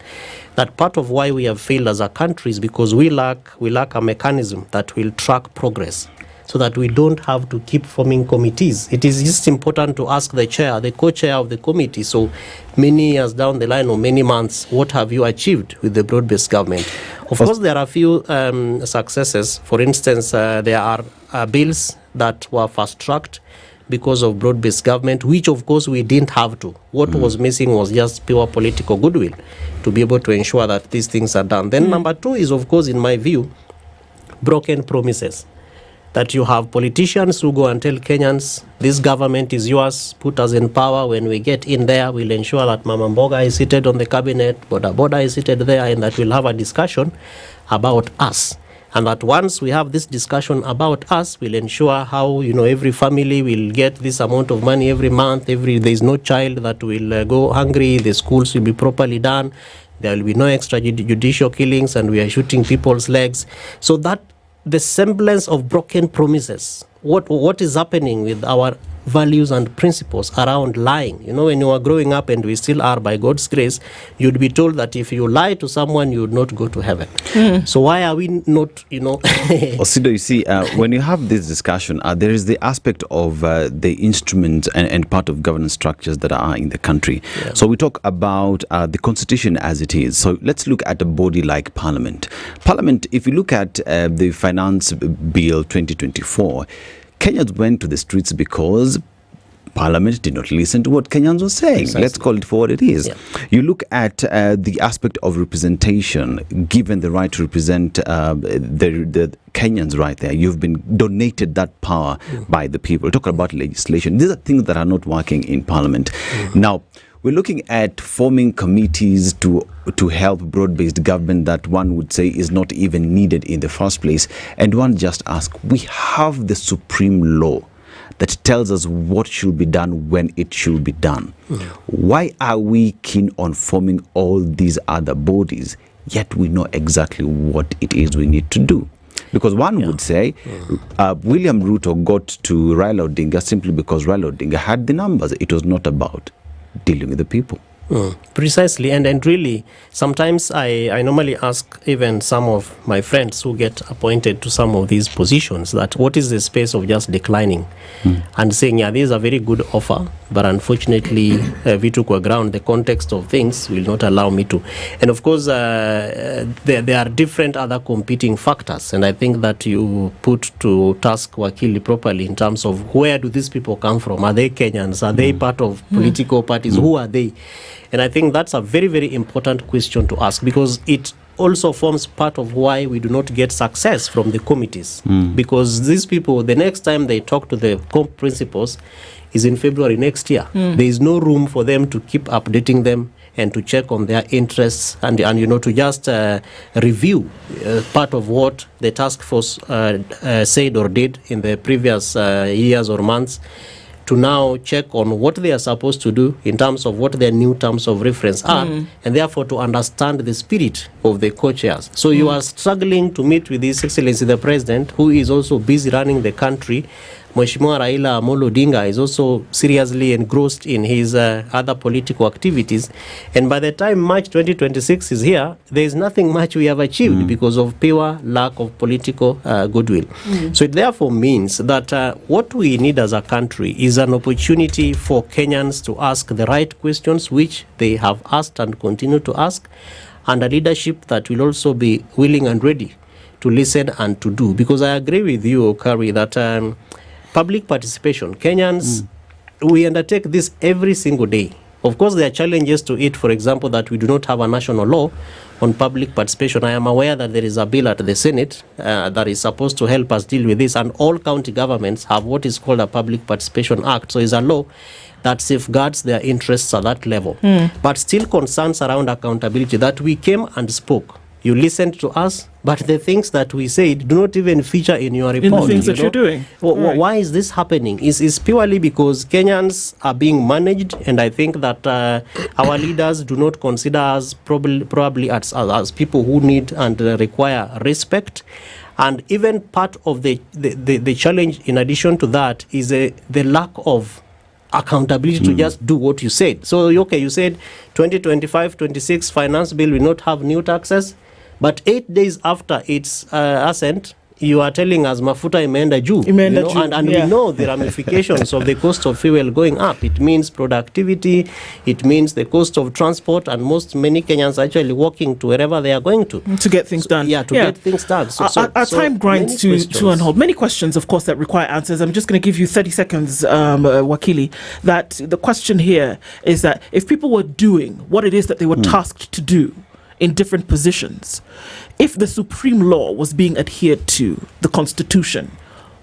that part of why we have failed as a country is because we lack a mechanism that will track progress, so that we don't have to keep forming committees. It is just important to ask the co-chair of the committee, so many years down the line or many months, what have you achieved with the broad-based government? Of course, there are a few successes. For instance, there are bills that were fast-tracked because of broad-based government, which of course we didn't have to. What was missing was just pure political goodwill to be able to ensure that these things are done. Then number two is, of course, in my view, broken promises. That you have politicians who go and tell Kenyans, this government is yours, put us in power. When we get in there, we'll ensure that Mama Mboga is seated on the cabinet, Boda is seated there, and that we'll have a discussion about us. And that once we have this discussion about us, we'll ensure how, every family will get this amount of money every month. There's no child that will go hungry. The schools will be properly done. There will be no extrajudicial killings, and we are shooting people's legs. So that the semblance of broken promises, what is happening with our values and principles around lying? When you are growing up, and we still are by God's grace, you'd be told that if you lie to someone, you would not go to heaven. So why are we not, Osido, you see, when you have this discussion, there is the aspect of the instruments and part of governance structures that are in the country. Yeah. So we talk about the constitution as it is. So let's look at a body like Parliament. Parliament, if you look at the Finance Bill 2024, Kenyans went to the streets because Parliament did not listen to what Kenyans were saying. Precisely. Let's call it for what it is. Yeah. You look at the aspect of representation, given the right to represent the Kenyans right there. You've been donated that power by the people. Talk about legislation. These are things that are not working in Parliament. Now, we're looking at forming committees to help broad-based government that one would say is not even needed in the first place. And one just asks, we have the supreme law that tells us what should be done when it should be done. Why are we keen on forming all these other bodies, yet we know exactly what it is we need to do? Because one would say William Ruto got to Raila Odinga simply because Raila Odinga had the numbers. It was not about dealing with the people. Precisely, and really, sometimes I normally ask even some of my friends who get appointed to some of these positions that what is the space of just declining and saying, yeah, this is a very good offer, but unfortunately, vitu kwa ground, the context of things will not allow me to. And of course, there are different other competing factors, and I think that you put to task Wakili properly in terms of where do these people come from? Are they Kenyans? Are they part of political parties? Who are they? And I think that's a very, very important question to ask, because it also forms part of why we do not get success from the committees. Because these people, the next time they talk to the comp principals is in February next year. There is no room for them to keep updating them and to check on their interests and to just review part of what the task force said or did in the previous years or months, to now check on what they are supposed to do in terms of what their new terms of reference are, and therefore to understand the spirit of the co-chairs. So you are struggling to meet with His Excellency the President, who is also busy running the country. Mheshimiwa Raila Amolo Odinga is also seriously engrossed in his other political activities. And by the time March 2026 is here, there is nothing much we have achieved because of pure lack of political goodwill. So it therefore means that what we need as a country is an opportunity for Kenyans to ask the right questions, which they have asked and continue to ask, and a leadership that will also be willing and ready to listen and to do. Because I agree with you, Okari, that public participation, Kenyans, we undertake this every single day. Of course, there are challenges to it, for example, that we do not have a national law on public participation. I am aware that there is a bill at the Senate that is supposed to help us deal with this, and all county governments have what is called a Public Participation Act. So it's a law that safeguards their interests at that level. But still concerns around accountability, that we came and spoke. You listened to us, but the things that we said do not even feature in your report. In the things that you're doing. Why is this happening? It's purely because Kenyans are being managed, and I think that our leaders do not consider us probably as people who need and require respect. And even part of the challenge, in addition to that, is the lack of accountability to just do what you said. So, okay, you said 2025-26 finance bill will not have new taxes, but 8 days after its assent, you are telling us mafuta imeenda juu, and we know the ramifications of the cost of fuel going up. It means productivity, it means the cost of transport, and many Kenyans are actually walking to wherever they are going to get things done. Get things done. Our time grinds to unhold. Many questions, of course, that require answers. I'm just going to give you 30 seconds, Wakili. That the question here is that if people were doing what it is that they were tasked to do in different positions, if the supreme law was being adhered to, the Constitution,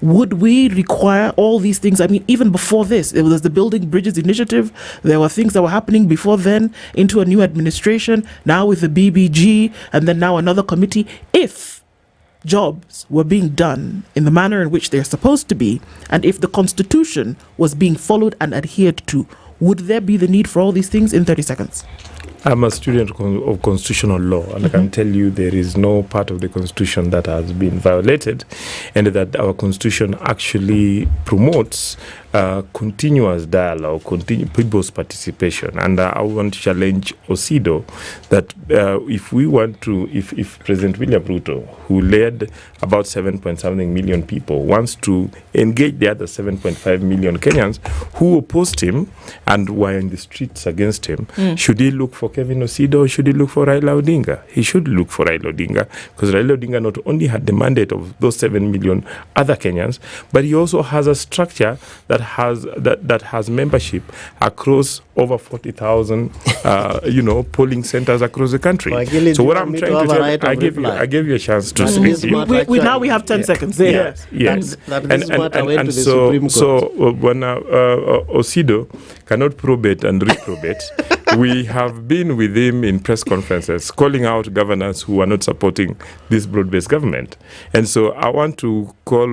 would we require all these things? I mean, even before this, there was the Building Bridges Initiative. There were things that were happening before then into a new administration, now with the BBG, and then now another committee. If jobs were being done in the manner in which they're supposed to be, and if the Constitution was being followed and adhered to, would there be the need for all these things? In 30 seconds. I'm a student of constitutional law, and I can tell you there is no part of the Constitution that has been violated, and that our Constitution actually promotes continuous dialogue, people's participation. And I want to challenge Osido that if we want to, if President William Ruto, who led about 7.something million people, wants to engage the other 7.5 million Kenyans who opposed him and were in the streets against him, should he look for Kevin Osido or should he look for Raila Odinga? He should look for Raila Odinga, because Raila Odinga not only had the mandate of those 7 million other Kenyans, but he also has a structure that has membership across over 40,000 polling centers across the country. So what I'm trying to tell, I gave you a chance to speak. Now we have 10 seconds. Yes. And so when Osido cannot probate and reprobate, we have been with him in press conferences calling out governors who are not supporting this broad-based government. And so I want to call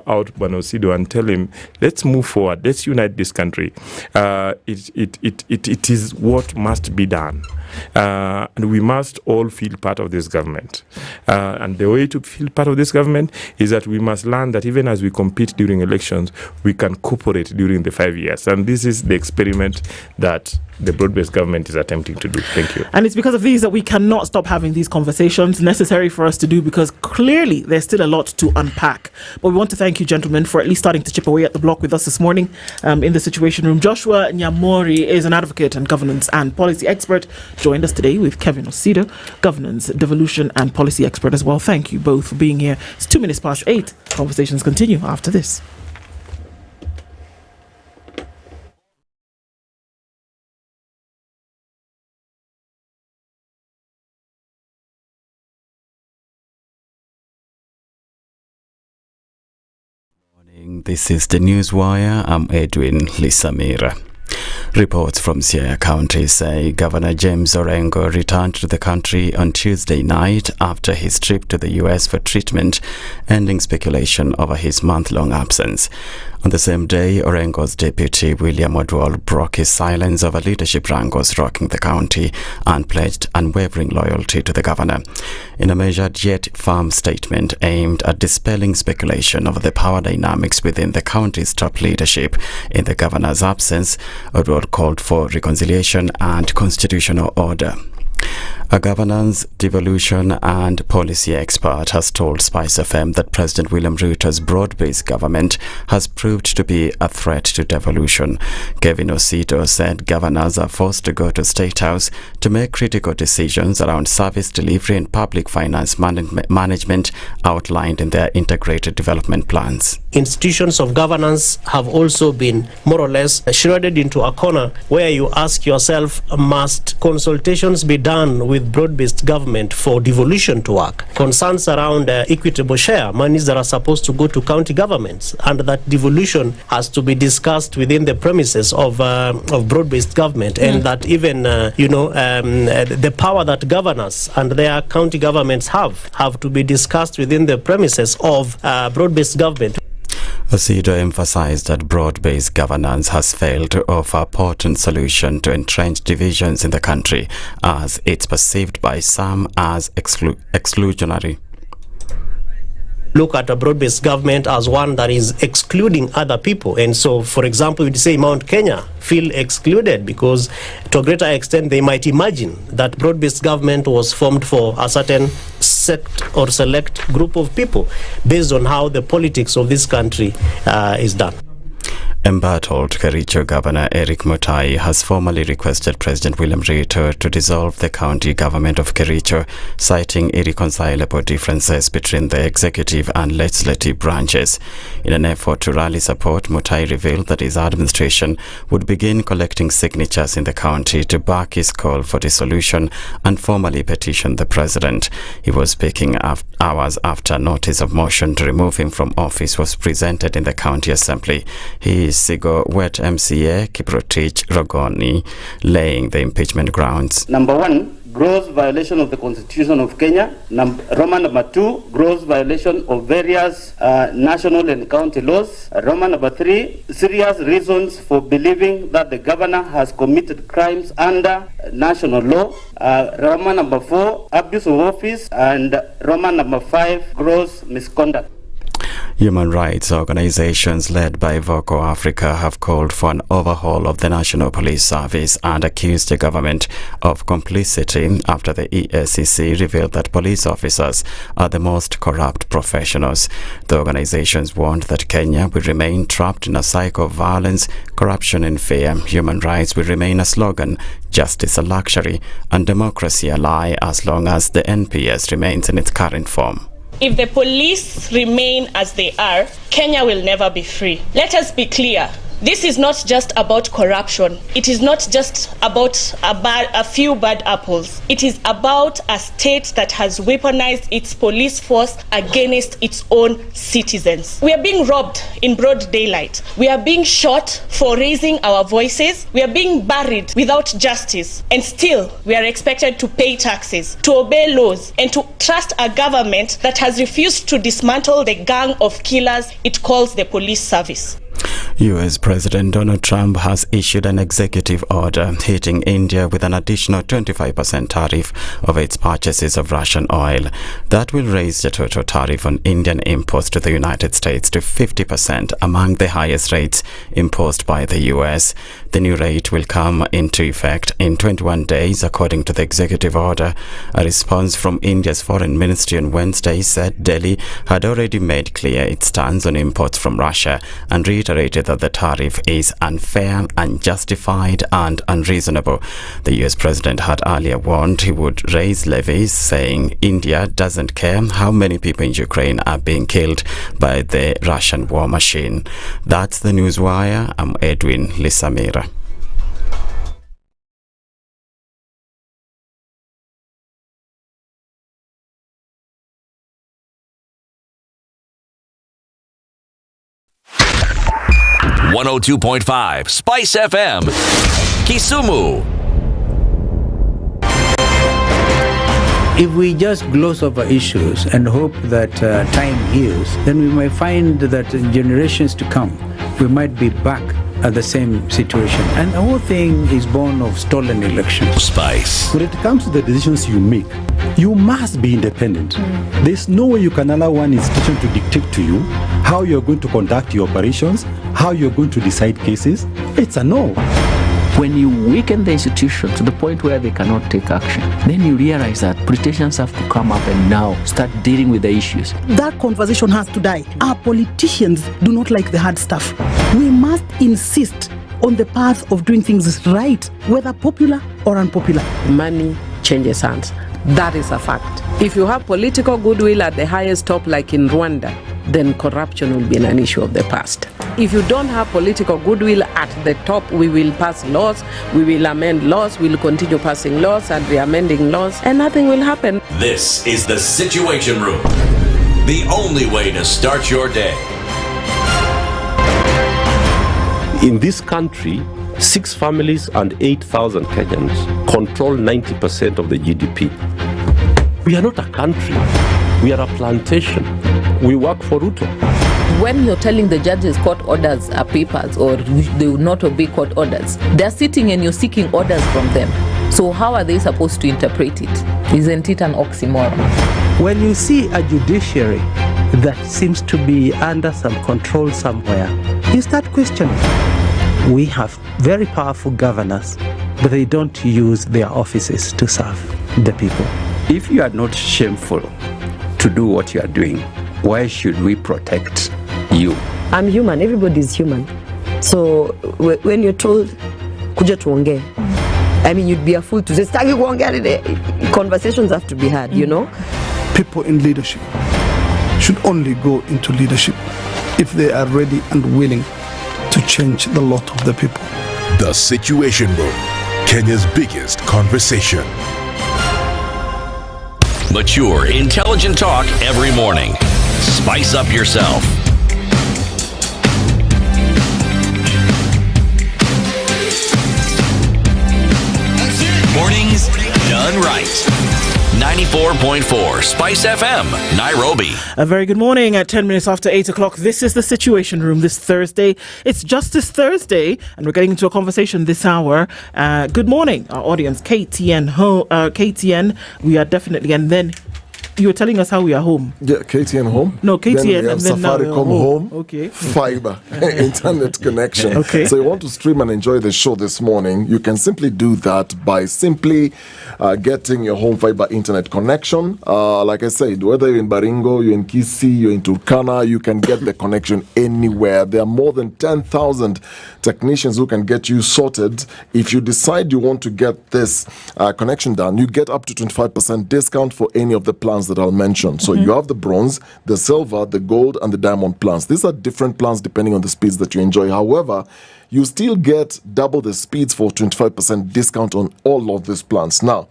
out Osido and tell him, let's move forward, let's unite this country. It is what must be done. and we must all feel part of this government. And the way to feel part of this government is that we must learn that even as we compete during elections, we can cooperate during the 5 years. And this is the experiment that the broad-based government is attempting to do. Thank you. And it's because of these that we cannot stop having these conversations necessary for us to do, because clearly there's still a lot to unpack. But we want to thank you, gentlemen, for at least starting to chip away at the block with us this morning in the Situation Room. Joshua Nyamweya is an advocate and governance and policy expert. Joined us today with Kevin Osido, governance, devolution and policy expert as well. Thank you both for being here. It's 8:02. Conversations continue after this. This is the Newswire. I'm Edwin Lisamira. Reports from Siaya County say Governor James Orengo returned to the country on Tuesday night after his trip to the US for treatment, ending speculation over his month-long absence. On the same day, Orengo's deputy William Odwal broke his silence over leadership wrangles rocking the county and pledged unwavering loyalty to the governor. In a measured yet firm statement aimed at dispelling speculation over the power dynamics within the county's top leadership in the governor's absence, Odwal called for reconciliation and constitutional order. A governance, devolution and policy expert has told SpiceFM that President William Ruto's broad-based government has proved to be a threat to devolution. Kevin Osido said governors are forced to go to State House to make critical decisions around service delivery and public finance management outlined in their integrated development plans. Institutions of governance have also been more or less shredded into a corner where you ask yourself, must consultations be done with broad-based government for devolution to work? Concerns around equitable share, monies that are supposed to go to county governments, and that devolution has to be discussed within the premises of broad-based government, and that even the power that governors and their county governments have to be discussed within the premises of broad-based government. Aseto emphasized that broad-based governance has failed to offer a potent solution to entrenched divisions in the country, as it's perceived by some as exclusionary. Look at a broad-based government as one that is excluding other people. And so, for example, you'd say Mount Kenya feel excluded because to a greater extent they might imagine that broad-based government was formed for a certain sect or select group of people based on how the politics of this country is done. Embattled Kericho Governor Eric Mutai has formally requested President William Ruto to dissolve the county government of Kericho, citing irreconcilable differences between the executive and legislative branches. In an effort to rally support, Mutai revealed that his administration would begin collecting signatures in the county to back his call for dissolution and formally petition the president. He was speaking hours after notice of motion to remove him from office was presented in the county assembly. He is Sigo Wet MCA Kiprotich Rogoni, laying the impeachment grounds. Number 1, gross violation of the Constitution of Kenya. Roman number 2, gross violation of various national and county laws. Roman number 3, serious reasons for believing that the governor has committed crimes under national law. Roman number 4, abuse of office. And Roman number 5, gross misconduct. Human rights organizations led by Okoh Africa have called for an overhaul of the National Police Service and accused the government of complicity after the EACC revealed that police officers are the most corrupt professionals. The organizations warned that Kenya will remain trapped in a cycle of violence, corruption and fear. Human rights will remain a slogan, justice a luxury, and democracy a lie as long as the NPS remains in its current form. If the police remain as they are, Kenya will never be free. Let us be clear. This is not just about corruption. It is not just about a few bad apples. It is about a state that has weaponized its police force against its own citizens. We are being robbed in broad daylight. We are being shot for raising our voices. We are being buried without justice. And still, we are expected to pay taxes, to obey laws, and to trust a government that has refused to dismantle the gang of killers it calls the police service. US President Donald Trump has issued an executive order hitting India with an additional 25% tariff of its purchases of Russian oil. That will raise the total tariff on Indian imports to the United States to 50%, among the highest rates imposed by the US. The new rate will come into effect in 21 days, according to the executive order. A response from India's foreign ministry on Wednesday said Delhi had already made clear its stance on imports from Russia and reiterated that the tariff is unfair, unjustified and unreasonable. The US president had earlier warned he would raise levies, saying India doesn't care how many people in Ukraine are being killed by the Russian war machine. That's the Newswire. I'm Edwin Lisamira. .5 Spice FM, Kisumu. If we just gloss over issues and hope that time heals, then we might find that in generations to come, we might be back at the same situation. And the whole thing is born of stolen elections. Spice. When it comes to the decisions you make, you must be independent. There's no way you can allow one institution to dictate to you how you're going to conduct your operations, how you're going to decide cases. It's a no. When you weaken the institution to the point where they cannot take action, then you realize that politicians have to come up and now start dealing with the issues. That conversation has to die. Our politicians do not like the hard stuff. We must insist on the path of doing things right, whether popular or unpopular. Money changes hands. That is a fact. If you have political goodwill at the highest top, like in Rwanda, then corruption will be an issue of the past. If you don't have political goodwill at the top, we will pass laws, we will amend laws, we will continue passing laws and re-amending laws, and nothing will happen. This is the Situation Room, the only way to start your day. In this country, 6 families and 8,000 Kenyans control 90% of the GDP. We are not a country, we are a plantation. We work for Ruto. When you're telling the judges court orders are papers or they will not obey court orders, they're sitting and you're seeking orders from them. So how are they supposed to interpret it? Isn't it an oxymoron? When you see a judiciary that seems to be under some control somewhere, you start questioning. We have very powerful governors, but they don't use their offices to serve the people. If you are not shameful to do what you are doing, why should we protect you? I'm human. Everybody's human. So when you're told, kuja tuongee, I mean, you'd be a fool to say, staki kuongea today. Conversations have to be had, you know? People in leadership should only go into leadership if they are ready and willing to change the lot of the people. The Situation Room, Kenya's biggest conversation. Mature, intelligent talk every morning. Spice up yourself. Mornings done right. 94.4 Spice FM, Nairobi. A very good morning at 10 minutes after 8 o'clock. This is the Situation Room this Thursday. It's Justice Thursday, and we're getting into a conversation this hour. Good morning, our audience. KTN, KTN, we are definitely, and then you were telling us how we are home. Yeah, KTN home. No, KTN then we have and then Safaricom home. Okay. Fiber, internet connection. Okay. So you want to stream and enjoy the show this morning, you can simply do that by simply getting your home fiber internet connection. Like I said, whether you're in Baringo, you're in Kisii, you're in Turkana, you can get the connection anywhere. There are more than 10,000 technicians who can get you sorted. If you decide you want to get this connection done, you get up to 25% discount for any of the plans that I'll mention. So you have the bronze, the silver, the gold, and the diamond plans. These are different plans depending on the speeds that you enjoy. However, you still get double the speeds for 25% discount on all of these plans. Now,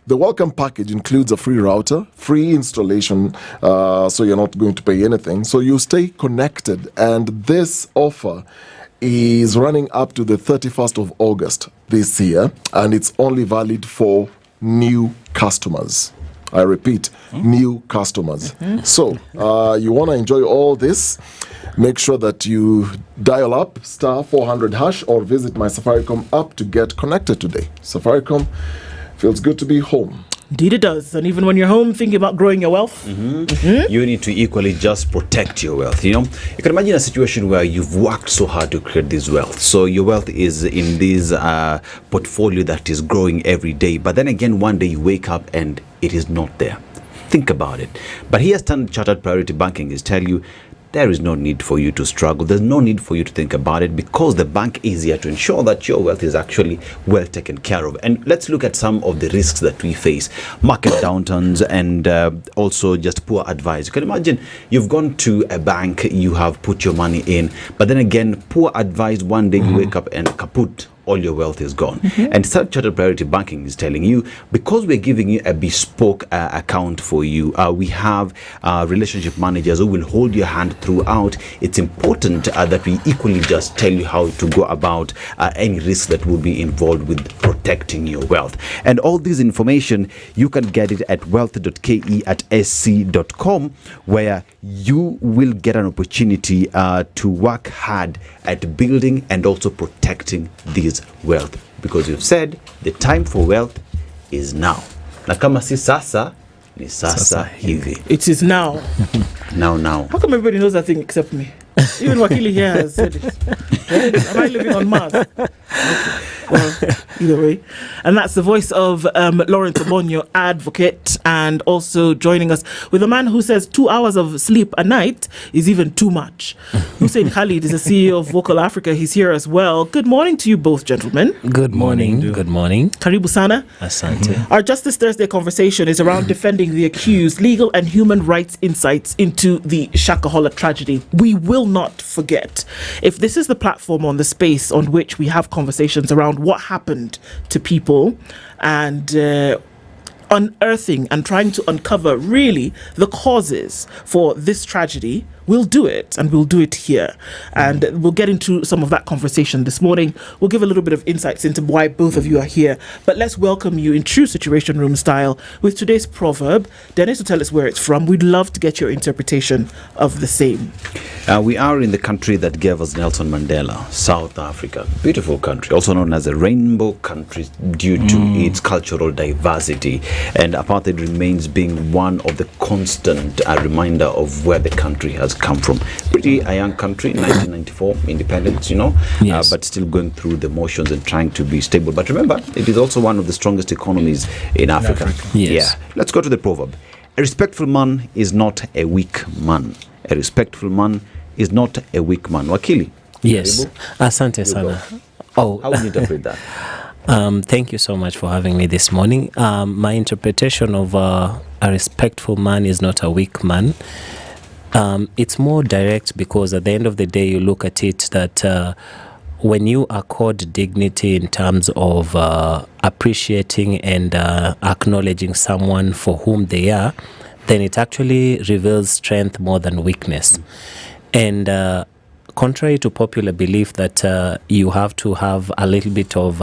the welcome package includes a free router, free installation, so you're not going to pay anything. So you stay connected, and this offer is running up to the 31st of August this year, and it's only valid for new customers. I repeat, new customers. So you want to enjoy all this, make sure that you dial up *400# or visit my Safaricom app to get connected today. Safaricom, feels good to be home. Indeed it does. And even when you're home thinking about growing your wealth, you need to equally just protect your wealth. You can imagine a situation where you've worked so hard to create this wealth. So your wealth is in this portfolio that is growing every day. But then again, one day you wake up and it is not there. Think about it. But here, Standard Chartered Priority Banking is telling you there is no need for you to struggle. There's no need for you to think about it, because the bank is here to ensure that your wealth is actually well taken care of. And let's look at some of the risks that we face. Market downturns and also just poor advice. You can imagine you've gone to a bank, you have put your money in, but then again, poor advice, one day you wake up and kaput. All your wealth is gone. And Standard Chartered Priority Banking is telling you, because we're giving you a bespoke account for you, we have relationship managers who will hold your hand throughout. It's important that we equally just tell you how to go about any risk that will be involved with protecting your wealth. And all this information, you can get it at wealth.ke@sc.com, where you will get an opportunity to work hard at building and also protecting these wealth, because you've said the time for wealth is now. Na kama si sasa, ni sasa hivi. It is now. Now. How come everybody knows that thing except me? Even Wakili here has said it. Am I living on Mars? Okay. Well, either way. And that's the voice of Lawrence Obonyo, advocate, and also joining us with a man who says 2 hours of sleep a night is even too much. Hussein Khalid is the CEO of Vocal Africa. He's here as well. Good morning to you both, gentlemen. Good morning. Good morning. Karibu sana. Asante. Our Justice Thursday conversation is around defending the accused, legal and human rights insights into the Shakahola tragedy. We will not forget. If this is the platform on the space on which we have conversations around what happened to people and unearthing and trying to uncover really the causes for this tragedy, we'll do it, and we'll do it here. And we'll get into some of that conversation this morning. We'll give a little bit of insights into why both of you are here. But let's welcome you in true Situation Room style with today's proverb. Dennis will tell us where it's from. We'd love to get your interpretation of the same. We are in the country that gave us Nelson Mandela, South Africa. Beautiful country, also known as a rainbow country due to its cultural diversity. And apartheid remains being one of the constant reminder of where the country has come from. Pretty a young country, 1994, independence, Yes. but still going through the motions and trying to be stable. But remember, it is also one of the strongest economies in Africa. Yes. Yeah. Let's go to the proverb. A respectful man is not a weak man. A respectful man is not a weak man. Wakili? Yes. Asante sana. How would you interpret that? Thank you so much for having me this morning. My interpretation of a respectful man is not a weak man. It's more direct, because at the end of the day, you look at it that when you accord dignity in terms of appreciating and acknowledging someone for whom they are, then it actually reveals strength more than weakness. And contrary to popular belief that you have to have a little bit of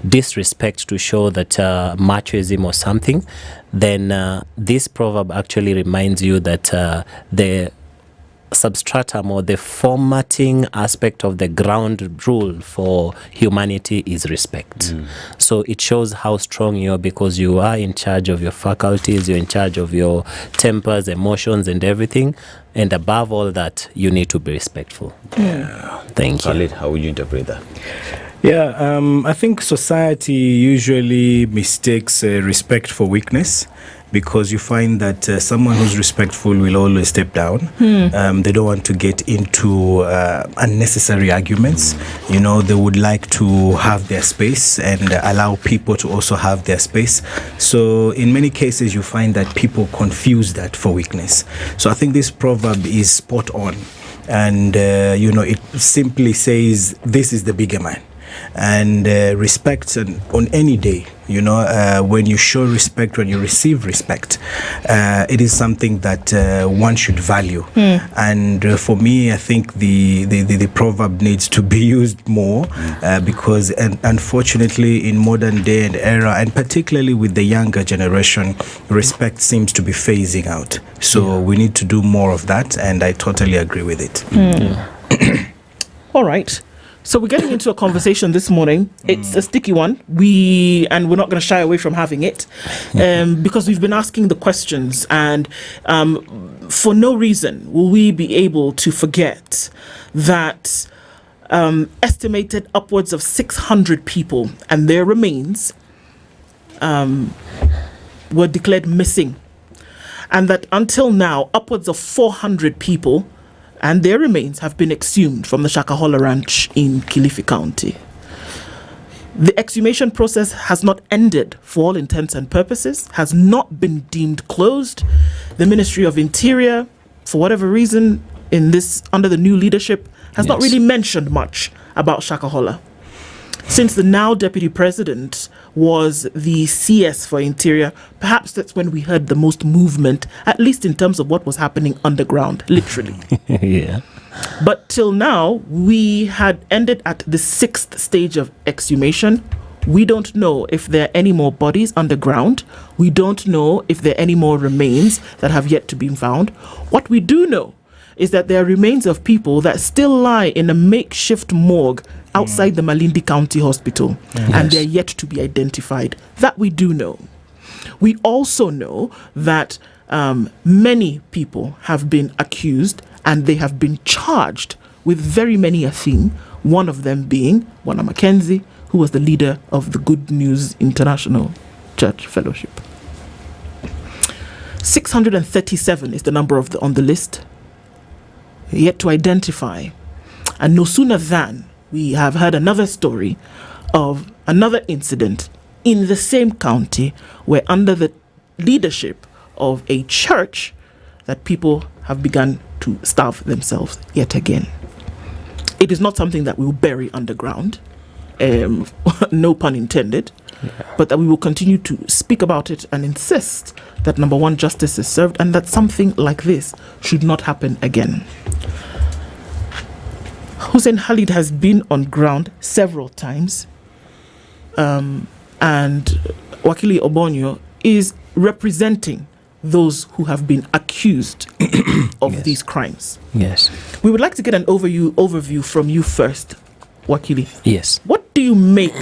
disrespect to show that machoism or something, then this proverb actually reminds you that the substratum or the formatting aspect of the ground rule for humanity is respect. So it shows how strong you are, because you are in charge of your faculties, you're in charge of your tempers, emotions, and everything. And above all that, you need to be respectful. Thank you. Khalid, how would you interpret that? Yeah, I think society usually mistakes respect for weakness, because you find that someone who's respectful will always step down. They don't want to get into unnecessary arguments. They would like to have their space and allow people to also have their space. So in many cases, you find that people confuse that for weakness. So I think this proverb is spot on. And, it simply says, this is the bigger man. And respect on any day, when you show respect, when you receive respect, it is something that one should value. And for me, I think the proverb needs to be used more because unfortunately in modern day and era, and particularly with the younger generation, respect seems to be phasing out. So we need to do more of that, and I totally agree with it. All right. So we're getting into a conversation this morning. It's a sticky one. We're not going to shy away from having it because we've been asking the questions, and for no reason will we be able to forget that estimated upwards of 600 people and their remains were declared missing, and that until now upwards of 400 people and their remains have been exhumed from the Shakahola ranch in Kilifi County. The exhumation process has not ended for all intents and purposes, has not been deemed closed. The Ministry of Interior, for whatever reason, under the new leadership, has not really mentioned much about Shakahola. Since the now Deputy President was the CS for Interior, perhaps that's when we heard the most movement, at least in terms of what was happening underground, literally. Yeah. But till now, we had ended at the 6th stage of exhumation. We don't know if there are any more bodies underground. We don't know if there are any more remains that have yet to be found. What we do know is that there are remains of people that still lie in a makeshift morgue outside the Malindi County Hospital, and they're yet to be identified. That we do know. We also know that many people have been accused and they have been charged with very many a thing, one of them being Wana Mackenzie, who was the leader of the Good News International Church Fellowship. 637 is the number on the list, yet to identify. And no sooner than we have heard another story of another incident in the same county where, under the leadership of a church, that people have begun to starve themselves yet again. It is not something that we will bury underground, no pun intended, but that we will continue to speak about it and insist that, number one, justice is served and that something like this should not happen again. Hussein Khalid has been on ground several times, and Wakili Obonyo is representing those who have been accused of these crimes. Yes. We would like to get an overview from you first, Wakili. Yes. What do you make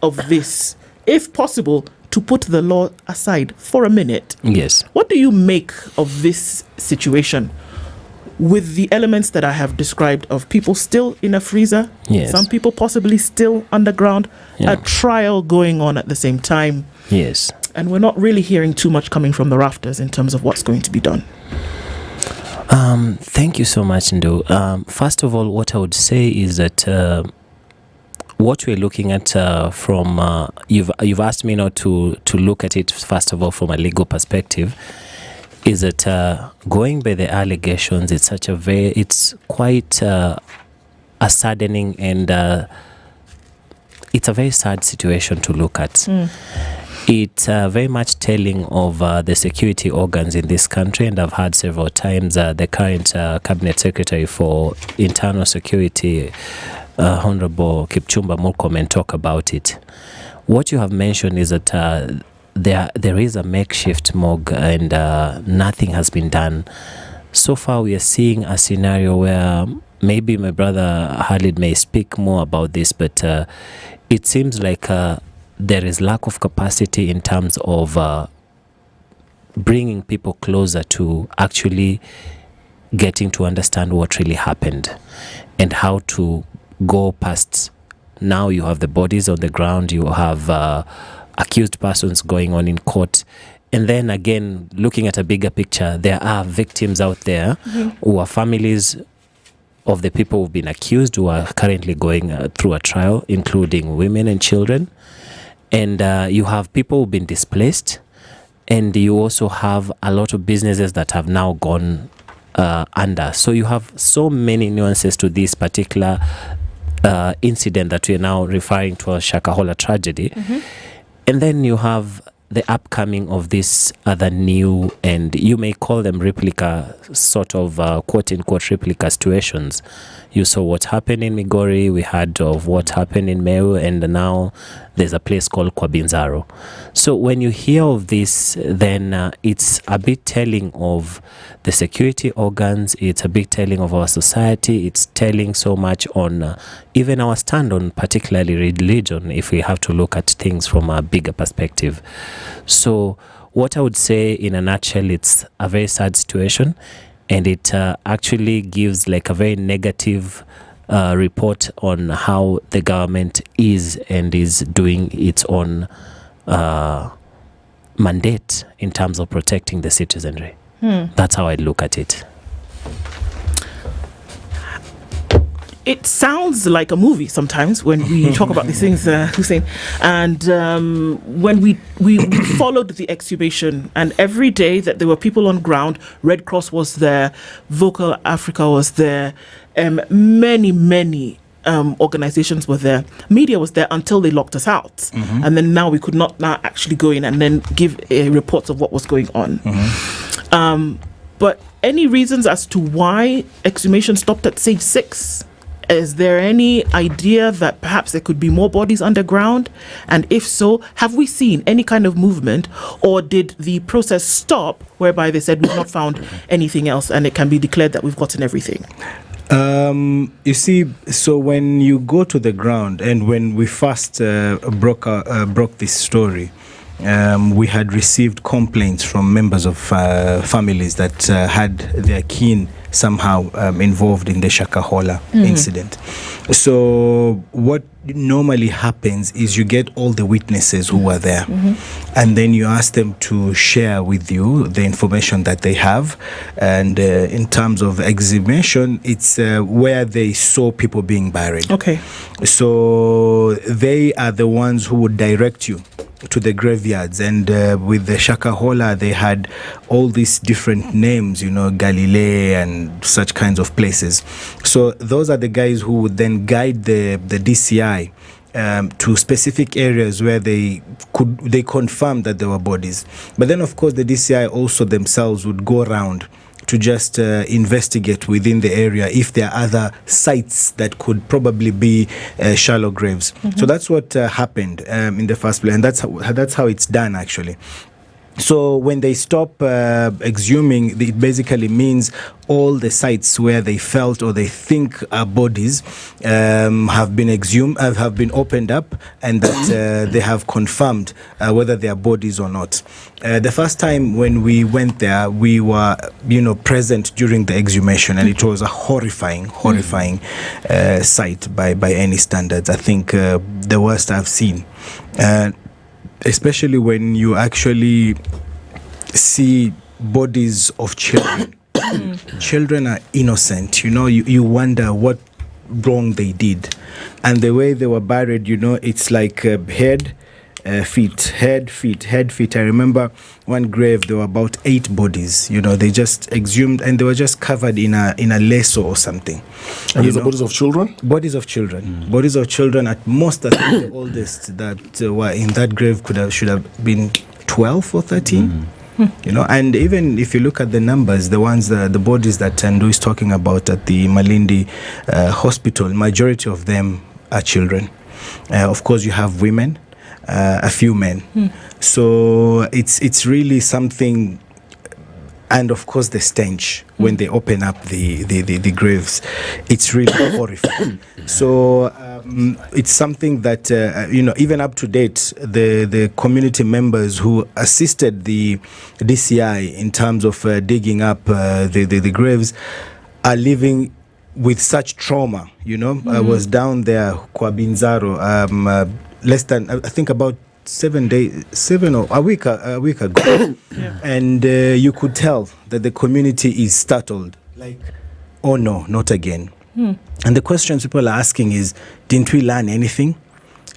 of this, if possible, to put the law aside for a minute? Yes. What do you make of this situation with the elements that I have described of people still in a freezer, some people possibly still underground, a trial going on at the same time? Yes. And we're not really hearing too much coming from the rafters in terms of what's going to be done. Thank you so much, Ndo. First of all, what I would say is that what we're looking at from you've asked me now to look at it first of all from a legal perspective, is that going by the allegations, it's quite a saddening and it's a very sad situation to look at. It's very much telling of the security organs in this country, and I've heard several times the current Cabinet Secretary for Internal Security, Honorable Kipchumba Murkomen, talk about it. What you have mentioned is that there is a makeshift morgue and nothing has been done. So far we are seeing a scenario where maybe my brother Khalid may speak more about this, but it seems like there is lack of capacity in terms of bringing people closer to actually getting to understand what really happened and how to go past. Now you have the bodies on the ground, you have accused persons going on in court, and then again looking at a bigger picture, there are victims out there who are families of the people who've been accused, who are currently going through a trial, including women and children. And you have people who've been displaced, and you also have a lot of businesses that have now gone under. So you have so many nuances to this particular incident that we're now referring to as Shakahola tragedy. And then you have the upcoming of this other new, and you may call them replica, sort of quote-unquote replica situations. You saw what happened in Migori, we heard of what happened in Meru, and now there's a place called Kwabinzaro. So when you hear of this, then it's a bit telling of the security organs, it's a bit telling of our society, it's telling so much on even our stand on particularly religion, if we have to look at things from a bigger perspective. So what I would say in a nutshell, it's a very sad situation, and it actually gives like a very negative report on how the government is and is doing its own mandate in terms of protecting the citizenry. That's how I look at it. It sounds like a movie sometimes when we talk about these things, Hussein. And when we followed the exhumation, and every day that there were people on ground, Red Cross was there, Vocal Africa was there, many organizations were there. Media was there until they locked us out. And then now we could not now actually go in and then give reports of what was going on. But any reasons as to why exhumation stopped at stage 6? Is there any idea that perhaps there could be more bodies underground? And if so, have we seen any kind of movement, or did the process stop whereby they said we've not found anything else and it can be declared that we've gotten everything? You see, so when you go to the ground, and when we first broke this story, we had received complaints from members of families that had their kin somehow involved in the Shakahola incident. So what normally happens is you get all the witnesses who were there, and then you ask them to share with you the information that they have. And in terms of exhumation, it's where they saw people being buried. Okay. So they are the ones who would direct you to the graveyards. And with the Shakahola, they had all these different names, you know, Galilee and such kinds of places. So those are the guys who would then guide the DCI to specific areas where they confirmed that there were bodies. But then, of course, the DCI also themselves would go around to just investigate within the area if there are other sites that could probably be shallow graves. So that's what happened in the first place, and that's how it's done actually. So when they stop exhuming, it basically means all the sites where they felt or they think are bodies have been exhumed, have been opened up, and that they have confirmed whether they are bodies or not. The first time when we went there, we were, present during the exhumation, and it was a horrifying sight by any standards. I think the worst I've seen. Especially when you actually see bodies of children. Children are innocent, you wonder what wrong they did. And the way they were buried, it's like head, feet. I remember one grave, there were about 8 bodies. They just exhumed, and they were just covered in a lasso or something. And these are bodies of children? Bodies of children. Bodies of children. At most, I think the oldest that were in that grave should have been 12 or 13. And even if you look at the numbers, the bodies that Tandu is talking about at the Malindi hospital, majority of them are children. Of course, you have women. A few men. So it's really something. And of course the stench when they open up the graves, it's really horrifying. So it's something that even up to date, the community members who assisted the DCI in terms of digging up the graves are living with such trauma. I was down there, Kwabinzaro, less than, I think, about 7 or a week ago. And you could tell that the community is startled, like, oh no, not again. And the questions people are asking is, didn't we learn anything?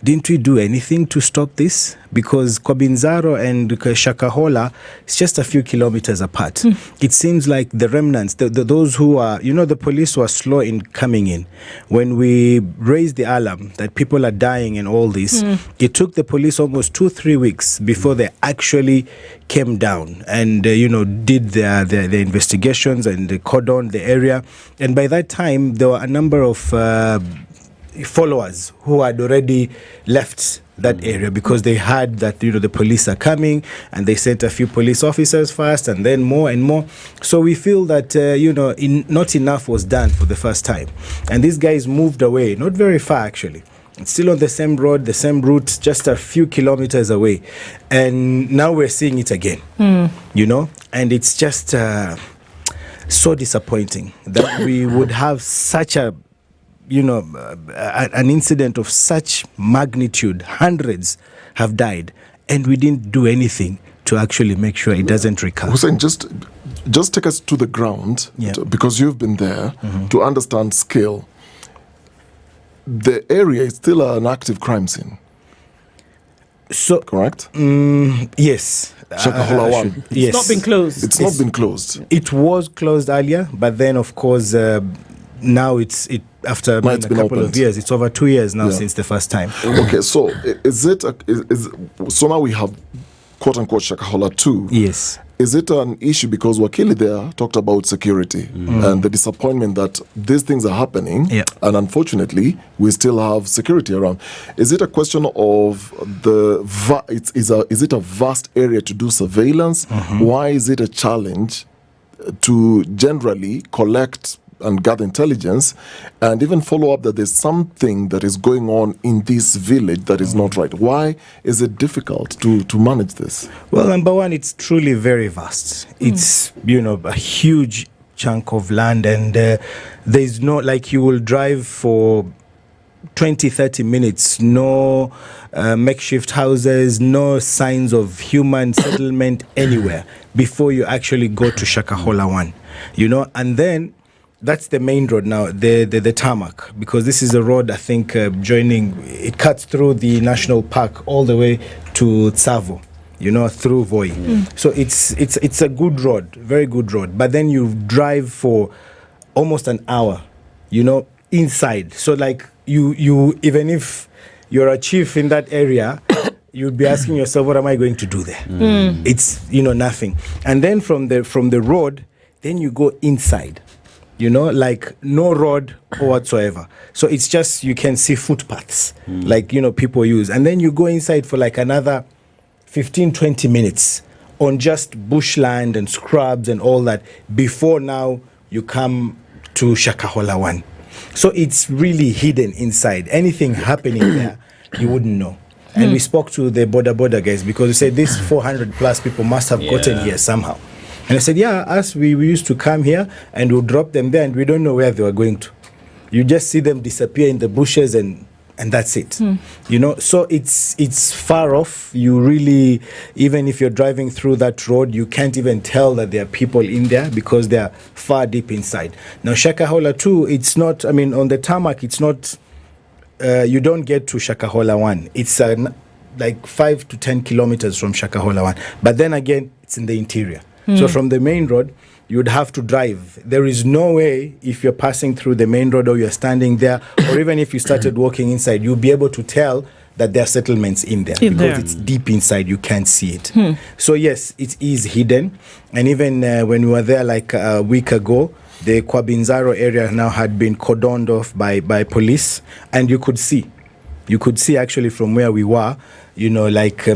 didn't we do anything to stop this? Because Kobinzaro and Shakahola is just a few kilometers apart. It seems like the remnants, those who are, the police were slow in coming in. When we raised the alarm that people are dying and all this, it took the police almost 2-3 weeks before they actually came down and, did their investigations and they cordoned the area. And by that time, there were a number of followers who had already left that area because they heard that the police are coming, and they sent a few police officers first and then more and more. So we feel that not enough was done for the first time, and these guys moved away, not very far actually. It's still on the same road, the same route, just a few kilometers away, and now we're seeing it again. And it's just so disappointing that we would have such a an incident of such magnitude. Hundreds have died, and we didn't do anything to actually make sure it doesn't recur. Hussein, just take us to the ground, because you've been there, to understand scale. The area is still an active crime scene. So correct? Yes. Shakahola 1. It's not been closed. It's not been closed. It was closed earlier, but then of course now after a couple of years, it's over 2 years now since the first time. Okay, so so now we have quote unquote Shakahola 2. Yes. Is it an issue because Wakili there talked about security and the disappointment that these things are happening, and unfortunately we still have security around? Is it a question of is it a vast area to do surveillance? Why is it a challenge to generally collect and gather intelligence and even follow up that there's something that is going on in this village that is not right? Why is it difficult to manage this? Well, number one, it's truly very vast. It's, a huge chunk of land, and there's no, like, you will drive for 20-30 minutes, no makeshift houses, no signs of human settlement anywhere before you actually go to Shakahola 1, and then that's the main road now, the tarmac, because this is a road, I think, it cuts through the national park all the way to Tsavo, through Voi. So it's a good road, very good road. But then you drive for almost an hour, inside. So like you even if you're a chief in that area, you'd be asking yourself, what am I going to do there? It's nothing. And then from the road, then you go inside. Like no road or whatsoever. So it's just, you can see footpaths, like, people use. And then you go inside for like another 15-20 minutes on just bushland and scrubs and all that before now you come to Shakahola 1. So it's really hidden inside. Anything happening there, you wouldn't know. And we spoke to the border guys because they said these 400 plus people must have gotten here somehow. And I said, we used to come here and we'll drop them there and we don't know where they were going to. You just see them disappear in the bushes and that's it. So it's far off. You really, even if you're driving through that road, you can't even tell that there are people in there because they are far deep inside. Now, Shakahola 2, it's not, on the tarmac, it's not, you don't get to Shakahola 1. It's like 5 to 10 kilometers from Shakahola 1. But then again, it's in the interior. So from the main road, you'd have to drive. There is no way, if you're passing through the main road or you're standing there, or even if you started walking inside, you'll be able to tell that there are settlements in there because it's deep inside, you can't see it. So yes, it is hidden. And even when we were there like a week ago, the Kwabinzaro area now had been cordoned off by police, and you could see actually from where we were, like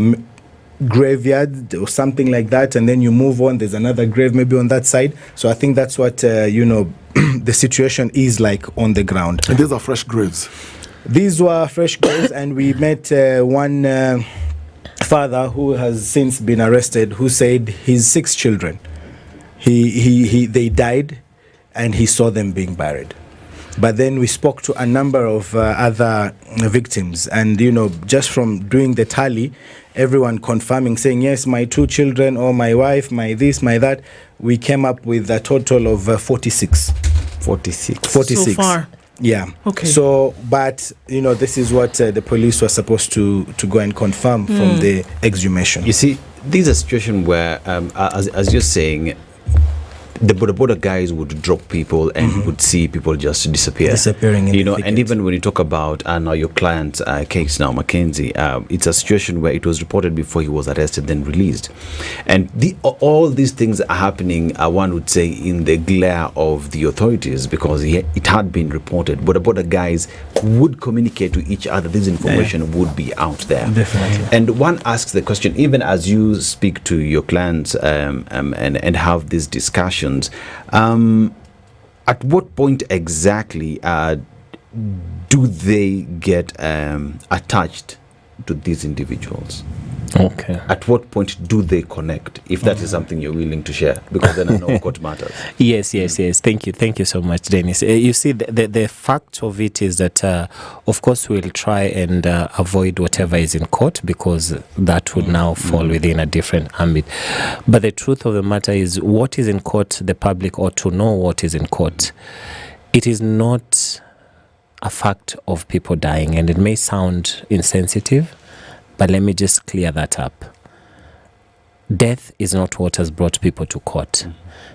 graveyard or something like that, and then you move on, there's another grave maybe on that side. So I think that's what the situation is like on the ground. And these are fresh graves? These were fresh graves, and we met one father who has since been arrested, who said his 6 children, they died and he saw them being buried. But then we spoke to a number of other victims, and just from doing the tally, everyone confirming, saying, yes, my 2 children, or my wife, my this, my that, we came up with a total of 46. 46. So far. Yeah. Okay. So, but this is what the police were supposed to go and confirm from the exhumation. You see, this is a situation where, as you're saying, the border guys would drop people and would see people just disappearing in the and even when you talk about now your client's case now, Mackenzie, it's a situation where it was reported before he was arrested, then released, and all these things are happening, one would say, in the glare of the authorities, because it had been reported, but the border guys would communicate to each other. This information would be out there. Definitely. And one asks the question, even as you speak to your clients and have these discussions, at what point exactly do they get attached to these individuals? Okay. At what point do they connect? If that is something you're willing to share, because then I know what matters. Yes. Thank you so much, Dennis. You see, the fact of it is that, of course, we'll try and avoid whatever is in court, because that would now fall within a different ambit. But the truth of the matter is, what is in court, the public ought to know what is in court. It is not a fact of people dying, and it may sound insensitive, but let me just clear that up. Death is not what has brought people to court.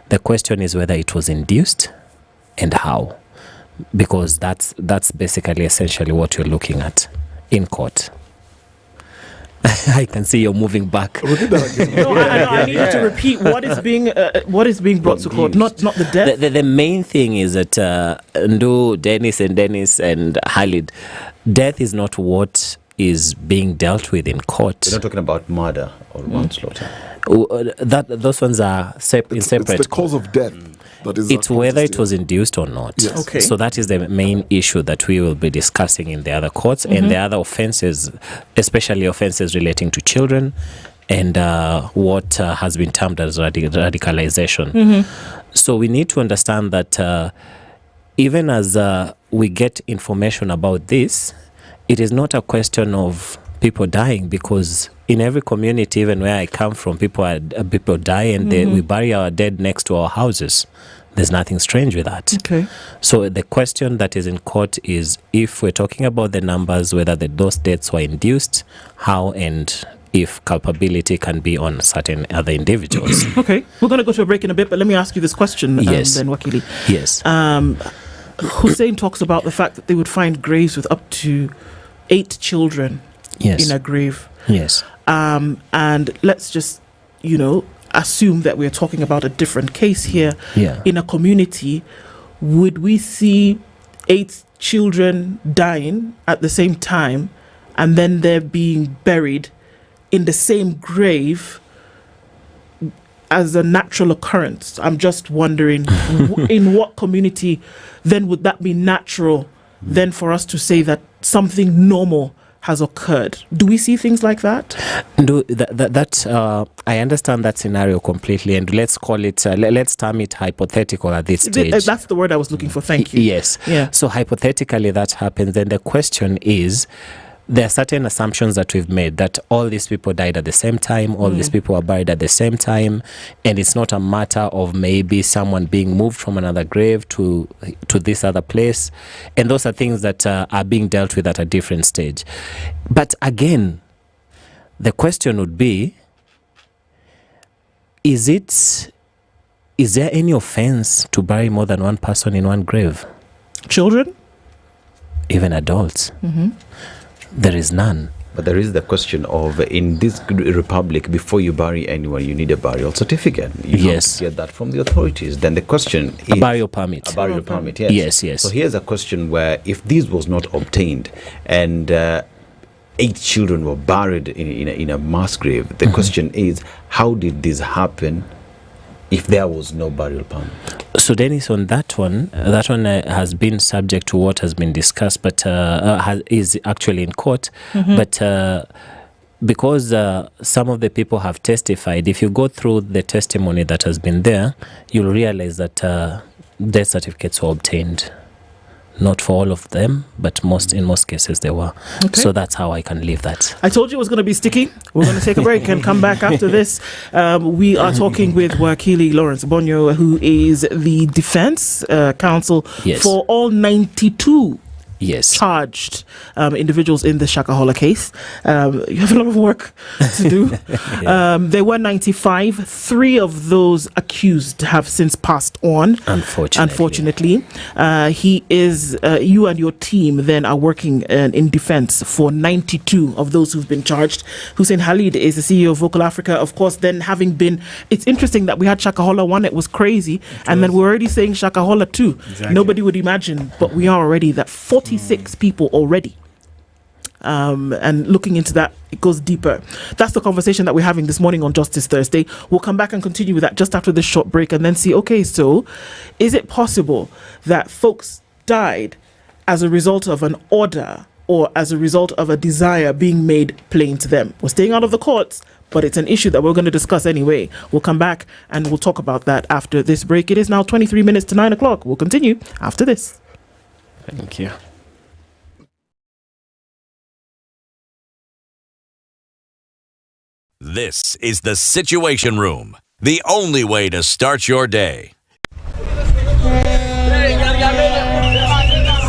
The question is whether it was induced and how, because that's basically essentially what you're looking at in court. I can see you're moving back. I need you to repeat what is being brought to court, not the death. The main thing is that Dennis and Khalid, death is not what is being dealt with in court. We're not talking about murder or manslaughter. Those ones are separate. It's the cause of death. It's whether it was induced or not. Yes. Okay. So that is the main issue that we will be discussing in the other courts, and the other offences, especially offences relating to children, and what has been termed as radicalization. So we need to understand that even as we get information about this, it is not a question of people dying, because in every community, even where I come from, people die and we bury our dead next to our houses. There's nothing strange with that. Okay. So the question that is in court is, if we're talking about the numbers, whether those deaths were induced, how, and if culpability can be on certain other individuals. Okay. We're going to go to a break in a bit, but let me ask you this question, Yes. then, Wakili. Yes. Hussein talks about the fact that they would find graves with up to 8 children in a grave. Yes. And let's just, assume that we're talking about a different case here. Yeah. In a community, would we see 8 children dying at the same time, and then they're being buried in the same grave as a natural occurrence? I'm just wondering, in what community then would that be natural then for us to say that something normal has occurred? Do we see things like that? I understand that scenario completely, and let's call it, let's term it hypothetical at this stage. That's the word I was looking for. Thank you. Yes. Yeah. So hypothetically that happens, then the question is, there are certain assumptions that we've made that all these people died at the same time, all these people were buried at the same time, and it's not a matter of maybe someone being moved from another grave to this other place, and those are things that are being dealt with at a different stage. But again, the question would be, is there any offense to bury more than one person in one grave? Children? Even adults? There is none. But there is the question of, in this republic, before you bury anyone, you need a burial certificate. You have to get that from the authorities. Then the question is... A burial permit. A burial permit, yes. Yes. So here's a question where, if this was not obtained and 8 children were buried in a mass grave, the question is, how did this happen if there was no burial permit? So Dennis, on that one has been subject to what has been discussed, but is actually in court. But because some of the people have testified, if you go through the testimony that has been there, you'll realize that death certificates were obtained Not for all of them, but in most cases they were. Okay. So that's how I can leave that. I told you it was going to be sticky. We're going to take a break and come back after this. We are talking with Wakili Lawrence Bonyo, who is the defense counsel for all 92 charged individuals in the Shakahola case. You have a lot of work to do. There were 95. 3 of those accused have since passed on. Unfortunately. You and your team then are working in defense for 92 of those who've been charged. Hussein Khalid is the CEO of Vocal Africa. Of course, then having been, it's interesting that we had Shakahola 1, it was crazy. And then we're already saying Shakahola 2. Exactly. Nobody would imagine, but we are already that 46 people already. And looking into that, it goes deeper. That's the conversation that we're having this morning on Justice Thursday. We'll come back and continue with that just after this short break and then see, okay, so is it possible that folks died as a result of an order or as a result of a desire being made plain to them? We're staying out of the courts, but it's an issue that we're going to discuss anyway. We'll come back and we'll talk about that after this break. It is now 23 minutes to 9 o'clock. We'll continue after this. Thank you. This is the Situation Room, the only way to start your day.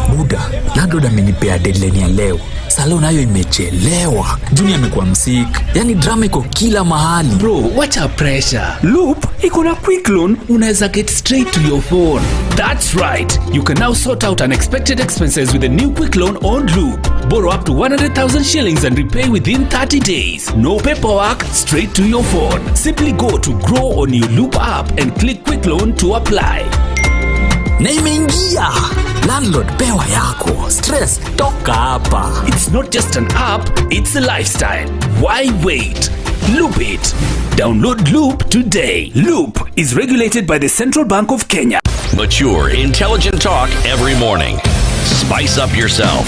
Buda, landlord amenipea deadline ya leo. Salon nayo imechelewa. Junior amekuwa msik. Yani drama iko kila mahali. Bro, wacha pressure. Loop iko na quick loan, unaweza get straight to your phone. That's right. You can now sort out unexpected expenses with a new quick loan on Loop. Borrow up to 100,000 shillings and repay within 30 days. No paperwork, straight to your phone. Simply go to Grow on your Loop app and click quick loan to apply. Na imeingia. Landlord pewa yako. Stress toka hapa. It's not just an app, it's a lifestyle. Why wait? Loop it. Download Loop today. Loop is regulated by the Central Bank of Kenya. Mature, intelligent talk every morning. Spice up yourself.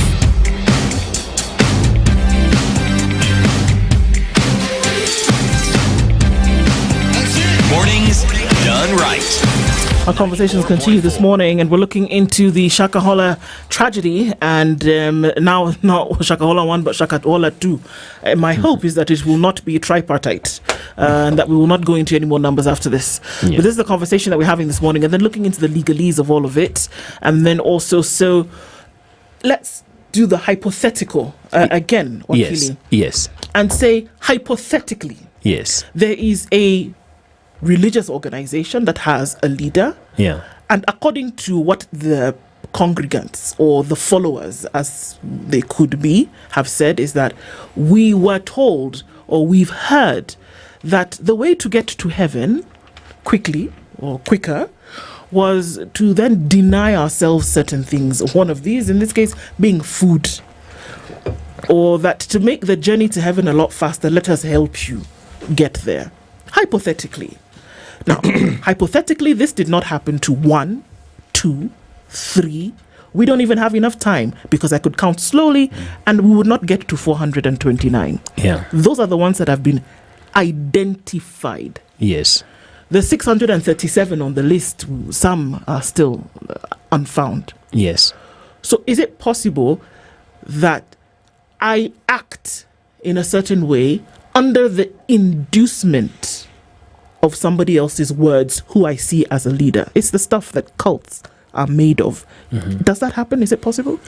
Mornings done right. Our conversations continue this morning, and we're looking into the Shakahola tragedy, and now not Shakahola 1 but Shakahola 2. My hope is that it will not be tripartite, and that we will not go into any more numbers after this. But this is the conversation that we're having this morning, and then looking into the legalese of all of it, and then also, so let's do the hypothetical again, Wakili. Yes. And say, hypothetically, there is a religious organization that has a leader. And according to what the congregants or the followers, as they could be, have said, is that we were told or we've heard that the way to get to heaven quickly or quicker was to then deny ourselves certain things. One of these, in this case, being food. Or that to make the journey to heaven a lot faster, let us help you get there. Hypothetically. Now, hypothetically, this did not happen to 1, 2, 3. We don't even have enough time because I could count slowly and we would not get to 429. Those are the ones that have been identified. The 637 on the list, some are still unfound. So is it possible that I act in a certain way under the inducement of somebody else's words who I see as a leader? It's the stuff that cults are made of. Does that happen? Is it possible?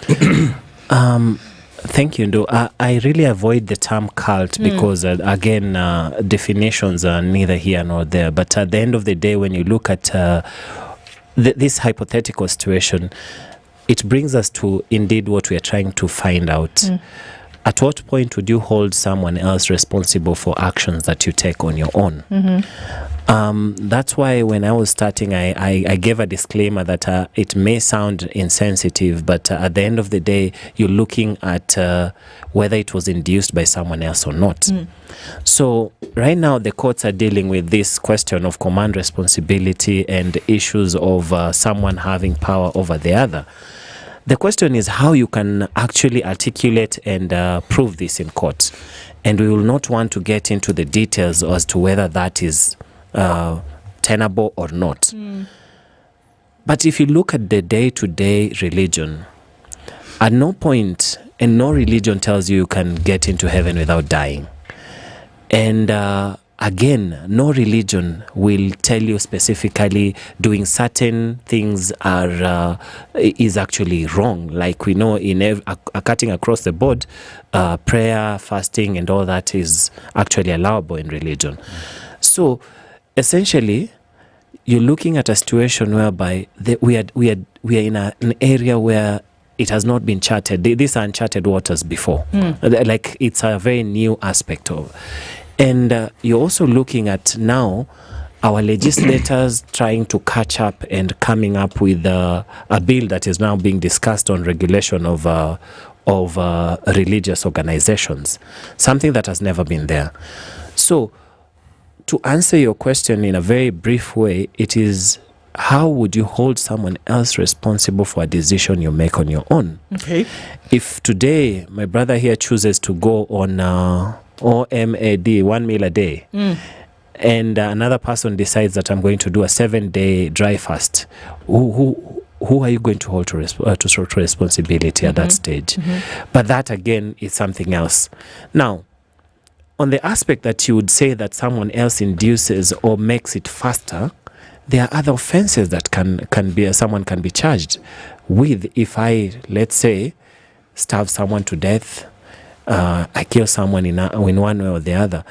Thank you, Ndo. I really avoid the term cult because, again, definitions are neither here nor there. But at the end of the day, when you look at this hypothetical situation, it brings us to indeed what we are trying to find out. At what point would you hold someone else responsible for actions that you take on your own? That's why when I was starting, I gave a disclaimer that it may sound insensitive, but at the end of the day, you're looking at whether it was induced by someone else or not. So right now, the courts are dealing with this question of command responsibility and issues of someone having power over the other. The question is how you can actually articulate and prove this in court. And we will not want to get into the details as to whether that is tenable or not. But if you look at the day-to-day religion, At no point, and no religion tells you can get into heaven without dying. And again, no religion will tell you specifically doing certain things is actually wrong. Like we know in cutting across the board, prayer, fasting, and all that is actually allowable in religion. So essentially, you're looking at a situation whereby we are in an area where it has not been charted. These are uncharted waters before. Like it's a very new aspect of. And you're also looking at now our legislators trying to catch up and coming up with a bill that is now being discussed on regulation of religious organizations, something that has never been there. So to answer your question in a very brief way, it is, how would you hold someone else responsible for a decision you make on your own? Okay. If today my brother here chooses to go on OMAD, 1 meal a day, and another person decides that I'm going to do a 7-day dry fast, who are you going to hold to responsibility at that stage? But that again is something else. Now, on the aspect that you would say that someone else induces or makes it faster, there are other offenses that someone can be charged with. If I, let's say, starve someone to death, I kill someone in one way or the other.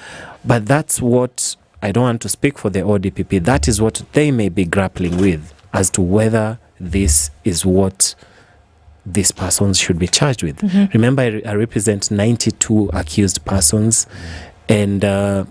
But that's what, I don't want to speak for the ODPP, that is what they may be grappling with as to whether this is what these persons should be charged with. Remember, I represent 92 accused persons, and of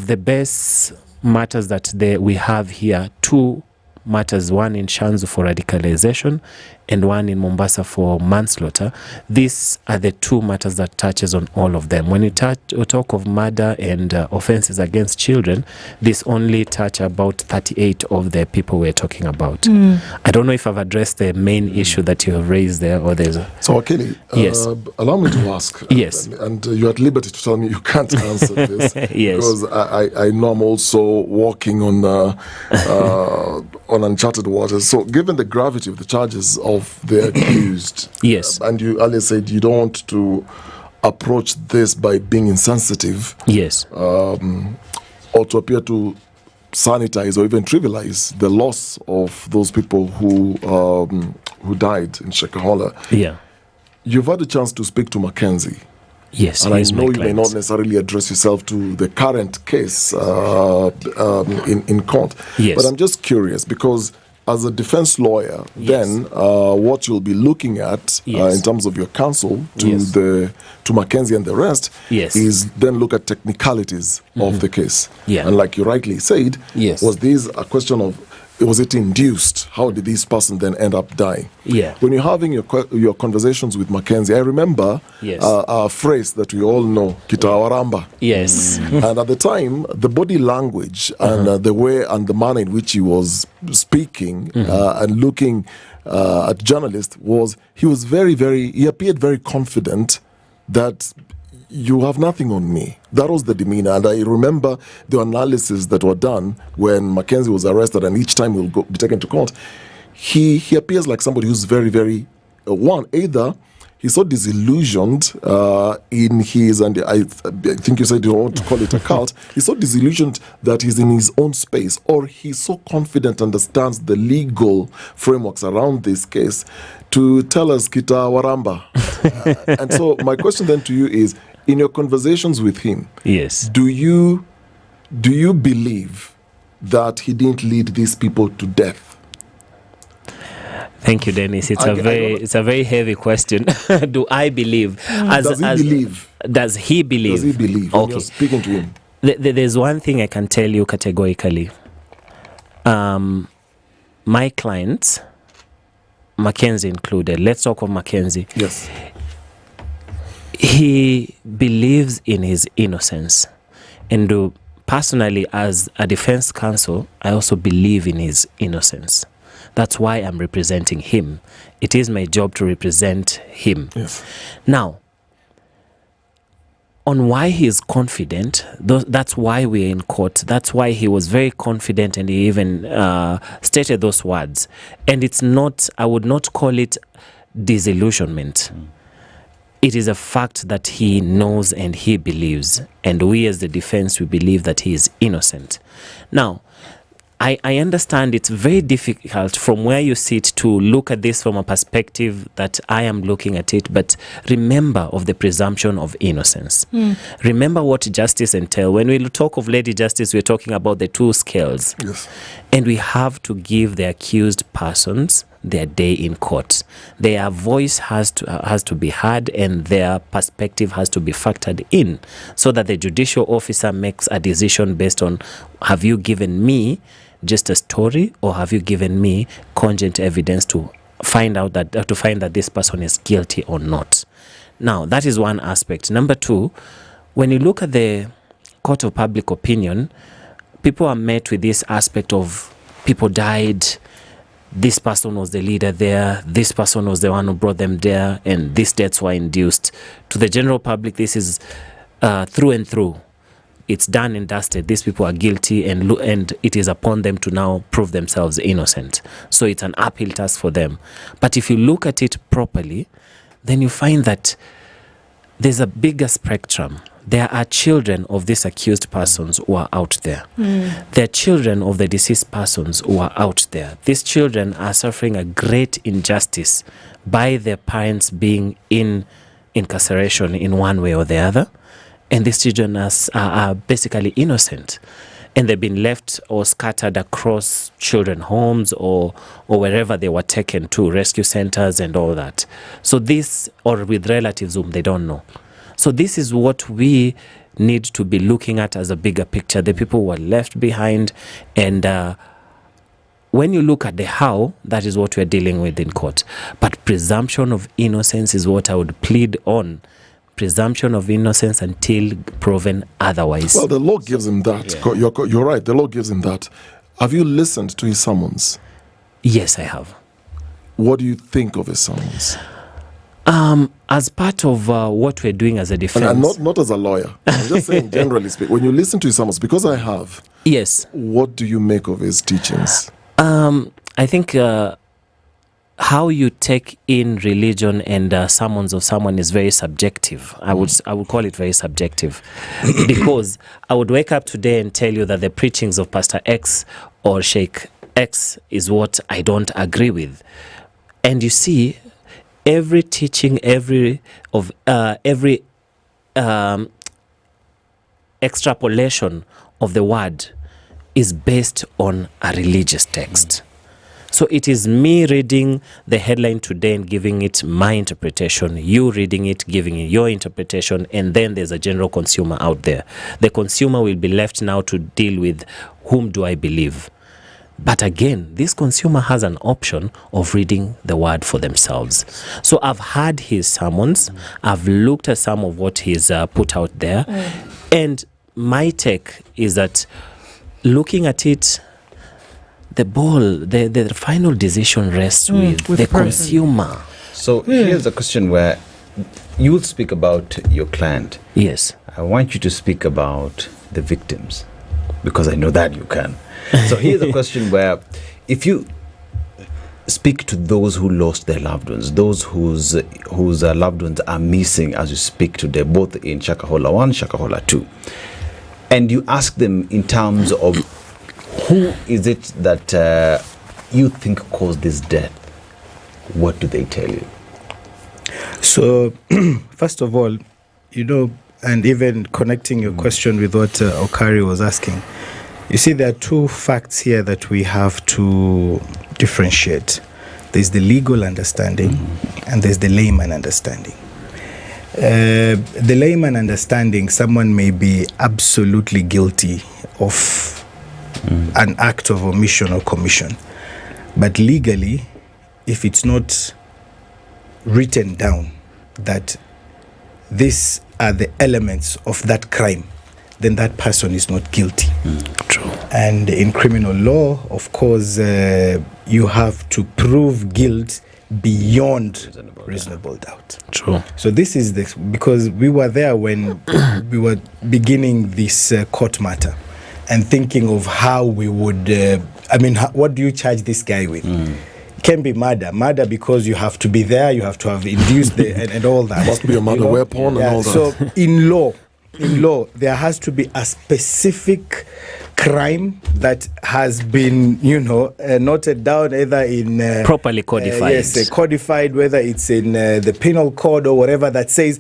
the best matters that we have here, 2 matters, one in Shanzu for radicalization and one in Mombasa for manslaughter. These are the 2 matters that touches on all of them. When you talk of murder and offenses against children, this only touch about 38 of the people we're talking about. I don't know if I've addressed the main issue that you have raised there, or there's So Akili, yes. Allow me to ask. Yes. And you're at liberty to tell me you can't answer this. Yes. Because I know I'm also walking on uncharted waters. So given the gravity of the charges of the accused, yes, and you earlier said you don't want to approach this by being insensitive, yes, or to appear to sanitize or even trivialize the loss of those people who died in Shakahola. Yeah, you've had a chance to speak to Mackenzie. Yes, and I know you may not necessarily address yourself to the current case in court. Yes. But I'm just curious, because as a defense lawyer, then what you'll be looking at in terms of your counsel to Mackenzie and the rest is then look at technicalities of the case. Yeah. And like you rightly said, was this a question of, was it induced? How did this person then end up dying? Yeah. When you're having your conversations with Mackenzie, I remember a phrase that we all know, Kitawaramba. Yes. And at the time, the body language and the way and the manner in which he was speaking and looking at journalists he was he appeared very confident that you have nothing on me. That was the demeanor. And I remember the analysis that were done when Mackenzie was arrested, and each time he'll be taken to court. He appears like somebody who's very, very, either he's so disillusioned in his, and I think you said you don't want to call it a cult, he's so disillusioned that he's in his own space, or he's so confident, understands the legal frameworks around this case to tell us Kita Waramba. And so my question then to you is, in your conversations with him, do you believe that he didn't lead these people to death? Thank you, Dennis. It's a very heavy question. Do I believe? Does he believe? Does he believe? Does he believe? When you're speaking to him. There's one thing I can tell you categorically. My clients, Mackenzie included. Let's talk of Mackenzie. Yes. He believes in his innocence. And personally, as a defense counsel, I also believe in his innocence. That's why I'm representing him. It is my job to represent him. Yes. Now, on why he is confident, that's why we're in court. That's why he was very confident, and he even stated those words. And it's not, I would not call it disillusionment. It is a fact that he knows and he believes, and we as the defense, we believe that he is innocent. Now, I understand it's very difficult from where you sit to look at this from a perspective that I am looking at it, but remember of the presumption of innocence. Remember what justice entails. When we talk of Lady Justice, we're talking about the two scales. Yes. And we have to give the accused persons their day in court. Their voice has to be heard, and their perspective has to be factored in, so that the judicial officer makes a decision based on, have you given me just a story, or have you given me cogent evidence to find that this person is guilty or not? Now, that is one aspect. Number two, when you look at the court of public opinion, people are met with this aspect of people died, this person was the leader there, this person was the one who brought them there, and these deaths were induced. To the general public, this is through and through. It's done and dusted. These people are guilty, and it is upon them to now prove themselves innocent. So it's an uphill task for them. But if you look at it properly, then you find that there's a bigger spectrum. There are children of these accused persons who are out there. There are children of the deceased persons who are out there. These children are suffering a great injustice by their parents being in incarceration in one way or the other. And these children are basically innocent. And they've been left or scattered across children homes or wherever they were taken to, rescue centers and all that. So this, or with relatives whom they don't know. So this is what we need to be looking at as a bigger picture, the people who were left behind. And when you look at the how, that is what we're dealing with in court. But presumption of innocence is what I would plead on. Presumption of innocence until proven otherwise. Well, the law gives him that. Yeah. You're right, the law gives him that. Have you listened to his summons? Yes, I have. What do you think of his summons? As part of what we're doing as a defense. And not as a lawyer. I'm just saying, generally speaking, when you listen to his summons, because I have. Yes. What do you make of his teachings? I think how you take in religion and summons of someone is very subjective. I would call it very subjective. Because I would wake up today and tell you that the preachings of Pastor X or Sheikh X is what I don't agree with. And you see, every teaching, every extrapolation of the word is based on a religious text. So it is me reading the headline today and giving it my interpretation, you reading it, giving it your interpretation, and then there's a general consumer out there. The consumer will be left now to deal with whom do I believe. But again, this consumer has an option of reading the word for themselves. So I've heard his sermons, I've looked at some of what he's put out there, and my take is that looking at it, the final decision rests with the consumer. So here's a question where you will speak about your client. Yes. I want you to speak about the victims, because I know that you can. So here's a question where if you speak to those who lost their loved ones, those whose loved ones are missing as you speak today, both in Shakahola 1, Shakahola 2, and you ask them in terms of who is it that you think caused this death, what do they tell you? So, first of all, and even connecting your question with what Okari was asking, you see, there are two facts here that we have to differentiate. There's the legal understanding and there's the layman understanding. The layman understanding, someone may be absolutely guilty of an act of omission or commission. But legally, if it's not written down that these are the elements of that crime, then that person is not guilty. True. And in criminal law, of course, you have to prove guilt beyond reasonable doubt. True. So this is because we were there when we were beginning this court matter and thinking of how we would, what do you charge this guy with? can be murder because you have to be there, you have to have induced and all that. Must be a murder weapon and all that. So in law, there has to be a specific crime that has been, noted down either in properly codified. Codified, whether it's in the penal code or whatever, that says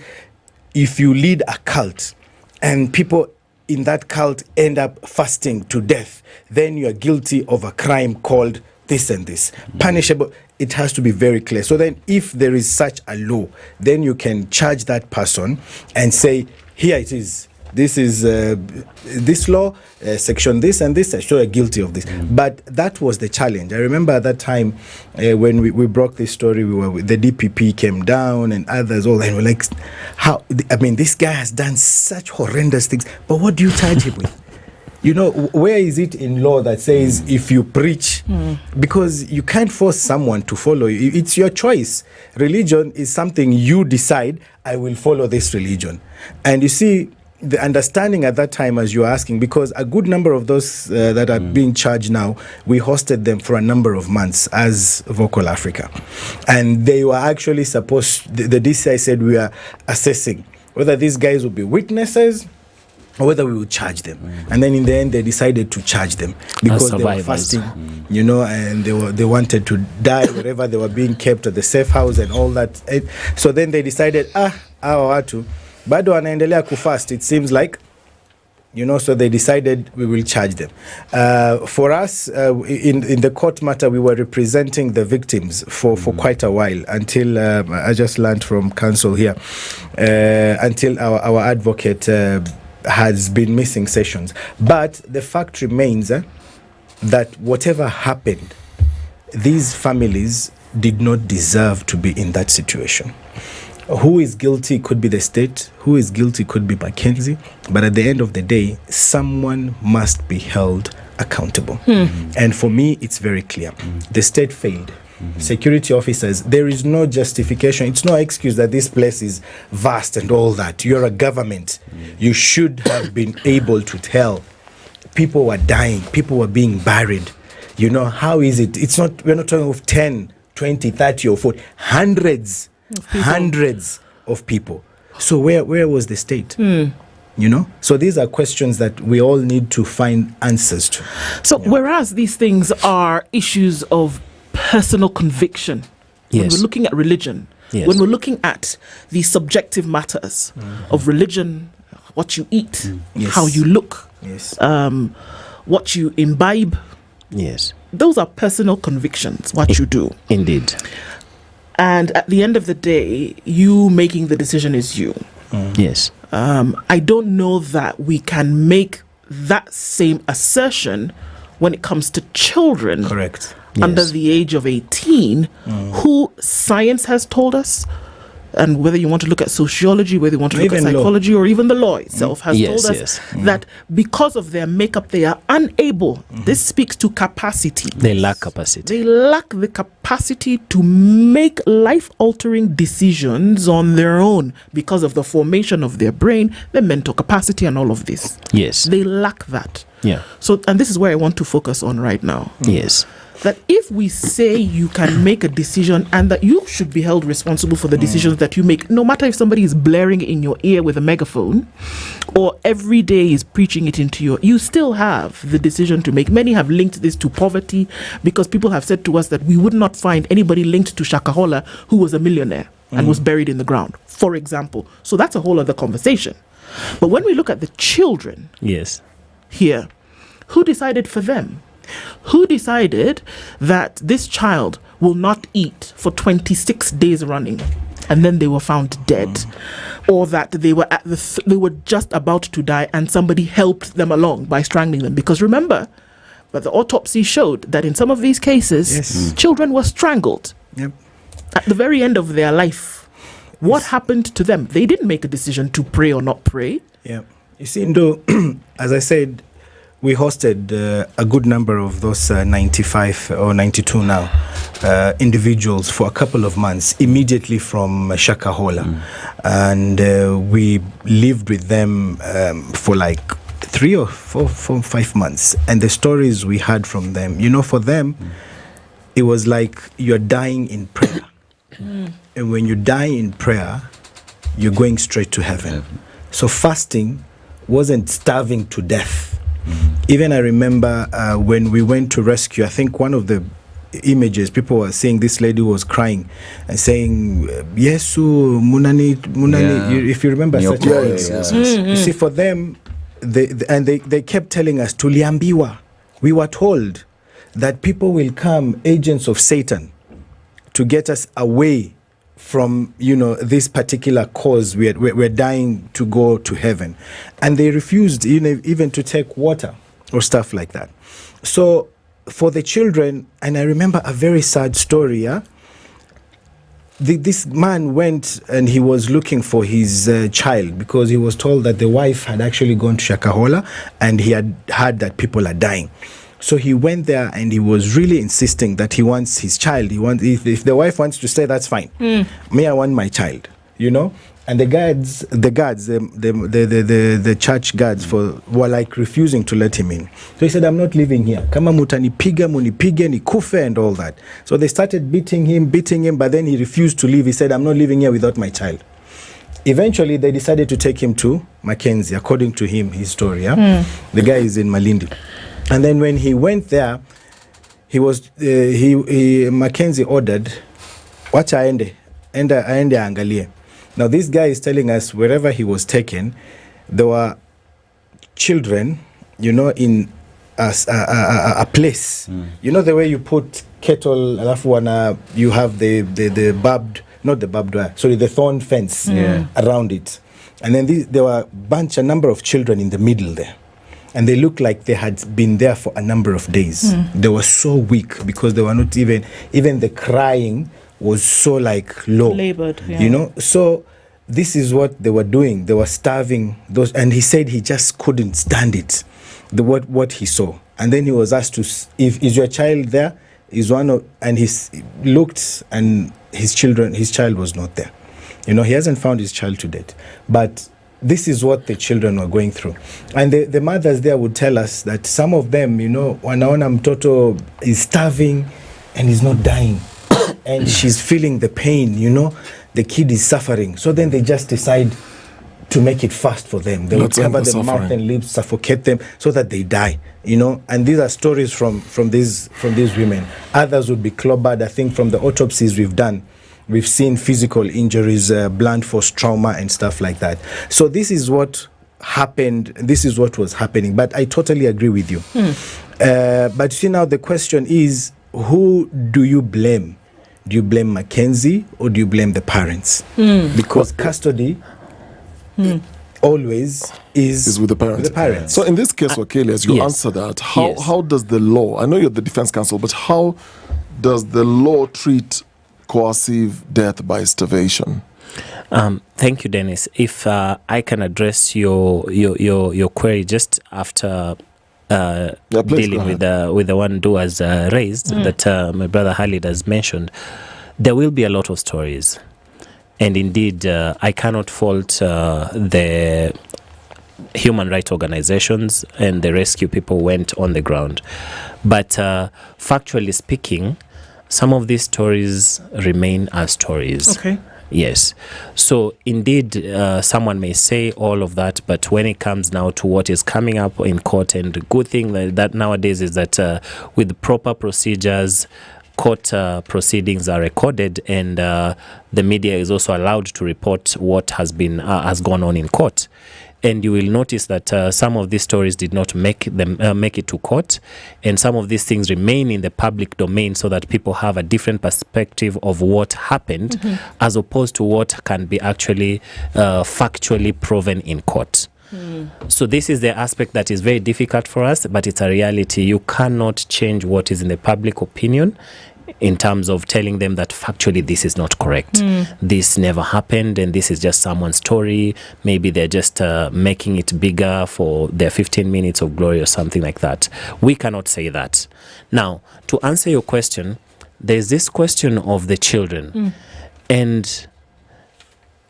if you lead a cult and people in that cult end up fasting to death, then you are guilty of a crime called this and this, punishable. It has to be very clear. So then if there is such a law, then you can charge that person and say, here it is. This is this law, section this and this, so you're guilty of this. But that was the challenge. I remember at that time when we broke this story, the DPP came down and others all, and we're like, how? I mean, this guy has done such horrendous things, but what do you charge him with? Where is it in law that says if you preach, because you can't force someone to follow you. It's your choice. Religion is something you decide, I will follow this religion. And you see, the understanding at that time, as you're asking, because a good number of those that are being charged now, we hosted them for a number of months as Vocal Africa. And they were actually supposed, the DCI said we are assessing whether these guys will be witnesses or whether we would charge them. And then in the end, they decided to charge them because they were fasting, and they wanted to die wherever they were being kept at the safe house and all that. So then they decided, watu bado wanaendelea kufast, it seems like, so they decided we will charge them. For us, in the court matter, we were representing the victims for quite a while until I just learned from counsel here, until our advocate has been missing sessions. But the fact remains that whatever happened, these families did not deserve to be in that situation. Who is guilty could be the state, who is guilty could be Mackenzie, but at the end of the day, someone must be held accountable. And for me, it's very clear. The state failed. Security officers, there is no justification. It's no excuse that this place is vast and all that. You're a government. You should have been able to tell. People were dying. People were being buried. How is it? We're not talking of 10, 20, 30 or 40. Hundreds of people. So where was the state? So these are questions that we all need to find answers to. So whereas these things are issues of personal conviction, when we're looking at religion, when we're looking at the subjective matters of religion, what you eat, how you look, what you imbibe, those are personal convictions, what you do. Indeed. And at the end of the day, you making the decision is you. Yes. I don't know that we can make that same assertion when it comes to children. Correct. Under the age of 18, who science has told us, and whether you want to look at sociology, whether you want to look at psychology, or even the law itself has told us that because of their makeup, they are unable. This speaks to capacity. They lack capacity. They lack the capacity to make life-altering decisions on their own because of the formation of their brain, their mental capacity, and all of this. Yes. They lack that. Yeah. So, and this is where I want to focus on right now. Yes. That if we say you can make a decision and that you should be held responsible for the decisions that you make, no matter if somebody is blaring in your ear with a megaphone or every day is preaching it into you still have the decision to make. Many have linked this to poverty because people have said to us that we would not find anybody linked to Shakahola who was a millionaire and was buried in the ground, for example. So that's a whole other conversation. But when we look at the children here, who decided for them? Who decided that this child will not eat for 26 days running and then they were found dead? Or that they were they were just about to die and somebody helped them along by strangling them? Because remember, but the autopsy showed that in some of these cases, children were strangled at the very end of their life. What happened to them? They didn't make a decision to pray or not pray. Yeah. You see, Ndo, as I said, we hosted a good number of those 95 or 92 now individuals for a couple of months immediately from Shakahola. And we lived with them for like 3 or 4, 5 months. And the stories we heard from them, for them, it was like you're dying in prayer. And when you die in prayer, you're going straight to heaven. So fasting wasn't starving to death. Even I remember when we went to rescue, I think one of the images, people were saying this lady was crying and saying, Yesu, Munani. If you remember such words. You see, for them, they kept telling us, Tuliambiwa. We were told that people will come, agents of Satan, to get us away from, this particular cause. We're dying to go to heaven. And they refused even to take water or stuff like that. So for the children, and I remember a very sad story, this man went and he was looking for his child because he was told that the wife had actually gone to Shakahola and he had heard that people are dying. So he went there and he was really insisting that he wants his child. If the wife wants to stay, that's fine. Me, I want my child, And the church guards were like refusing to let him in. So he said, I'm not living here. Kama mutanipiga, munipige, nikufe and all that. So they started beating him, but then he refused to leave. He said, I'm not living here without my child. Eventually, they decided to take him to Mackenzie, according to him, his story. The guy is in Malindi. And then when he went there, Mackenzie ordered, wacha aende angalie. Now this guy is telling us wherever he was taken, there were children, in a place. The way you put kettle, alafu you have the thorn fence around it. And then there were a number of children in the middle there. And they looked like they had been there for a number of days. They were so weak because they were not even the crying was so low. Labored, So this is what they were doing. They were starving those, and he said he just couldn't stand it. What he saw. And then he was asked is your child there? And he looked and his child was not there. He hasn't found his child to date. But this is what the children were going through. And the mothers there would tell us that some of them, wanaona mtoto is starving and is not dying. And she's feeling the pain, the kid is suffering. So then they just decide to make it fast for them. They would cover their mouth and lips, suffocate them so that they die, And these are stories from these women. Others would be clobbered. I think from the autopsies we've done, we've seen physical injuries, blunt force trauma and stuff like that. So this is what happened. This is what was happening. But I totally agree with you. But see, now the question is, who do you blame? Do you blame Mackenzie or do you blame the parents? Because custody always is with the parents. So in this case, Okeli, as you answer that, how does the law, I know you're the defense counsel, but how does the law treat coercive death by starvation? Thank you, Dennis. If I can address your query just after dealing with the one who has raised that my brother Khalid has mentioned, there will be a lot of stories. And indeed, I cannot fault the human rights organizations and the rescue people went on the ground. But factually speaking, some of these stories remain as stories. Okay. Yes. So indeed, someone may say all of that, but when it comes now to what is coming up in court, and the good thing that nowadays is that with proper procedures, court proceedings are recorded, and the media is also allowed to report what has gone on in court. And you will notice that some of these stories did not make it to court, and some of these things remain in the public domain so that people have a different perspective of what happened, as opposed to what can be actually factually proven in court. So this is the aspect that is very difficult for us, but it's a reality. You cannot change what is in the public opinion in terms of telling them that factually this is not correct. This never happened and this is just someone's story. Maybe they're just making it bigger for their 15 minutes of glory or something like that. We cannot say that. Now, to answer your question, there's this question of the children. And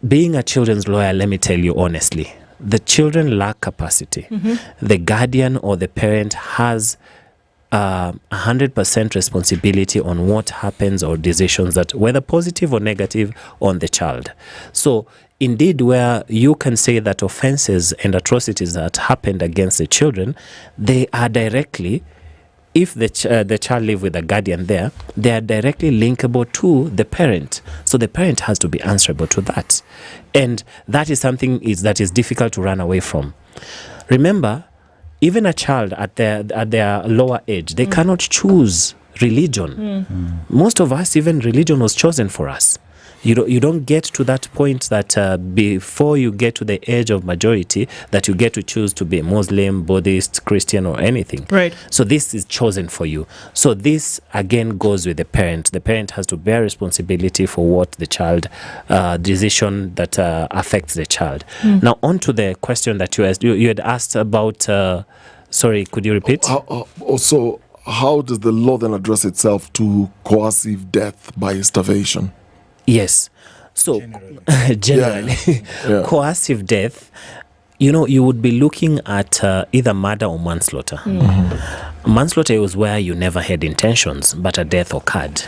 being a children's lawyer, let me tell you honestly, the children lack capacity. The guardian or the parent has 100% responsibility on what happens or decisions that, whether positive or negative, on the child. So indeed, where you can say that offenses and atrocities that happened against the children, they are directly, if the child live with a guardian there, they are directly linkable to the parent. So the parent has to be answerable to that. And that is something that is difficult to run away from. Remember, even a child at their lower age, they cannot choose religion. Most of us, even religion was chosen for us. You don't get to that point that before you get to the age of majority that you get to choose to be a Muslim, Buddhist, Christian, or anything. Right. So this is chosen for you. So this again goes with the parent. The parent has to bear responsibility for what the child decision that affects the child. Now on to the question that you had asked about. Sorry, could you repeat? Also, how does the law then address itself to coercive death by starvation? Yes. So, generally, coercive death, you would be looking at either murder or manslaughter. Manslaughter is where you never had intentions, but a death occurred.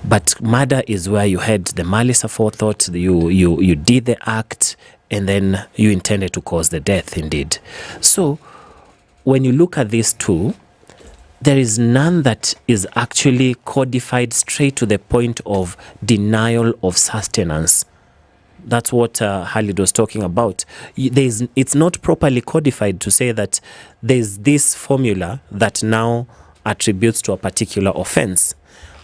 But murder is where you had the malice aforethought, you did the act, and then you intended to cause the death, indeed. So, when you look at these two, there is none that is actually codified straight to the point of denial of sustenance. That's what Khalid was talking about. It's not properly codified to say that there's this formula that now attributes to a particular offense.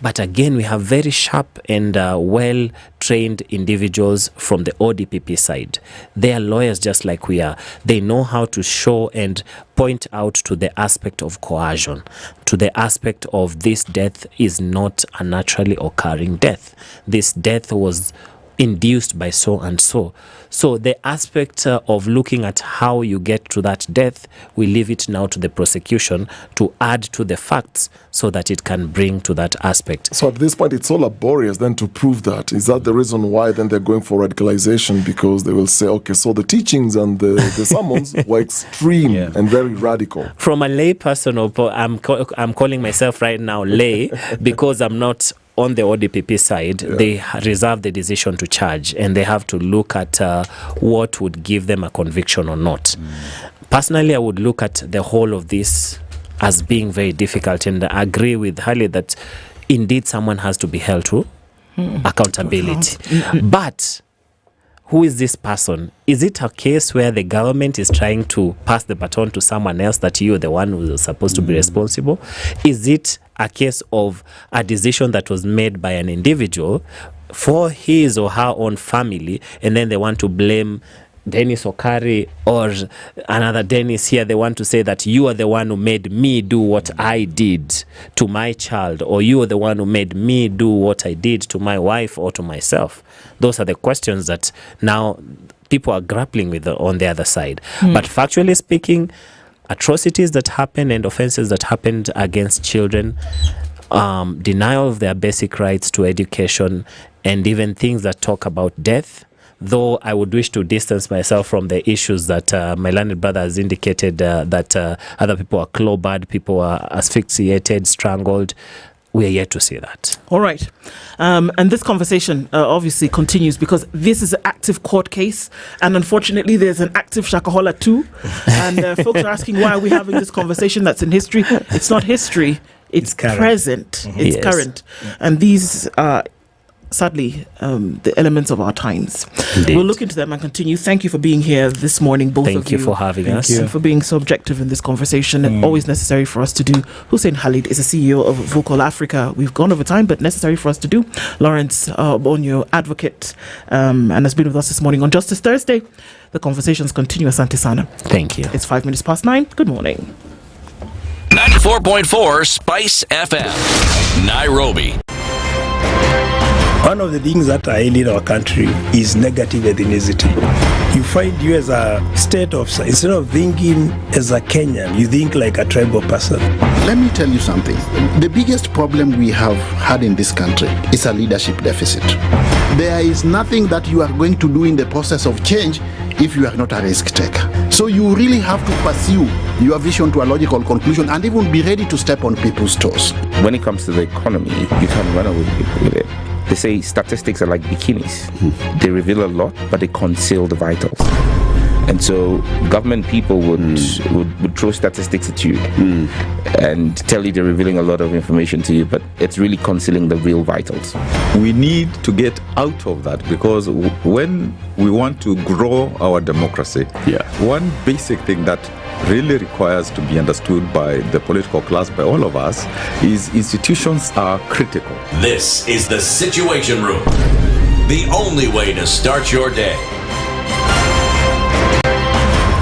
But again, we have very sharp and well-trained individuals from the ODPP side. They are lawyers just like we are. They know how to show and point out to the aspect of coercion, to the aspect of this death is not a naturally occurring death. This death was induced by so and so. So the aspect of looking at how you get to that death, we leave it now to the prosecution to add to the facts so that it can bring to that aspect. So at this point, it's so laborious then to prove that. Is that the reason why then they're going for radicalization? Because they will say, okay, so the teachings and the summons were extreme and very radical. From a lay person, I'm calling myself right now lay because I'm not on the ODPP side. They reserve the decision to charge, and they have to look at what would give them a conviction or not. Personally, I would look at the whole of this as being very difficult, and I agree with Khalid that indeed someone has to be held to accountability. But who is this person? Is it a case where the government is trying to pass the baton to someone else that you're the one who's supposed to be responsible? Is it a case of a decision that was made by an individual for his or her own family, and then they want to blame Dennis Okari or another Dennis here? They want to say that you are the one who made me do what I did to my child, or you are the one who made me do what I did to my wife or to myself. Those are the questions that now people are grappling with on the other side. But factually speaking, atrocities that happen and offenses that happened against children, denial of their basic rights to education, and even things that talk about death, though I would wish to distance myself from the issues that my learned brother has indicated, that other people are clobbered, people are asphyxiated, strangled. We are yet to see that. All right. And this conversation obviously continues because this is an active court case. And unfortunately, there's an active Shakahola too. And folks are asking, why are we having this conversation that's in history? It's not history. It's present. It's current. And these are sadly, the elements of our times. Indeed. We'll look into them and continue. Thank you for being here this morning, both of you. Thank you for having us. And for being so objective in this conversation. Always necessary for us to do. Hussein Khalid is the CEO of Vocal Africa. We've gone over time, but necessary for us to do. Lawrence Bonyo, advocate, and has been with us this morning on Justice Thursday. The conversations continue. Asante Sana. Thank you. It's 9:05. Good morning. 94.4 Spice FM, Nairobi. One of the things that are ailing our country is negative ethnicity. You find you as a state officer, instead of thinking as a Kenyan, you think like a tribal person. Let me tell you something. The biggest problem we have had in this country is a leadership deficit. There is nothing that you are going to do in the process of change if you are not a risk taker. So you really have to pursue your vision to a logical conclusion and even be ready to step on people's toes. When it comes to the economy, you can't run away with it. They say statistics are like bikinis. They reveal a lot, but they conceal the vitals. And so government people would throw statistics at you and tell you they're revealing a lot of information to you, but it's really concealing the real vitals. We need to get out of that, because when we want to grow our democracy, one basic thing that really requires to be understood by the political class, by all of us, is institutions are critical. This is the Situation Room, the only way to start your day.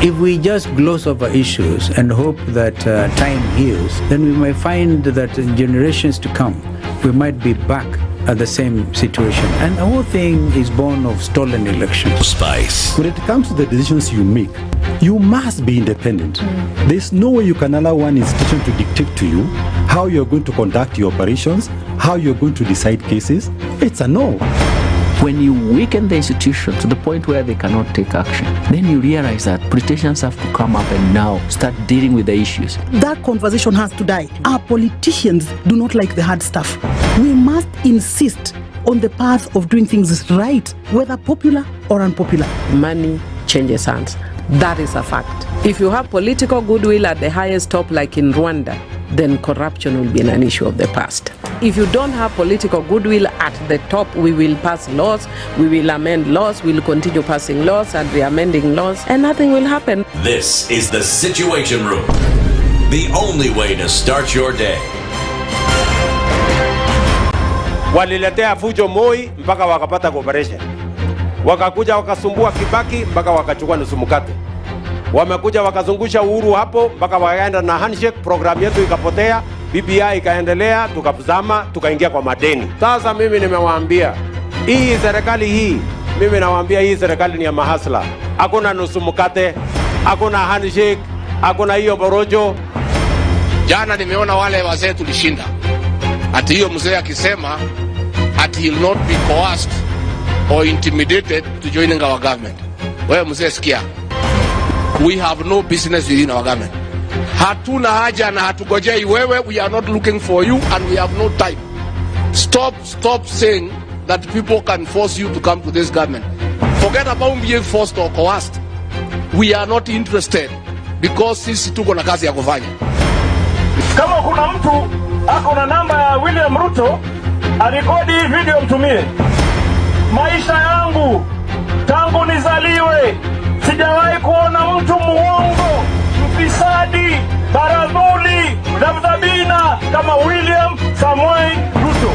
If we just gloss over issues and hope that time heals, then we may find that in generations to come, we might be back at the same situation. And the whole thing is born of stolen elections. Spice. When it comes to the decisions you make, you must be independent. There's no way you can allow one institution to dictate to you how you're going to conduct your operations, how you're going to decide cases. It's a no. When you weaken the institution to the point where they cannot take action, then you realize that politicians have to come up and now start dealing with the issues. That conversation has to die. Our politicians do not like the hard stuff. We must insist on the path of doing things right, whether popular or unpopular. Money changes hands. That is a fact. If you have political goodwill at the highest top, like in Rwanda, then corruption will be an issue of the past. If you don't have political goodwill at the top, we will pass laws, we will amend laws, we will continue passing laws and re-amending laws, and nothing will happen. This is the Situation Room, the only way to start your day. Waliletea fujo Moi mpaka wakapata cooperation. Wakakuja wakasumbua Kibaki mpaka wakachukua nusu mkate. Wamekuja wakazungusha Uhuru hapo mpaka wakaenda na handshake, program yetu ikapotea, BBI ikaendelea, tukazama, tukaingia kwa madeni. Sasa mimi nimewaambia, hii serikali hii, mimi nawaambia hii serikali ni ya mahasla. Hakuna nusu mkate, hakuna handshake, hakuna hiyo borojo. Jana nimeona wale wazee tulishinda. Ati hiyo mzee akisema ati he will not be coerced or intimidated to joining our government. Wewe mzee sikia. We have no business within our government. Hatuna haja na hatugojei wewe. We are not looking for you and we have no time. Stop saying that people can force you to come to this government. Forget about being forced or coerced. We are not interested because sisi tuko na kazi ya kufanya. Kama kuna mtu ako na namba ya William Ruto, arekodi hii video mtumie. Maisha yangu tangu nizaliwe sijawahi kuona mtu muongo, mfisadi, baradhuli, dhabdhabina kama William Samoei Ruto.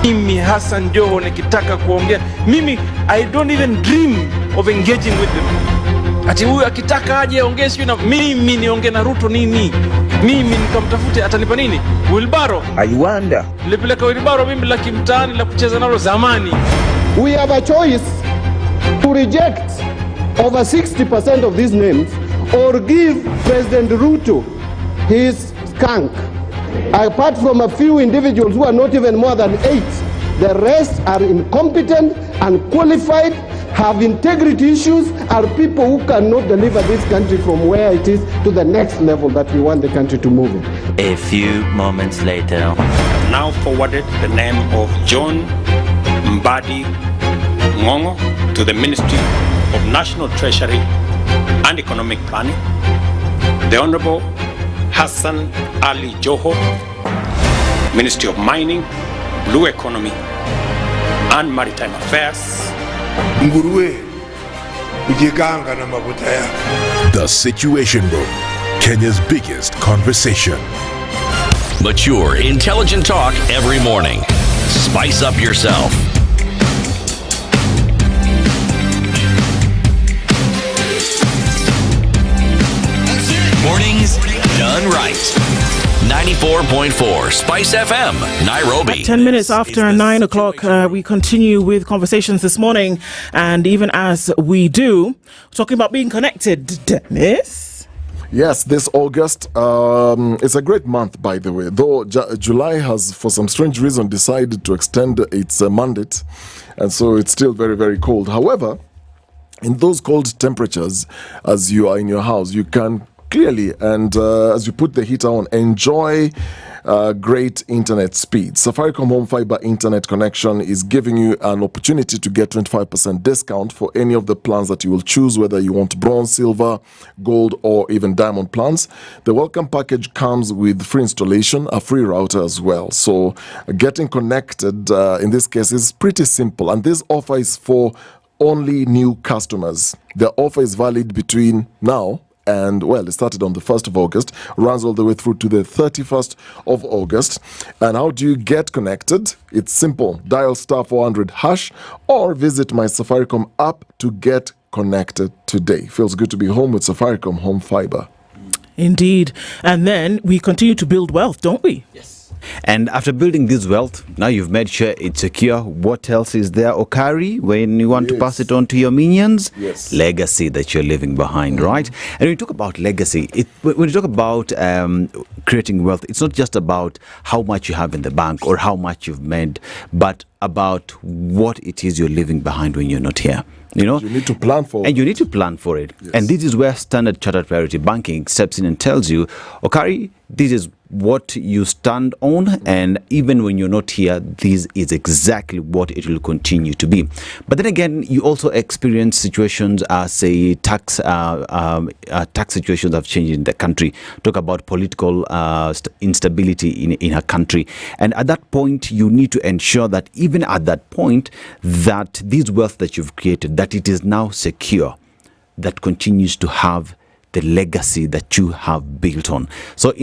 Mimi Hassan Joho nikitaka kuongea, mimi I don't even dream of engaging with them. Ati huyu akitaka aje aongee sio na mimi niongee na Ruto nini? Mimi nikamtafute atanipa nini? Wilbaro. I wonder. Nilipeleka Wilbaro mimi la kimtaani la kucheza nalo zamani. We have a choice to reject over 60% of these names or give President Ruto his skunk. Apart from a few individuals who are not even more than 8, the rest are incompetent, unqualified, have integrity issues, are people who cannot deliver this country from where it is to the next level that we want the country to move in. A few moments later. Now forwarded the name of John Mbadi Ngongo to the Ministry of National Treasury and Economic Planning. The Honorable Hassan Ali Joho, Ministry of Mining, Blue Economy and Maritime Affairs. Nguruwe ujiganga na mabuta yako. The Situation Room, Kenya's biggest conversation. Mature, intelligent talk every morning. Spice up yourself. Mornings done right. 94.4 Spice FM, Nairobi. 10 minutes after 9 o'clock, we continue with conversations this morning. And even as we do, talking about being connected, Dennis? Yes, this August, it's a great month, by the way. Though July has, for some strange reason, decided to extend its mandate. And so it's still very, very cold. However, in those cold temperatures, as you are in your house, you can clearly, and as you put the heater on, enjoy great internet speed. Safaricom Home Fiber internet connection is giving you an opportunity to get 25% discount for any of the plans that you will choose, whether you want bronze, silver, gold, or even diamond plans. The welcome package comes with free installation, a free router as well. So getting connected in this case is pretty simple, and this offer is for only new customers. The offer is valid between now and, well, it started on the 1st of August, runs all the way through to the 31st of August. And how do you get connected? It's simple. Dial *400# or visit my Safaricom app to get connected today. Feels good to be home with Safaricom Home Fiber. Indeed. And then we continue to build wealth, don't we? Yes. And after building this wealth, now you've made sure it's secure. What else is there, Okari, when you want to pass it on to your minions? Yes. Legacy that you're leaving behind, right? And when you talk about legacy, when you talk about creating wealth, it's not just about how much you have in the bank or how much you've made, but about what it is you're leaving behind when you're not here. You know, you need to plan for it. And you need to plan for it. Yes. And this is where Standard Chartered Priority Banking steps in and tells you, Okari, this is what you stand on, and even when you're not here, this is exactly what it will continue to be. But then again, you also experience situations, say tax situations have changed in the country. Talk about political instability in a country, and at that point, you need to ensure that even at that point, that this wealth that you've created, that it is now secure, that continues to have the legacy that you have built on. So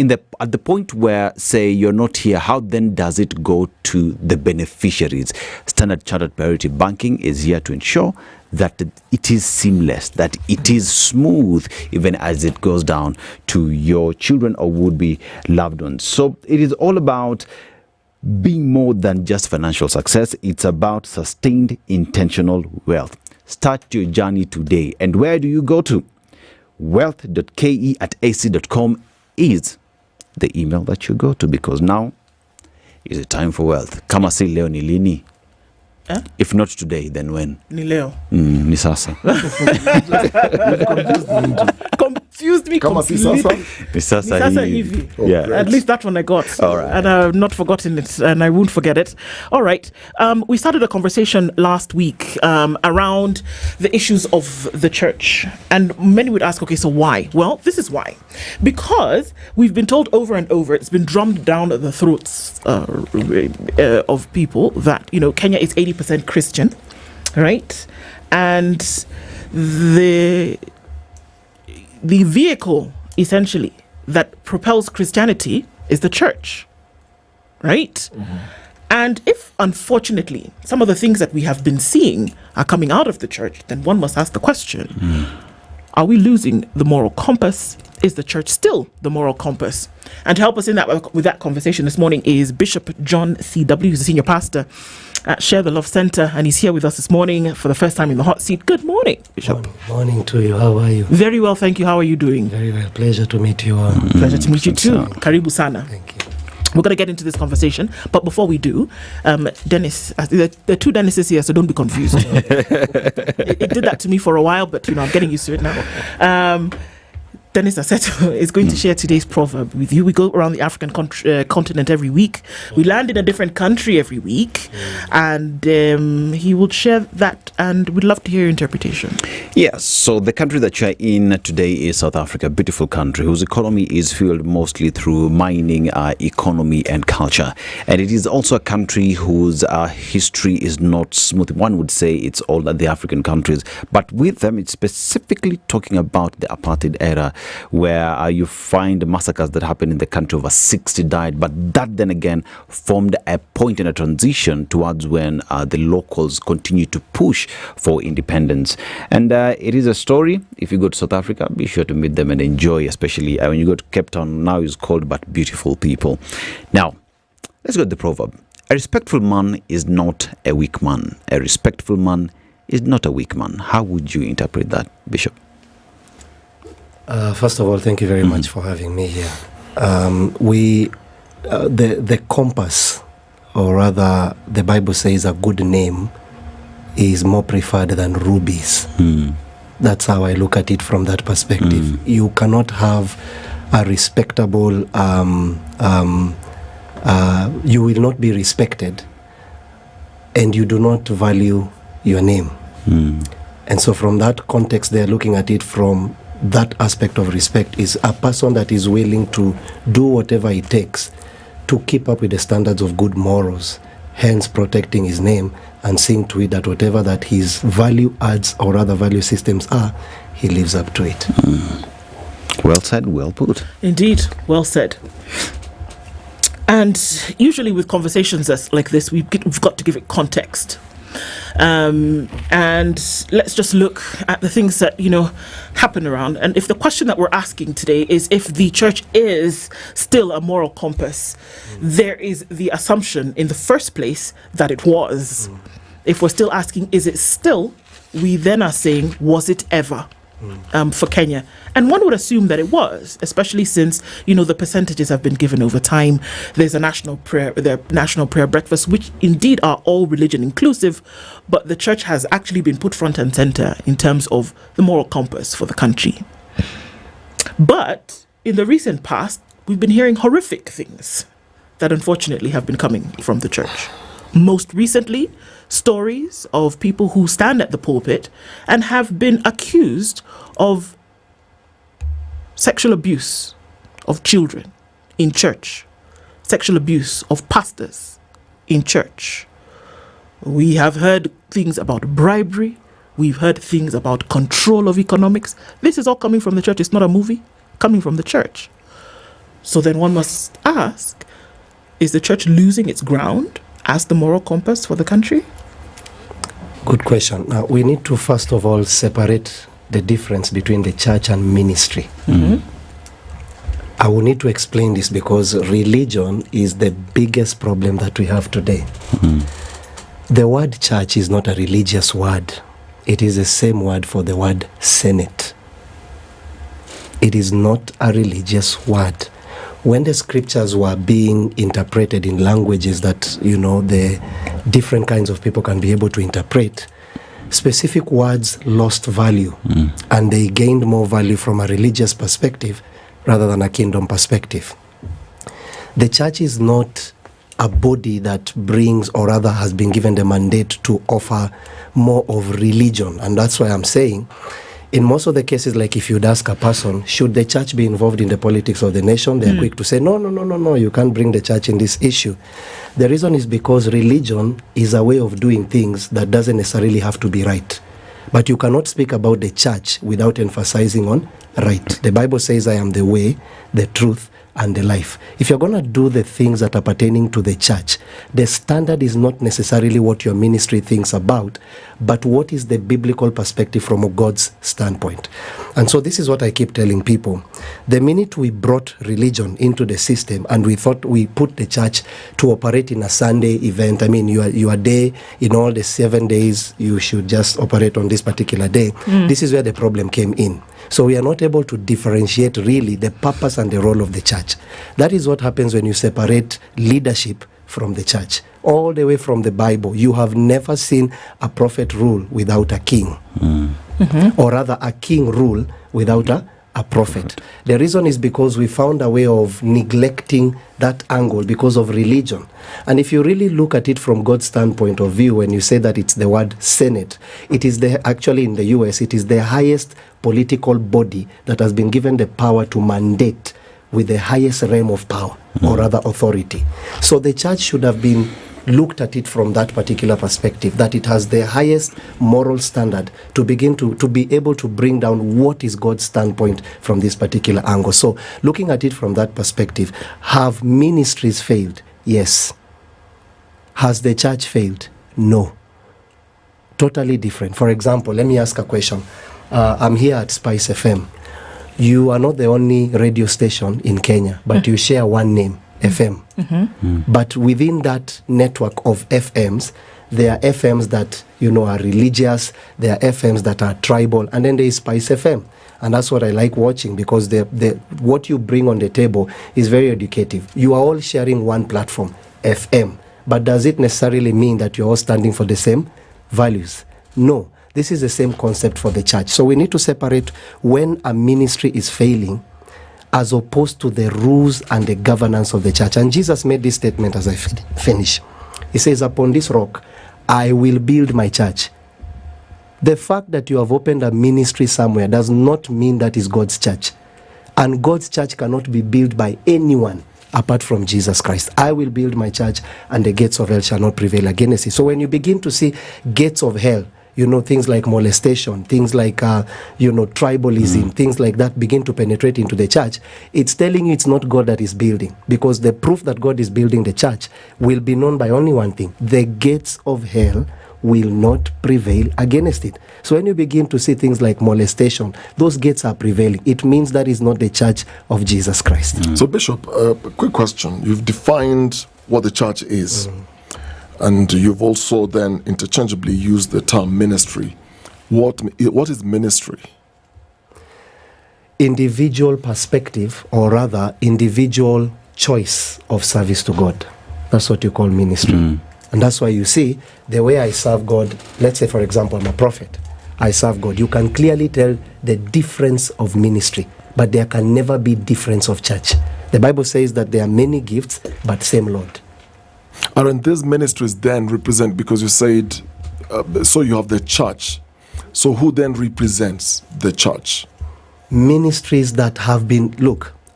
at the point where, say, you're not here, how then does it go to the beneficiaries? Standard Chartered Priority Banking is here to ensure that it is seamless, that it is smooth, even as it goes down to your children or would-be loved ones. So it is all about being more than just financial success. It's about sustained intentional wealth. Start your journey today. And where do you go to? wealth.ke@ac.com is the email that you go to, because now is the time for wealth. Kama si leo ni lini? If not today, then when? Ni leo. Ni sasa. Confused me completely. Ni sasa hivi. Yeah. At least that one I got. All right. And I've not forgotten it, and I won't forget it. All right. We started a conversation last week around the issues of the church. And many would ask, okay, so why? Well, this is why. Because we've been told over and over, it's been drummed down the throats of people that, you know, Kenya is 80% Christian, right? And the vehicle, essentially, that propels Christianity is the church, right? Mm-hmm. And if, unfortunately, some of the things that we have been seeing are coming out of the church, then one must ask the question, are we losing the moral compass? Is the church still the moral compass? And to help us in that with that conversation this morning is Bishop John C.W., who's a senior pastor at Share the Love Center, and he's here with us this morning for the first time in the hot seat. Good morning, Bishop. Morning to you. How are you? Very well, thank you. How are you doing? Very well. Pleasure to meet you. Pleasure to meet you too. Karibu sana. Thank you. We're going to get into this conversation, but before we do, Dennis, there are two Dennises here, so don't be confused. It did that to me for a while, but I'm getting used to it now. Dennis Aseto is going to share today's proverb with you. We go around the African continent every week. We land in a different country every week, and he will share that, and we'd love to hear your interpretation. Yes, so the country that you're in today is South Africa, a beautiful country whose economy is fueled mostly through mining, economy and culture. And it is also a country whose history is not smooth. One would say it's all the African countries, but with them, it's specifically talking about the apartheid era, where you find massacres that happened in the country. Over 60 died, but that then again formed a point in a transition towards when the locals continue to push for independence. And it is a story. If you go to South Africa, be sure to meet them and enjoy, especially when you go to Cape Town. Now is cold, but beautiful people. Now, let's go to the proverb. A respectful man is not a weak man. A respectful man is not a weak man. How would you interpret that, Bishop? First of all, thank you very much for having me here. The compass, or rather, the Bible says a good name is more preferred than rubies. That's how I look at it from that perspective. You cannot have a respectable, you will not be respected, and you do not value your name. And so from that context, they're looking at it from that aspect of respect is a person that is willing to do whatever it takes to keep up with the standards of good morals, hence protecting his name and seeing to it that whatever that his value adds or other value systems are, he lives up to it. Well said, well put. Indeed, well said. And usually with conversations like this, we've got to give it context. And let's just look at the things that, happen around. And if the question that we're asking today is if the church is still a moral compass, there is the assumption in the first place that it was. If we're still asking, is it still, we then are saying, was it ever? For Kenya. And one would assume that it was, especially since, the percentages have been given over time. There's a national prayer breakfast, which indeed are all religion inclusive, but the church has actually been put front and center in terms of the moral compass for the country. But in the recent past, we've been hearing horrific things that unfortunately have been coming from the church. Most recently, stories of people who stand at the pulpit and have been accused of sexual abuse of children in church, sexual abuse of pastors in church. We have heard things about bribery. We've heard things about control of economics. This is all coming from the church. It's not a movie, coming from the church. So then one must ask, is the church losing its ground as the moral compass for the country? Good question. Now, we need to first of all separate the difference between the church and ministry. I will need to explain this because religion is the biggest problem that we have today. The word church is not a religious word. It is the same word for the word Senate. It is not a religious word. When the scriptures were being interpreted in languages that, the different kinds of people can be able to interpret, specific words lost value and they gained more value from a religious perspective rather than a kingdom perspective. The church is not a body that brings or rather has been given the mandate to offer more of religion. And that's why I'm saying, in most of the cases, like if you'd ask a person, should the church be involved in the politics of the nation? They're quick to say, no, you can't bring the church in this issue. The reason is because religion is a way of doing things that doesn't necessarily have to be right. But you cannot speak about the church without emphasizing on right. The Bible says, I am the way, the truth, and the life. If you're going to do the things that are pertaining to the church, the standard is not necessarily what your ministry thinks about, but what is the biblical perspective from a God's standpoint. And so this is what I keep telling people. The minute we brought religion into the system and we thought we put the church to operate in a Sunday event, your day, in all the 7 days, you should just operate on this particular day. This is where the problem came in. So we are not able to differentiate really the purpose and the role of the church. That is what happens when you separate leadership from the church. All the way from the Bible, you have never seen a prophet rule without a king. Or rather, a king rule without a prophet. The reason is because we found a way of neglecting that angle because of religion. And if you really look at it from God's standpoint of view, when you say that it's the word Senate, it is actually in the US, it is the highest political body that has been given the power to mandate with the highest realm of power or rather authority. So the church should have been looked at it from that particular perspective, that it has the highest moral standard to begin to be able to bring down what is God's standpoint from this particular angle. So looking at it from that perspective, have ministries failed? Yes. Has the church failed? No. Totally different. For example, let me ask a question. I'm here at SpiceFM. You are not the only radio station in Kenya, but you share one name, FM. But within that network of FMs, there are FMs that, are religious, there are FMs that are tribal, and then there is SpiceFM. And that's what I like watching, because what you bring on the table is very educative. You are all sharing one platform, FM. But does it necessarily mean that you're all standing for the same values? No. This is the same concept for the church. So we need to separate when a ministry is failing as opposed to the rules and the governance of the church. And Jesus made this statement as I finish. He says, upon this rock, I will build my church. The fact that you have opened a ministry somewhere does not mean that is God's church. And God's church cannot be built by anyone apart from Jesus Christ. I will build my church, and the gates of hell shall not prevail against it. So when you begin to see gates of hell, things like molestation, things like, tribalism, things like that begin to penetrate into the church, it's telling you it's not God that is building. Because the proof that God is building the church will be known by only one thing: the gates of hell will not prevail against it. So when you begin to see things like molestation, those gates are prevailing. It means that is not the church of Jesus Christ. So Bishop, a quick question. You've defined what the church is, and you've also then interchangeably used the term ministry. What is ministry? Individual perspective, or rather individual choice of service to God. That's what you call ministry. And that's why you see the way I serve God. Let's say, for example, I'm a prophet. I serve God. You can clearly tell the difference of ministry, but there can never be difference of church. The Bible says that there are many gifts, but same Lord. And these ministries then represent, because you said, so you have the church. So who then represents the church? Ministries that have been,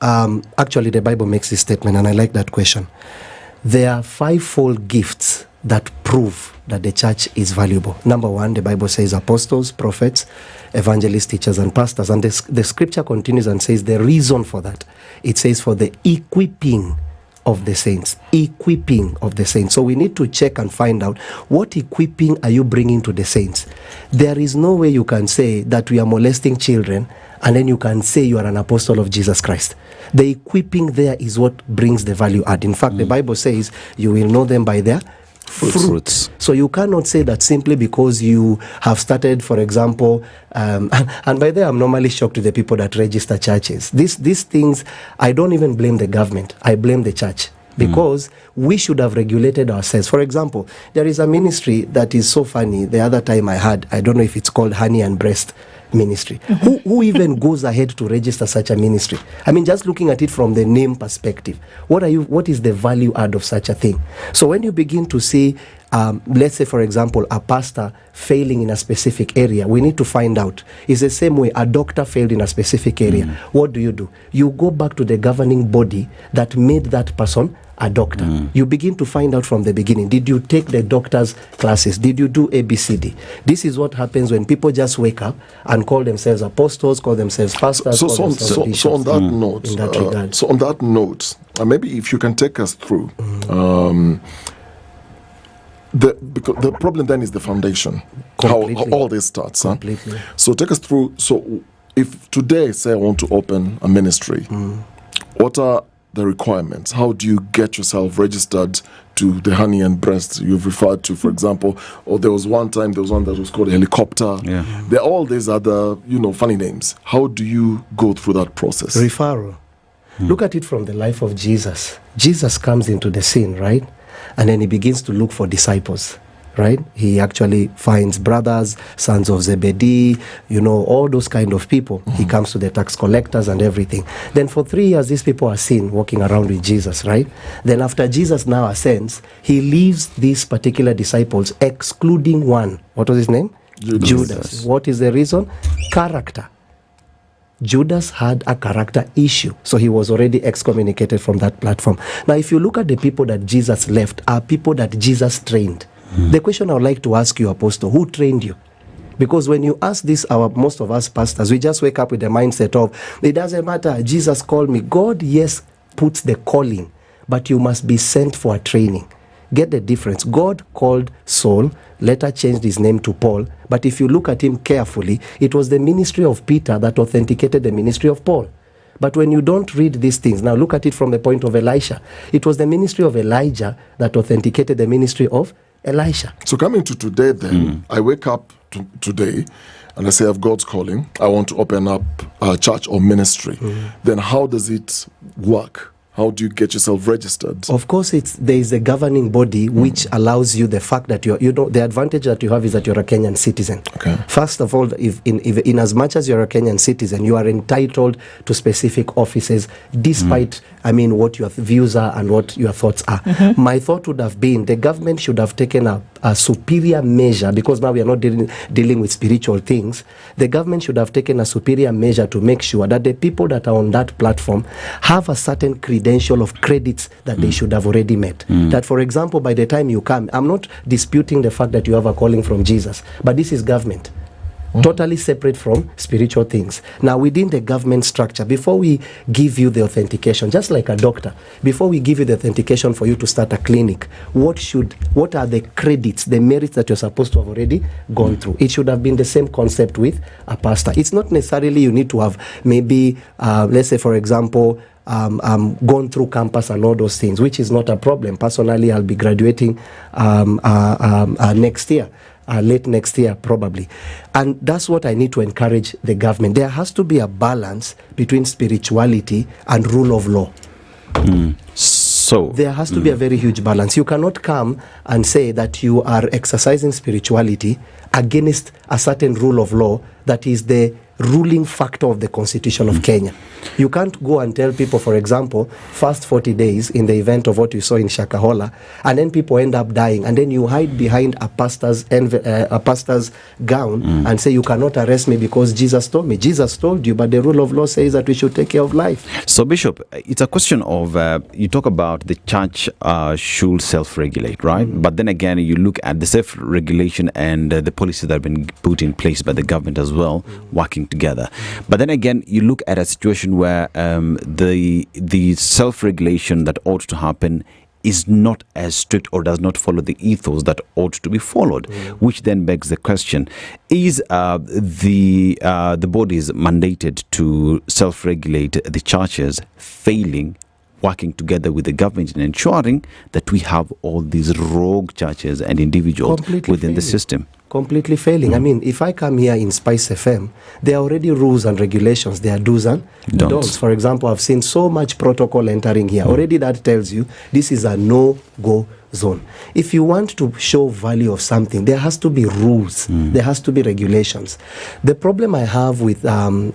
actually the Bible makes this statement, and I like that question. There are fivefold gifts that prove that the church is valuable. Number one, the Bible says apostles, prophets, evangelists, teachers, and pastors. And the scripture continues and says the reason for that. It says for the equipping of the saints. Equipping of the saints. So we need to check and find out, what equipping are you bringing to the saints? There is no way you can say that we are molesting children and then you can say you are an apostle of Jesus Christ. The equipping there is what brings the value add. In fact, the Bible says you will know them by their fruits. So you cannot say that simply because you have started, for example, and by there I'm normally shocked to the people that register churches. These things, I don't even blame the government. I blame the church. Because we should have regulated ourselves. For example, there is a ministry that is so funny. The other time I don't know if it's called Honey and Breast Ministry. Who even goes ahead to register such a ministry? I mean, just looking at it from the name perspective, what is the value add of such a thing? So when you begin to see, let's say, for example, a pastor failing in a specific area, we need to find out. It's the same way a doctor failed in a specific area. What do? You go back to the governing body that made that person a doctor. You begin to find out from the beginning. Did you take the doctor's classes? Did you do ABCD? This is what happens when people just wake up and call themselves apostles, call themselves pastors. So on that note, maybe if you can take us through, because the problem then is the foundation. How all this starts. Completely. So take us through. So if today, say I want to open a ministry, what are the requirements? How do you get yourself registered to the Honey and Breast you've referred to, for example? Or there was one that was called a helicopter. There are all these other, funny names. How do you go through that process? Referral. Look at it from the life of Jesus. Jesus comes into the scene, right? And then he begins to look for disciples. Right? He actually finds brothers, sons of Zebedee, all those kind of people. He comes to the tax collectors and everything. Then for 3 years, these people are seen walking around with Jesus, right? Then after Jesus now ascends, he leaves these particular disciples, excluding one. What was his name? Judas. What is the reason? Character. Judas had a character issue, so he was already excommunicated from that platform. Now, if you look at the people that Jesus left, are people that Jesus trained. The question I would like to ask you, Apostle, who trained you? Because when you ask this, most of us pastors, we just wake up with the mindset of, it doesn't matter, Jesus called me. God, yes, puts the calling, but you must be sent for a training. Get the difference. God called Saul, later changed his name to Paul, but if you look at him carefully, it was the ministry of Peter that authenticated the ministry of Paul. But when you don't read these things, now look at it from the point of Elisha. It was the ministry of Elijah that authenticated the ministry of Elisha. So coming to today then, I wake up today and I say I have God's calling. I want to open up a church or ministry. Then how does it work? How do you get yourself registered? Of course, there is a governing body which allows you the fact that the advantage that you have is that you're a Kenyan citizen. Okay. First of all, if in as much as you're a Kenyan citizen, you are entitled to specific offices, despite what your views are and what your thoughts are. My thought would have been the government should have taken a superior measure, because now we are not dealing with spiritual things. The government should have taken a superior measure to make sure that the people that are on that platform have a certain credential of credits that they should have already met. That, for example, by the time you come, I'm not disputing the fact that you have a calling from Jesus, but this is government. Totally separate from spiritual things. Now, within the government structure, before we give you the authentication, just like a doctor, before we give you the authentication for you to start a clinic, what are the credits, the merits that you're supposed to have already gone through? It should have been the same concept with a pastor. It's not necessarily you need to have maybe, let's say, for example, gone through campus and all those things, which is not a problem. Personally, I'll be graduating next year. Late next year, probably. And that's what I need to encourage the government. There has to be a balance between spirituality and rule of law. So there has to be a very huge balance. You cannot come and say that you are exercising spirituality against a certain rule of law that is the ruling factor of the Constitution of Kenya. You can't go and tell people, for example, fast 40 days in the event of what you saw in Shakahola, and then people end up dying, and then you hide behind a pastor's gown and say you cannot arrest me because Jesus told me. Jesus told you, but the rule of law says that we should take care of life. So, Bishop, it's a question of, you talk about the church should self-regulate, right? But then again, you look at the self-regulation and the policies that have been put in place by the government as well, working together. But then again, you look at a situation where the self-regulation that ought to happen is not as strict or does not follow the ethos that ought to be followed, which then begs the question, is the bodies mandated to self-regulate the churches failing working together with the government in ensuring that we have all these rogue churches and individuals within the system? Completely failing. I mean, if I come here in SpiceFM, there are already rules and regulations. There are do's and don'ts. For example, I've seen so much protocol entering here. Already that tells you this is a no-go zone. If you want to show value of something, there has to be rules. There has to be regulations. The problem I have with, and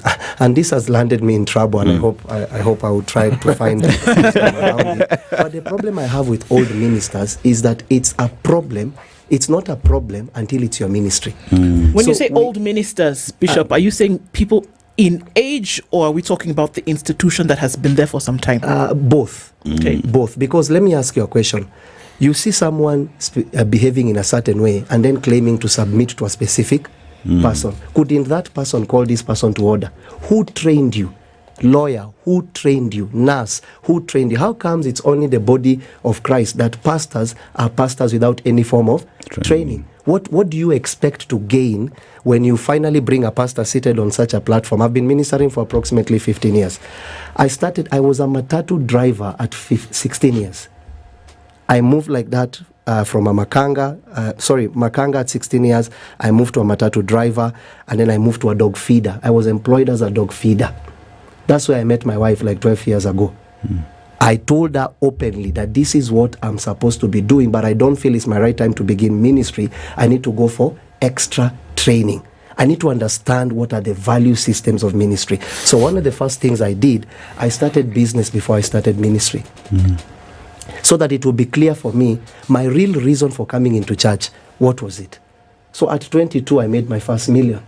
this has landed me in trouble, and I hope I will try to find around it. But the problem I have with old ministers is that it's a problem. It's not a problem until it's your ministry. When you say old ministers, Bishop, are you saying people in age, or are we talking about the institution that has been there for some time? Both. Okay. Both. Because let me ask you a question. You see someone behaving in a certain way and then claiming to submit to a specific person. Couldn't that person call this person to order? Who trained you? Lawyer, who trained you? Nurse, who trained you? How comes it's only the body of Christ that pastors are pastors without any form of training? What do you expect to gain when you finally bring a pastor seated on such a platform? I've been ministering for approximately 15 years. I was a matatu driver at 16 years. I moved like that from a Makanga at 16 years. I moved to a matatu driver, and then I moved to a dog feeder. I was employed as a dog feeder. That's where I met my wife like 12 years ago. I told her openly that this is what I'm supposed to be doing, but I don't feel it's my right time to begin ministry. I need to go for extra training. I need to understand what are the value systems of ministry. So one of the first things I did, I started business before I started ministry. So that it will be clear for me, my real reason for coming into church, what was it? So at 22, I made my first million.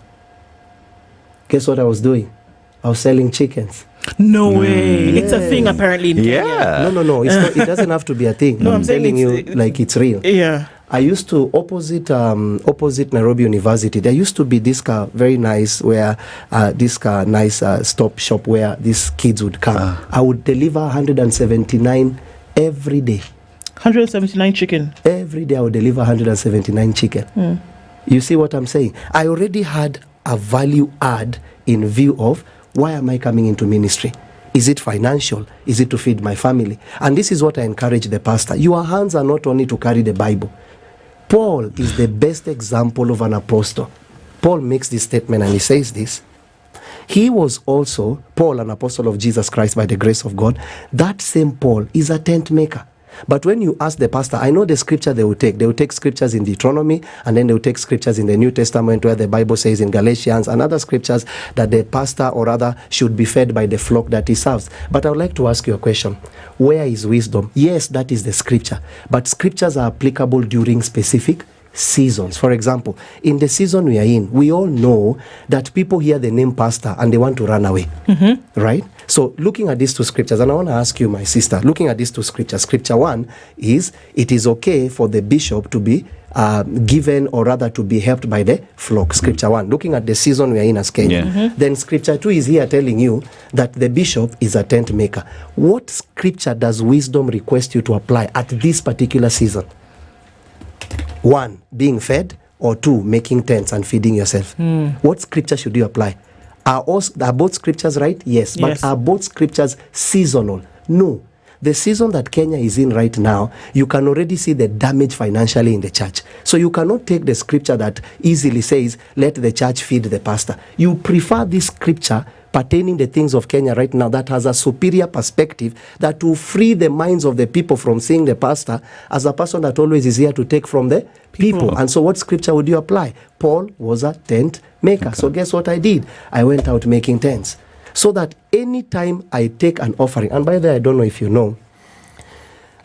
Guess what I was doing? I was selling chickens. No way. It's a thing apparently in Kenya. No. It's not, it doesn't have to be a thing. No, I'm telling you like it's real. Yeah. I used to, opposite Nairobi University, there used to be this very nice stop shop where these kids would come. I would deliver 179 every day. 179 chicken? Every day I would deliver 179 chicken. You see what I'm saying? I already had a value add in view of why am I coming into ministry? Is it financial? Is it to feed my family? And this is what I encourage the pastor. Your hands are not only to carry the Bible. Paul is the best example of an apostle. Paul makes this statement and he says this. He was also, Paul, an apostle of Jesus Christ by the grace of God. That same Paul is a tent maker. But when you ask the pastor, I know the scripture they will take scriptures in Deuteronomy, and then they will take scriptures in the New Testament where the Bible says in Galatians and other scriptures that the pastor or other should be fed by the flock that he serves. But I would like to ask you a question. Where is wisdom? Yes, that is the scripture. But scriptures are applicable during specific seasons. For example, in the season we are in, we all know that people hear the name pastor and they want to run away. Right? So looking at these two scriptures, and I want to ask you, my sister, looking at these two scriptures, scripture 1 is, it is okay for the bishop to be given, or rather to be helped by the flock. Scripture 1, looking at the season we are in as Kenya. Then scripture 2 is here telling you that the bishop is a tent maker. What scripture does wisdom request you to apply at this particular season? 1, being fed, or 2, making tents and feeding yourself. What scripture should you apply? Are both scriptures right? Yes. But are both scriptures seasonal? No. The season that Kenya is in right now, you can already see the damage financially in the church. So you cannot take the scripture that easily says, let the church feed the pastor. You prefer this scripture pertaining the things of Kenya right now that has a superior perspective, that will free the minds of the people from seeing the pastor as a person that always is here to take from the people. And so what scripture would you apply? Paul was a tent maker. So guess what I did? I went out making tents. So that anytime I take an offering, and by the way, I don't know if you know,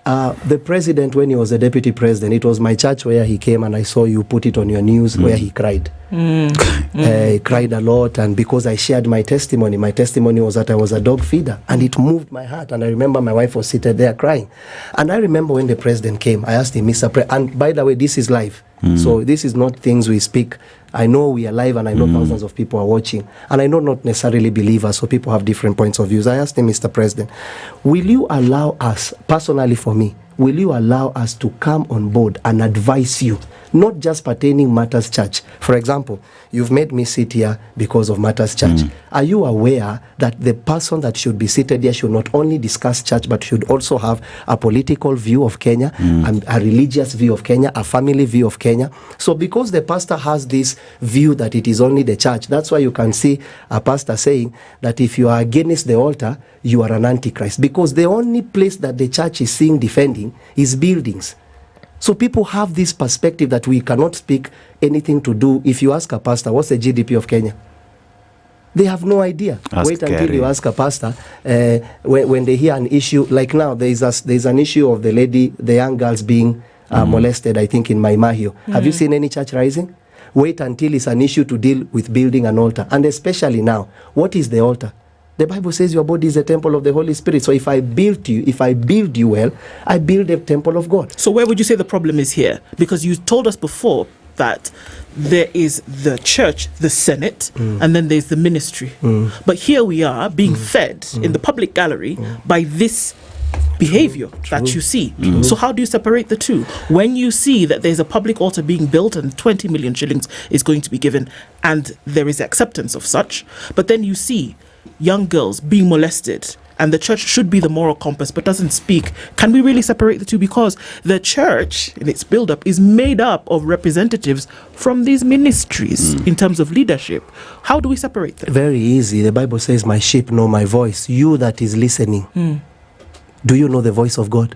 the president, when he was the deputy president, it was my church where he came, and I saw you put it on your news where he cried. He cried a lot, and because I shared my testimony was that I was a dog feeder, and it moved my heart. And I remember my wife was seated there crying. And I remember when the president came, I asked him, Mr. and by the way, this is live. So this is not things we speak. I know we are live, and I know thousands of people are watching, and I know not necessarily believers, so people have different points of views. I asked him, Mr. President, will you allow us, personally for me, will you allow us to come on board and advise you, not just pertaining Matters Church? For example, you've made me sit here because of Matters Church. Are you aware that the person that should be seated here should not only discuss church, but should also have a political view of Kenya, and a religious view of Kenya, a family view of Kenya? So because the pastor has this view that it is only the church, that's why you can see a pastor saying that if you are against the altar, you are an antichrist, because the only place that the church is seeing defending is buildings. So people have this perspective that we cannot speak anything to do. If you ask a pastor, what's the GDP of Kenya? They have no idea. Wait until you ask a pastor when they hear an issue. Like now, there's an issue of the young girls being molested, I think, in Maimahio. Have you seen any church rising? Wait until it's an issue to deal with building an altar. And especially now, what is the altar? The Bible says your body is a temple of the Holy Spirit. So if I build you well, I build a temple of God. So where would you say the problem is here? Because you told us before that there is the church, the Senate, and then there's the ministry. But here we are being fed in the public gallery by this behavior that you see. So how do you separate the two? When you see that there's a public altar being built and 20 million shillings is going to be given, and there is acceptance of such, but then you see young girls being molested, and the church should be the moral compass but doesn't speak. Can we really separate the two? Because the church in its build-up is made up of representatives from these ministries in terms of leadership. How do we separate them? Very easy. The Bible says, my sheep know my voice. You that is listening, do you know the voice of God?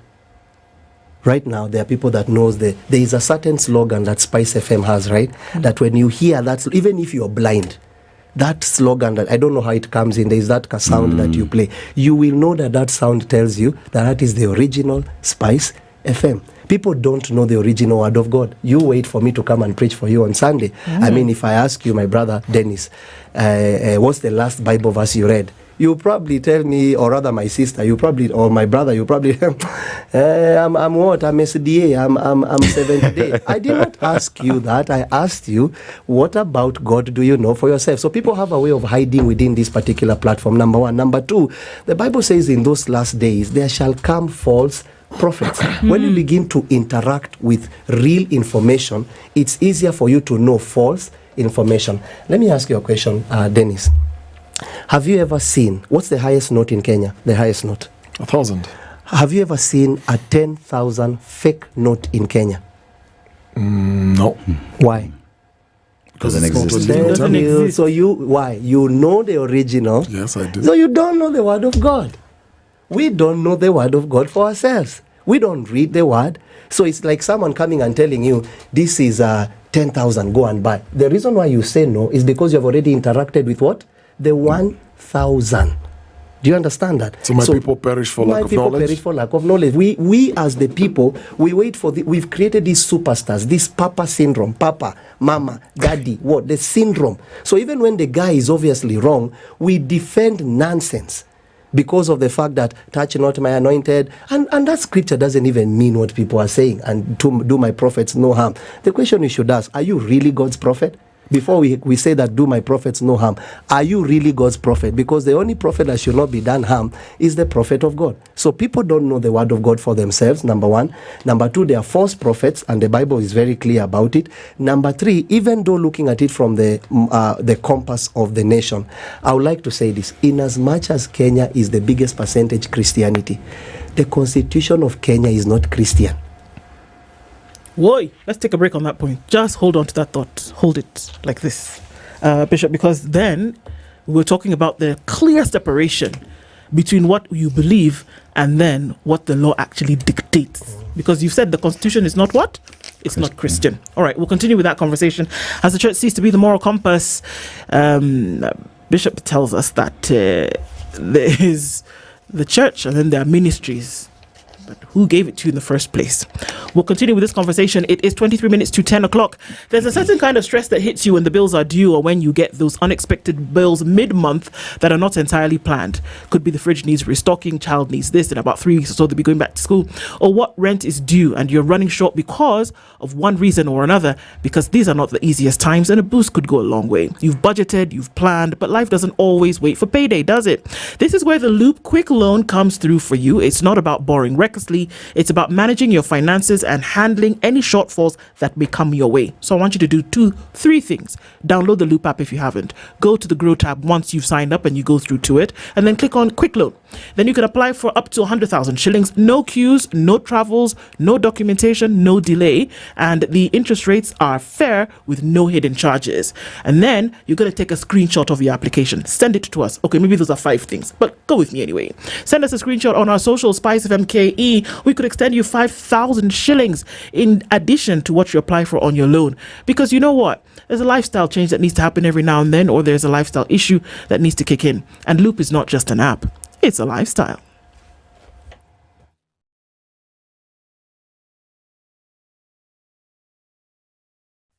Right now, there are people that knows there is a certain slogan that SpiceFM has, right? That when you hear that, even if you're blind, that slogan, that I don't know how it comes in, there is that sound that you play, you will know that sound tells you that is the original SpiceFM. People don't know the original word of God. You wait for me to come and preach for you on Sunday. I mean, if I ask you, my brother Dennis, what's the last Bible verse you read? You probably tell me, or rather my sister, or my brother, I'm what? I'm SDA, I'm Seventh Day. I did not ask you that. I asked you, what about God do you know for yourself? So people have a way of hiding within this particular platform, number one. Number two, the Bible says in those last days, there shall come false prophets. When you begin to interact with real information, it's easier for you to know false information. Let me ask you a question, Dennis. Have you ever seen, what's the highest note in Kenya? The highest note? 1,000. Have you ever seen a 10,000 fake note in Kenya? No. Why? Doesn't exist. Doesn't exist. So why? You know the original. Yes, I do. So you don't know the word of God. We don't know the word of God for ourselves. We don't read the word. So it's like someone coming and telling you, this is 10,000, go and buy. The reason why you say no is because you've already interacted with what? The 1,000. Do you understand that? So my people perish for lack of knowledge? My people perish for lack of knowledge. We as the people, we wait for we've created these superstars, this Papa syndrome, Papa, Mama, Daddy, what? The syndrome. So even when the guy is obviously wrong, we defend nonsense because of the fact that touch not my anointed, and that scripture doesn't even mean what people are saying, and to do my prophets no harm. The question you should ask, are you really God's prophet? Before we say that do my prophets no harm, are you really God's prophet? Because the only prophet that should not be done harm is the prophet of God. So people don't know the word of God for themselves, number one. Number two, they are false prophets, and the Bible is very clear about it. Number three, even though looking at it from the compass of the nation, I would like to say this. In as much as Kenya is the biggest percentage Christianity, the constitution of Kenya is not Christian. Whoa, let's take a break on that point. Just hold on to that thought. Hold it like this, Bishop, because then we're talking about the clear separation between what you believe and then what the law actually dictates. Because you've said the Constitution is not what? It's not Christian. All right, we'll continue with that conversation. As the church ceased to be the moral compass, Bishop tells us that there is the church and then there are ministries. But who gave it to you in the first place? We'll continue with this conversation. It is 23 minutes to 10 o'clock. There's a certain kind of stress that hits you when the bills are due or when you get those unexpected bills mid-month that are not entirely planned. Could be the fridge needs restocking, child needs this, in about 3 weeks or so they'll be going back to school. Or what rent is due and you're running short because of one reason or another, because these are not the easiest times and a boost could go a long way. You've budgeted, you've planned, but life doesn't always wait for payday, does it? This is where the Loop Quick Loan comes through for you. It's not about borrowing recklessly. It's about managing your finances and handling any shortfalls that may come your way. So I want you to do 3 things. Download the Loop app if you haven't. Go to the Grow tab once you've signed up and you go through to it, and then click on Quick Loan. Then you can apply for up to 100,000 shillings. No queues, no travels, no documentation, no delay, and the interest rates are fair with no hidden charges. And then you're going to take a screenshot of your application. Send it to us. Okay, maybe those are 5 things, but go with me anyway. Send us a screenshot on our social, SpiceFM KE. We could extend you 5,000 shillings in addition to what you apply for on your loan. Because you know what? There's a lifestyle change that needs to happen every now and then, or there's a lifestyle issue that needs to kick in. And Loop is not just an app. It's a lifestyle.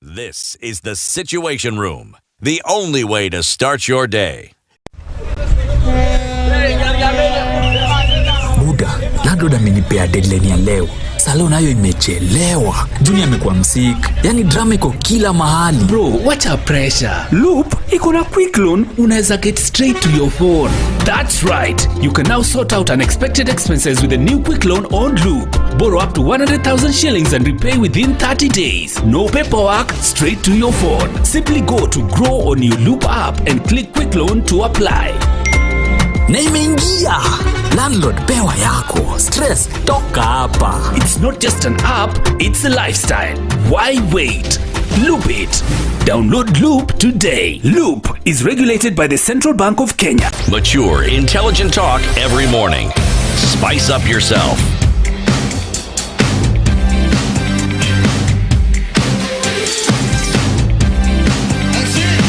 This is the Situation Room, the only way to start your day. Buda, landlord amenipea deadline ya leo. Salon nayo imechelewa. Junior amekuwa msik. Yani drama iko kila mahali. Bro, wacha pressure. Loop iko na quick loan, unaweza get straight to your phone. That's right. You can now sort out unexpected expenses with a new quick loan on Loop. Borrow up to 100,000 shillings and repay within 30 days. No paperwork, straight to your phone. Simply go to Grow on your Loop app and click quick loan to apply. Na imeingia. Landlord pewa yako. Stress toka hapa. It's not just an app, it's a lifestyle. Why wait? Loop it. Download Loop today. Loop is regulated by the Central Bank of Kenya. Mature, intelligent talk every morning. Spice up yourself.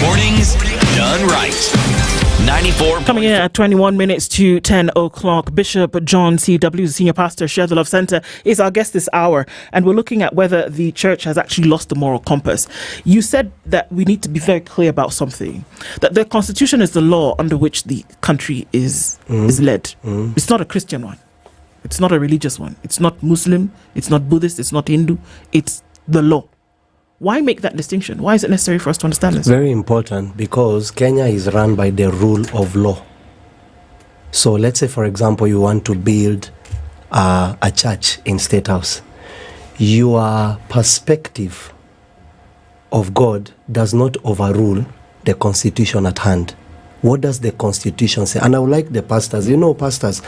Mornings done right. 94. Coming in at 21 minutes to 10 o'clock, Bishop John C.W., Senior Pastor, Share the Love Center, is our guest this hour. And we're looking at whether the church has actually lost the moral compass. You said that we need to be very clear about something. That the Constitution is the law under which the country is led. It's not a Christian one. It's not a religious one. It's not Muslim. It's not Buddhist. It's not Hindu. It's the law. Why make that distinction? Why is it necessary for us to understand this? Very important, because Kenya is run by the rule of law. So let's say, for example, you want to build a church in State House. Your perspective of God does not overrule the Constitution at hand. What does the Constitution say? And I would like the pastors, pastors,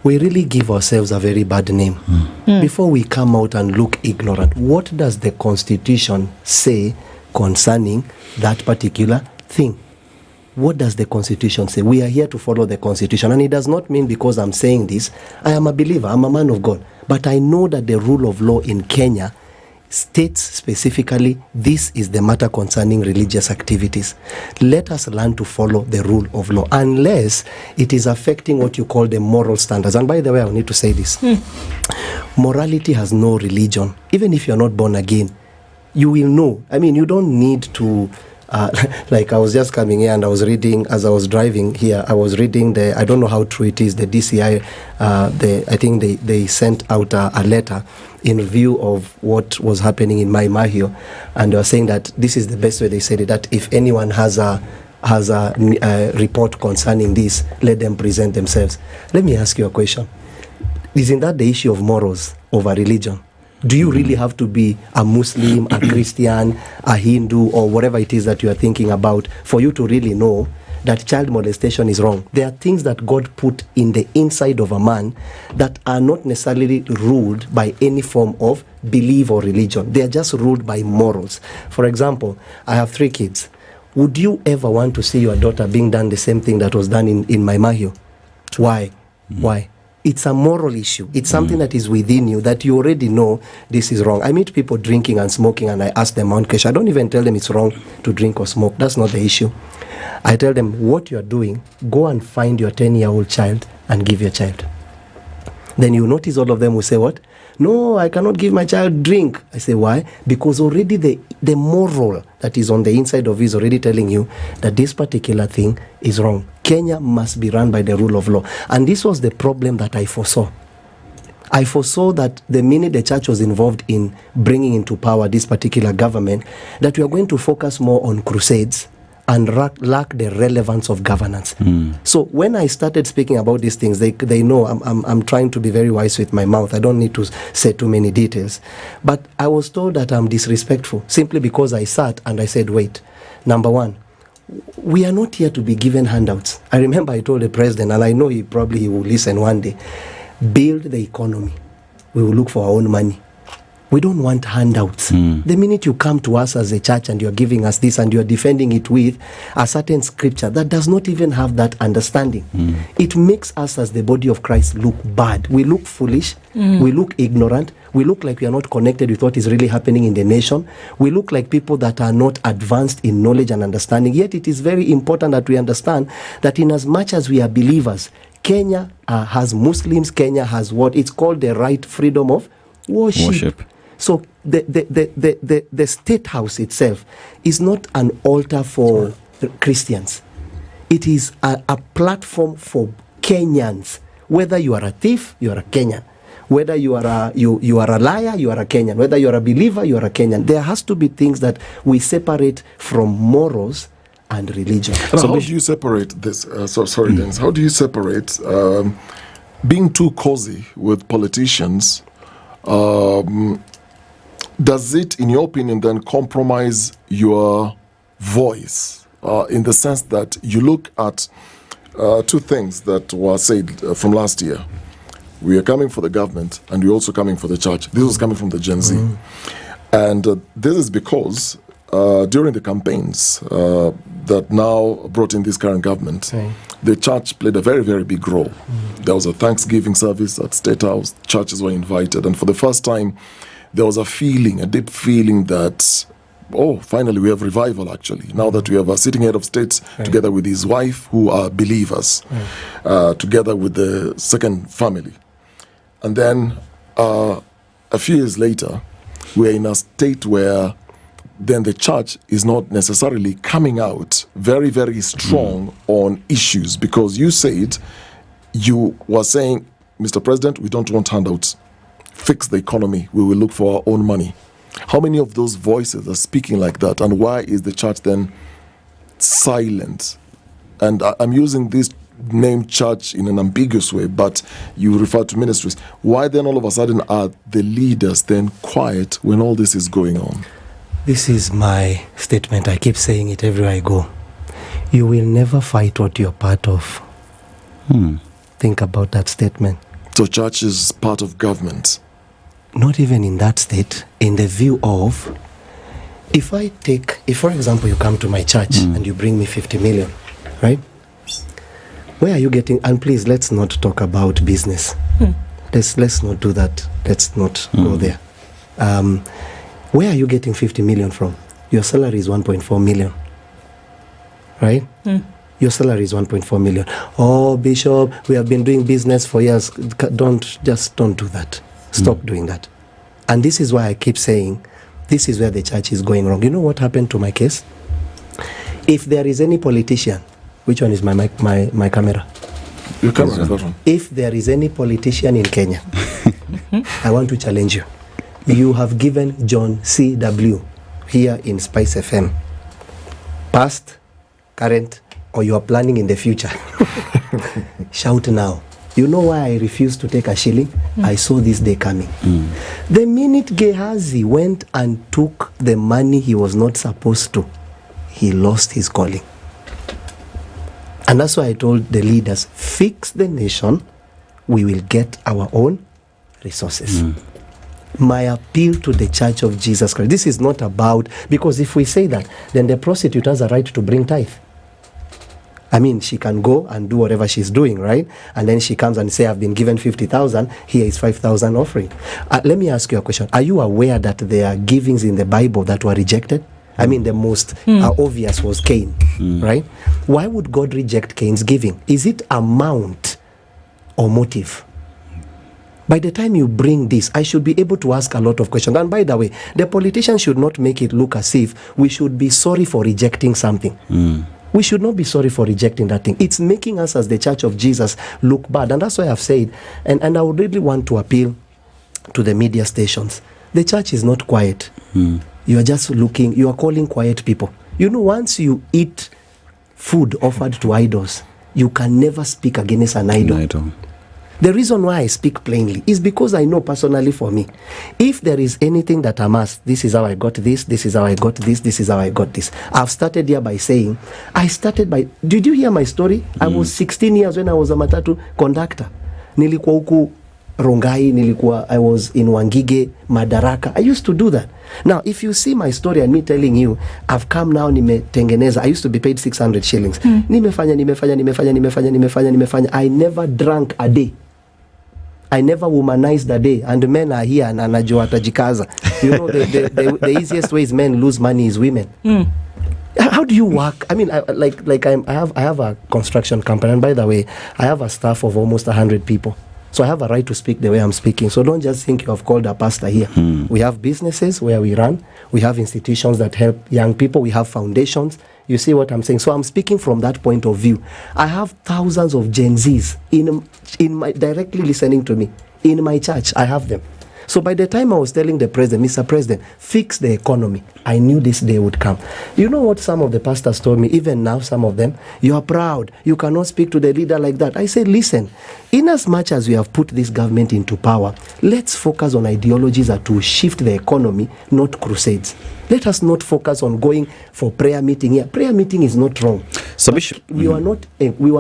we really give ourselves a very bad name. Before we come out and look ignorant, what does the Constitution say concerning that particular thing. What does the Constitution say? We are here to follow the Constitution. And it does not mean because I'm saying this, I am a believer, I'm a man of God. But I know that the rule of law in Kenya states specifically this is the matter concerning religious activities. Let us learn to follow the rule of law unless it is affecting what you call the moral standards. And by the way, I need to say this. Morality has no religion. Even if you're not born again, you will know. I mean, you don't need to like I was just coming here and I was reading, as I was driving here, I was reading I don't know how true it is, the DCI, I think they sent out a letter in view of what was happening in Mai Mahiu, and they were saying that this is the best way they said it, that if anyone has a report concerning this, let them present themselves. Let me ask you a question. Isn't that the issue of morals over religion? Do you really have to be a Muslim, a Christian, a Hindu, or whatever it is that you are thinking about for you to really know that child molestation is wrong? There are things that God put in the inside of a man that are not necessarily ruled by any form of belief or religion. They are just ruled by morals. For example, I have 3 kids. Would you ever want to see your daughter being done the same thing that was done in Mai Mahiu? Why? Why? It's a moral issue. It's something that is within you that you already know this is wrong. I meet people drinking and smoking and I ask them one question. I don't even tell them it's wrong to drink or smoke. That's not the issue. I tell them what you're doing, go and find your 10-year-old child and give your child. Then you notice all of them will say what? No, I cannot give my child drink. I say why? Because already the moral that is on the inside of you is already telling you that this particular thing is wrong. Kenya must be run by the rule of law. And this was the problem that I foresaw. I foresaw that the minute the church was involved in bringing into power this particular government, that we are going to focus more on crusades and lack the relevance of governance. So when I started speaking about these things, they know I'm trying to be very wise with my mouth. I don't need to say too many details. But I was told that I'm disrespectful simply because I sat and I said, wait, number one, we are not here to be given handouts. I remember I told the president, and I know he will listen one day, build the economy. We will look for our own money. We don't want handouts. The minute you come to us as a church and you're giving us this and you're defending it with a certain scripture that does not even have that understanding, it makes us as the body of Christ look bad. We look foolish. We look ignorant. We look like we are not connected with what is really happening in the nation. We look like people that are not advanced in knowledge and understanding. Yet it is very important that we understand that in as much as we are believers, Kenya has Muslims. Kenya has what it's called the right freedom of worship. So the state house itself is not an altar for Christians. It is a platform for Kenyans. Whether you are a thief, you are a Kenyan. Whether you are a liar, you are a Kenyan. Whether you are a believer, you are a Kenyan. There has to be things that we separate from morals and religion. So how do you separate this? Dennis. How do you separate being too cozy with politicians? Does it, in your opinion, then compromise your voice in the sense that you look at 2 things that were said from last year? We are coming for the government and we're also coming for the church. This was coming from the Gen Z. And this is because during the campaigns that now brought in this current government, the church played a very, very big role. There was a Thanksgiving service at State House. Churches were invited. And for the first time, there was a deep feeling that, oh, finally we have revival actually. Now that we have a sitting head of state together with his wife who are believers, together with the second family. And then a few years later, we're in a state where then the church is not necessarily coming out very, very strong on issues, because you said, you were saying, Mr. President, we don't want handouts. Fix the economy. We will look for our own money. How many of those voices are speaking like that? And why is the church then silent? And I'm using this name church in an ambiguous way, but you refer to ministries. Why then all of a sudden are the leaders then quiet when all this is going on? This is my statement. I keep saying it everywhere I go. You will never fight what you're part of. Think about that statement. So church is part of government? Not even in that state. In the view of, If for example, you come to my church and you bring me 50 million, right? Where are you getting, and please, let's not talk about business. Let's not do that. Let's not go there. Where are you getting 50 million from? Your salary is 1.4 million, right? Your salary is 1.4 million. Oh, Bishop, we have been doing business for years. Don't do that. Stop doing that. And this is why I keep saying, this is where the church is going wrong. You know what happened to my case? If there is any politician, which one is my camera? Your camera is that one. If there is any politician in Kenya, I want to challenge you. You have given John C.W. here in SpiceFM, past, current, or you are planning in the future. Shout now. You know why I refused to take a shilling? I saw this day coming. The minute Gehazi went and took the money he was not supposed to, he lost his calling. And that's why I told the leaders, fix the nation, we will get our own resources. My appeal to the Church of Jesus Christ, this is not about, because if we say that, then the prostitute has a right to bring tithe. I mean, she can go and do whatever she's doing, right? And then she comes and say, I've been given 50,000, here is 5,000 offering. Let me ask you a question. Are you aware that there are givings in the Bible that were rejected? I mean, the most obvious was Cain, right? Why would God reject Cain's giving? Is it amount or motive? By the time you bring this, I should be able to ask a lot of questions. And by the way, the politicians should not make it look as if we should be sorry for rejecting something. We should not be sorry for rejecting that thing. It's making us as the Church of Jesus look bad. And that's why I've said, and I would really want to appeal to the media stations. The church is not quiet. You are just looking, you are calling quiet people. You know, once you eat food offered to idols, you can never speak against an idol. The reason why I speak plainly is because I know personally for me, if there is anything that I'm asked, this is how I got this, this is how I got this, this is how I got this. I've started here by saying, did you hear my story? I was 16 years when I was a matatu conductor. Nilikuwa huku Rongai, I was in Wangige, Madaraka. I used to do that. Now, if you see my story and me telling you, I've come now, nimetengeneza. I used to be paid 600 shillings. Nimefanya. I never drank a day. I never womanized a day. And men are here and anajua atajikaza. You know, the easiest ways men lose money is women. How do you work? I mean, I have a construction company. And by the way, I have a staff of almost 100 people. So I have a right to speak the way I'm speaking. So don't just think you have called a pastor here. We have businesses where we run. We have institutions that help young people. We have foundations. You see what I'm saying? So I'm speaking from that point of view. I have thousands of Gen Zs in my directly listening to me. In my church, I have them. So by the time I was telling the president, Mr. President, fix the economy, I knew this day would come. You know what some of the pastors told me, even now some of them, you are proud, you cannot speak to the leader like that. I said, listen, in as much as we have put this government into power, let's focus on ideologies that will shift the economy, not crusades. Let us not focus on going for prayer meeting here. Prayer meeting is not wrong. So Bishop, we were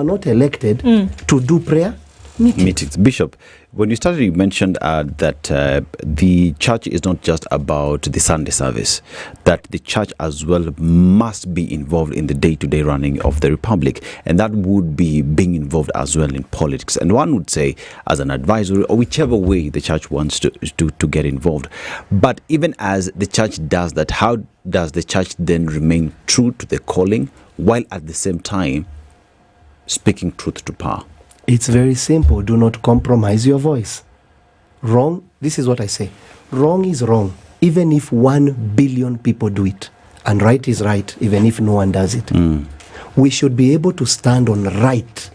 not elected to do prayer meetings. Bishop, when you started, you mentioned that the church is not just about the Sunday service, that the church as well must be involved in the day-to-day running of the republic, and that would be being involved as well in politics. And one would say, as an advisory, or whichever way the church wants to get involved. But even as the church does that, how does the church then remain true to the calling, while at the same time speaking truth to power? It's very simple. Do not compromise your voice. Wrong, this is what I say. Wrong is wrong, even if 1 billion people do it. And right is right, even if no one does it. We should be able to stand on right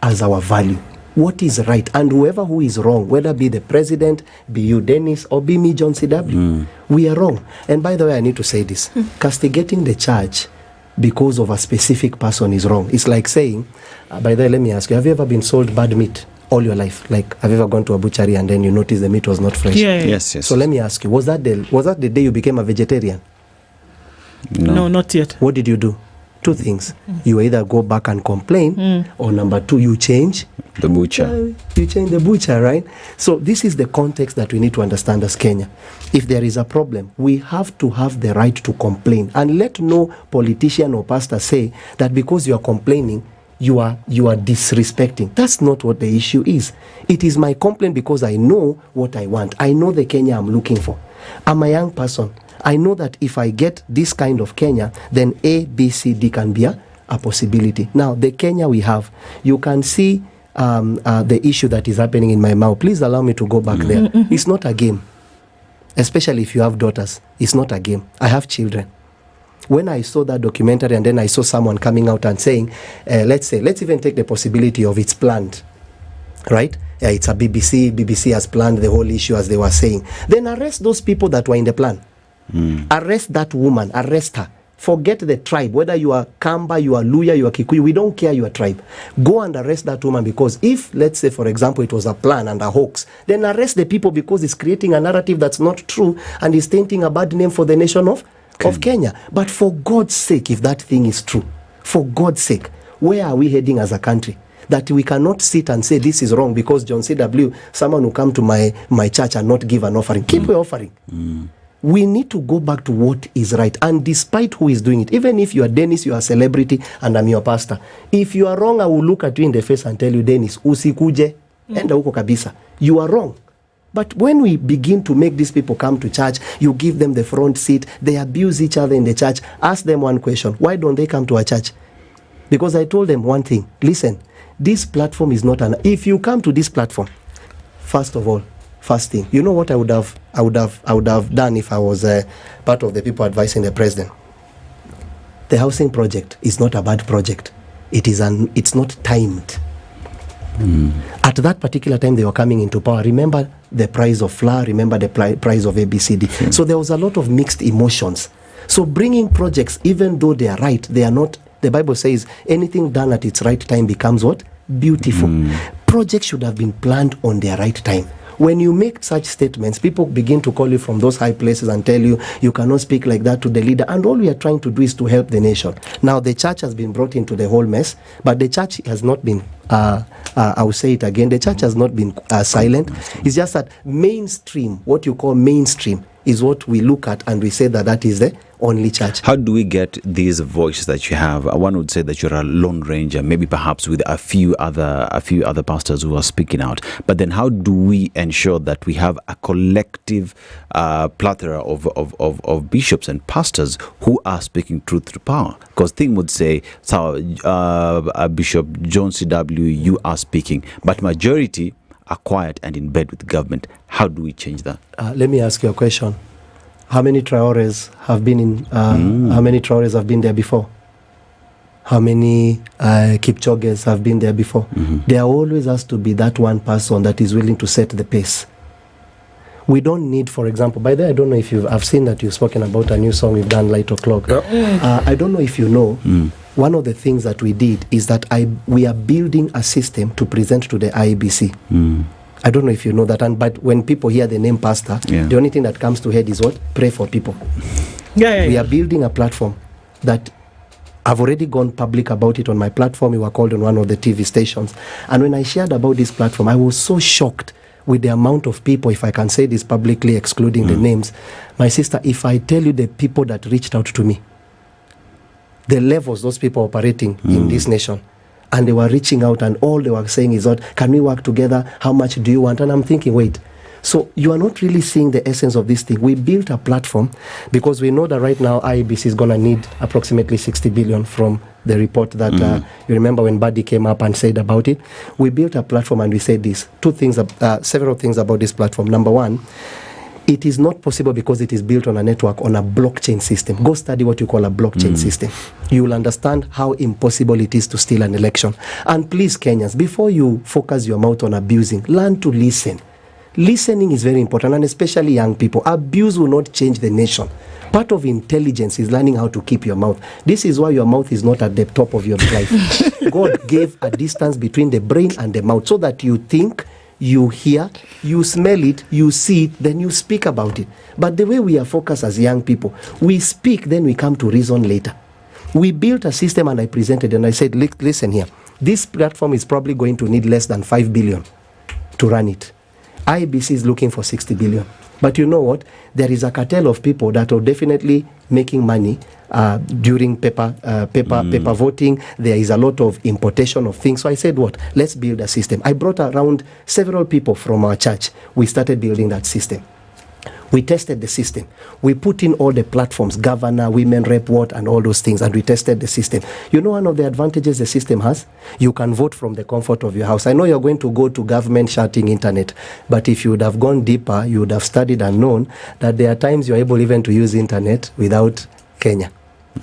as our value. What is right? And whoever who is wrong, whether be the president, be you Dennis, or be me John C.W., we are wrong. And by the way, I need to say this. Castigating the church because of a specific person is wrong. It's like saying, by the way, let me ask you, have you ever been sold bad meat all your life? Like, have you ever gone to a butchery and then you notice the meat was not fresh? Yes. So let me ask you, was that the day you became a vegetarian? No, not yet. What did you do? Two things. You either go back and complain, or number two, you change the butcher. You change the butcher, right? So this is the context that we need to understand as Kenya. If there is a problem, we have to have the right to complain, and let no politician or pastor say that because you are complaining, you are disrespecting. That's not what the issue is. It is my complaint because I know what I want. I know the Kenya I'm looking for. I'm a young person. I know that if I get this kind of Kenya, then A, B, C, D can be a possibility. Now, the Kenya we have, you can see the issue that is happening in my mouth. Please allow me to go back there. It's not a game. Especially if you have daughters. It's not a game. I have children. When I saw that documentary and then I saw someone coming out and saying, let's even take the possibility of it's planned, right? It's a BBC has planned the whole issue as they were saying. Then arrest those people that were in the plan. Arrest that woman, arrest her. Forget the tribe, whether you are Kamba, you are Luya, you are Kikuyu, we don't care your tribe. Go and arrest that woman, because if, let's say, for example, it was a plan and a hoax, then arrest the people because it's creating a narrative that's not true and is tainting a bad name for the nation of Kenya. But for God's sake, if that thing is true, for God's sake, where are we heading as a country? That we cannot sit and say this is wrong because John C.W., someone who come to my church and not give an offering. Keep your offering. We need to go back to what is right. And despite who is doing it, even if you are Dennis, you are a celebrity, and I'm your pastor, if you are wrong, I will look at you in the face and tell you, Dennis, usikuje, enda huko kabisa. You are wrong. But when we begin to make these people come to church, you give them the front seat, they abuse each other in the church, ask them one question: why don't they come to our church? Because I told them one thing: listen, this platform is not if you come to this platform, first of all, first thing, you know what I would have done if I was part of the people advising the president? The housing project is not a bad project. It's not timed. At that particular time they were coming into power, remember the price of flour, remember the price of ABCD. So there was a lot of mixed emotions. So bringing projects, even though they are right, they are not. The Bible says anything done at its right time becomes what? Beautiful. Projects should have been planned on their right time. When you make such statements, people begin to call you from those high places and tell you, you cannot speak like that to the leader. And all we are trying to do is to help the nation. Now, the church has been brought into the whole mess, but the church has not been, I will say it again, the church has not been silent. It's just that mainstream, what you call mainstream, is what we look at and we say that is the only church. How do we get these voices that you have? One would say that you're a lone ranger, maybe perhaps with a few other pastors who are speaking out. But then how do we ensure that we have a collective plethora of bishops and pastors who are speaking truth to power? Because thing would say, Bishop John C.W., you are speaking, but majority are quiet and in bed with the government. How do we change that? Let me ask you a question. How many Traores have been in? How many Traores have been there before? How many Kipchoges have been there before? There always has to be that one person that is willing to set the pace. We don't need, for example, by the way, I don't know if I've seen that you've spoken about a new song you've done, Light O'Clock. I don't know if you know, one of the things that we did is that we are building a system to present to the IEBC. I don't know if you know that, but when people hear the name pastor, the only thing that comes to head is what? Pray for people. We are building a platform that I've already gone public about it on my platform. We were called on one of the TV stations. And when I shared about this platform, I was so shocked with the amount of people, if I can say this publicly, excluding the names. My sister, if I tell you the people that reached out to me, the levels those people operating in this nation, and they were reaching out and all they were saying is, what, can we work together? How much do you want? And I'm thinking, wait, so you are not really seeing the essence of this thing. We built a platform because we know that right now IEBC is going to need approximately 60 billion from the report that you remember when Buddy came up and said about it. We built a platform and we said this, several things about this platform. Number one, it is not possible because it is built on a network, on a blockchain system. Go study what you call a blockchain system. You will understand how impossible it is to steal an election. And please, Kenyans, before you focus your mouth on abusing, learn to listen. Listening is very important, and especially young people. Abuse will not change the nation. Part of intelligence is learning how to keep your mouth. This is why your mouth is not at the top of your life. God gave a distance between the brain and the mouth so that you think, you hear, you smell it, you see it, then you speak about it. But the way we are focused as young people, we speak, then we come to reason later. We built a system and I presented and I said, listen here, this platform is probably going to need less than 5 billion to run it. IEBC is looking for 60 billion. But you know what? There is a cartel of people that are definitely making money during paper voting. There is a lot of importation of things. So I said, what? Let's build a system. I brought around several people from our church. We started building that system. We tested the system. We put in all the platforms, governor, women rep, what, and all those things, and we tested the system. You know one of the advantages the system has? You can vote from the comfort of your house. I know you're going to go to government shouting internet, but if you would have gone deeper, you would have studied and known that there are times you're able even to use internet without Kenya.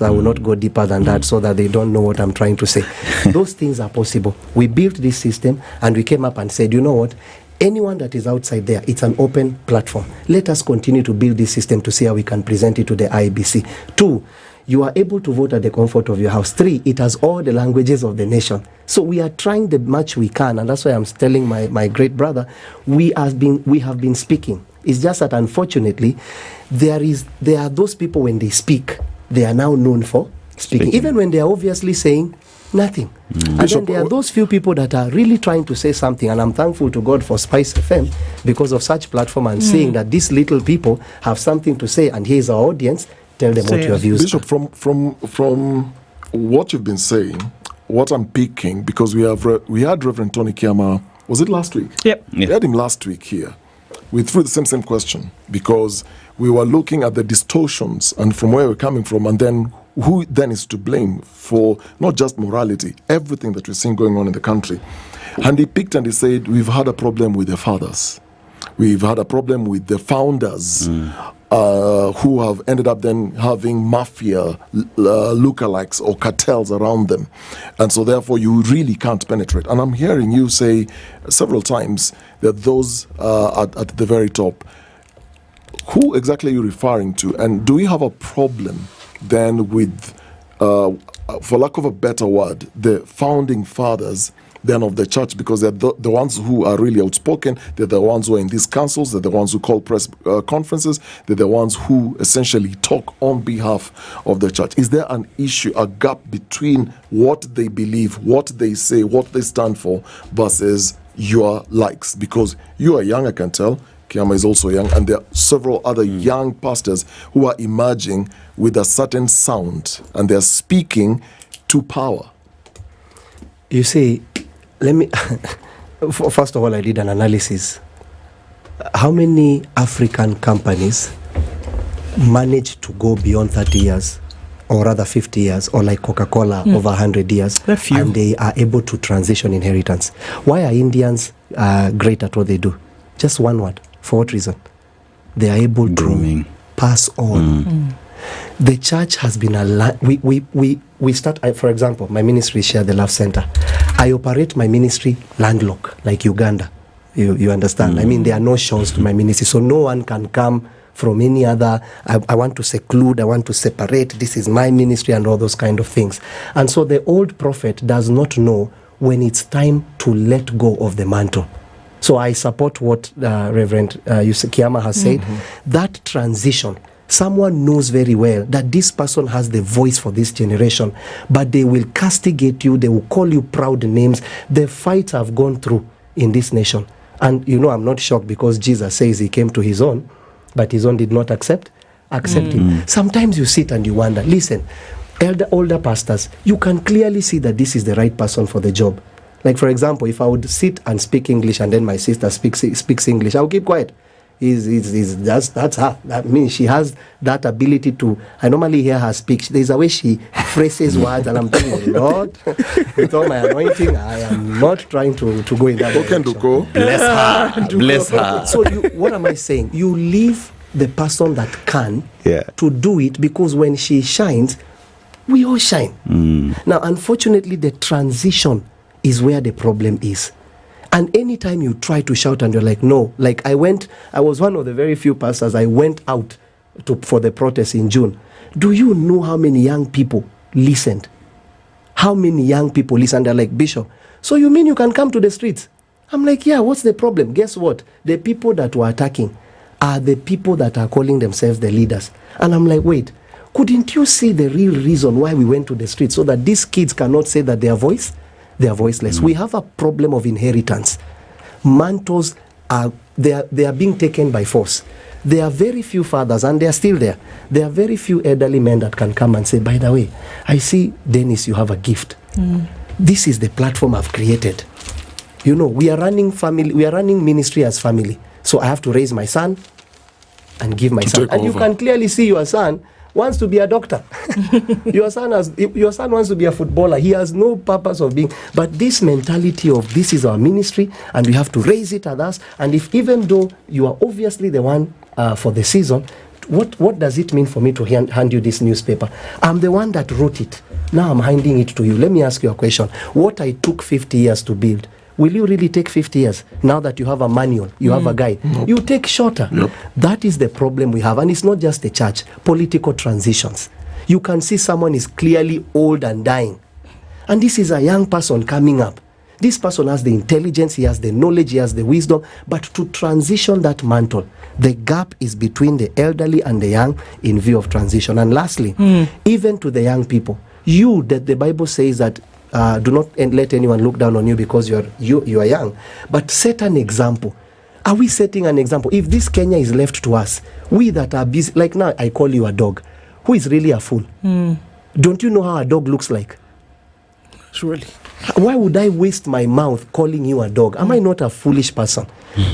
I will not go deeper than that so that they don't know what I'm trying to say. Those things are possible. We built this system and we came up and said, you know what? Anyone that is outside there, it's an open platform. Let us continue to build this system to see how we can present it to the IEBC. 2, you are able to vote at the comfort of your house. 3, it has all the languages of the nation. So we are trying the much we can, and that's why I'm telling my great brother, we have been speaking. It's just that unfortunately, there are those people when they speak, they are now known for speaking. Even when they are obviously saying nothing. And then there are those few people that are really trying to say something, and I'm thankful to God for SpiceFM because of such platform and seeing that these little people have something to say, and here's our audience, tell them what your views Bishop, from what you've been saying, what I'm picking, because we had Reverend Tony Kiama, was it last week? Yep. We had him last week here. We threw the same question because we were looking at the distortions and from where we're coming from, and then who then is to blame for not just morality, everything that we're seeing going on in the country. And he picked and he said, we've had a problem with the fathers. We've had a problem with the founders who have ended up then having mafia lookalikes or cartels around them. And so therefore you really can't penetrate. And I'm hearing you say several times that those at the very top. Who exactly are you referring to? And do we have a problem then with, for lack of a better word, the founding fathers then of the church, because they're the ones who are really outspoken, they're the ones who are in these councils, they're the ones who call press conferences, they're the ones who essentially talk on behalf of the church. Is there an issue, a gap between what they believe, what they say, what they stand for versus your likes? Because you are young, I can tell. Kiama is also young, and there are several other young pastors who are emerging with a certain sound, and they're speaking to power. You see, let me first of all, I did an analysis. How many African companies manage to go beyond 30 years, or rather 50 years, or like Coca-Cola over 100 years, and they are able to transition inheritance? Why are Indians great at what they do? Just one word. For what reason? They are able to pass on. The church has been we start, for example, my ministry is Share the Love Center. I operate my ministry landlocked, like Uganda. You understand? I mean, there are no shores to my ministry, so no one can come from any other. I want to seclude, I want to separate. This is my ministry and all those kind of things. And so the old prophet does not know when it's time to let go of the mantle. So I support what Reverend Kiama has said. That transition, someone knows very well that this person has the voice for this generation, but they will castigate you, they will call you proud names. The fights I've gone through in this nation. And you know, I'm not shocked because Jesus says he came to his own, but his own did not accept him. Sometimes you sit and you wonder, listen, older pastors, you can clearly see that this is the right person for the job. Like, for example, if I would sit and speak English and then my sister speaks English, I'll keep quiet. That's her. That means she has that ability to. I normally hear her speak. There's a way she phrases words, and I'm telling you, Lord, with all my anointing, I am not trying to go in that direction. Bless her. Bless her. So what am I saying? You leave the person that can to do it, because when she shines, we all shine. Now, unfortunately, the transition is where the problem is. And anytime you try to shout and you're like, no, like I was one of the very few pastors, I went out for the protest in June. Do you know how many young people listened? How many young people listened? They're like, Bishop, so you mean you can come to the streets? I'm like, yeah, what's the problem? Guess what? The people that were attacking are the people that are calling themselves the leaders. And I'm like, wait, Couldn't you see the real reason why we went to the street? So that these kids cannot say that they are voiceless. We have a problem of inheritance. Mantles are being taken by force. There are very few fathers, and they are still there. There are very few elderly men that can come and say, by the way, I see, Dennis, you have a gift. This is the platform I've created. You know, we are running ministry as family. So I have to raise my son and give my son. And you can clearly see your son wants to be a doctor. Your son wants to be a footballer. He has no purpose of being. But this mentality of this is our ministry and we have to raise it at us. And if even though you are obviously the one for the season, what does it mean for me to hand you this newspaper? I'm the one that wrote it. Now I'm handing it to you. Let me ask you a question. What I took 50 years to build, will you really take 50 years now that you have a manual, you have a guide? Nope. You take shorter. Yep. That is the problem we have. And it's not just the church, political transitions. You can see someone is clearly old and dying. And this is a young person coming up. This person has the intelligence, he has the knowledge, he has the wisdom. But to transition that mantle, the gap is between the elderly and the young in view of transition. And lastly, even to the young people, that the Bible says that do not let anyone look down on you because you are young, but set an example. Are we setting an example? If this Kenya is left to us, we that are busy, like now I call you a dog, who is really a fool? Don't you know how a dog looks like? Surely. Why would I waste my mouth calling you a dog? Am I not a foolish person?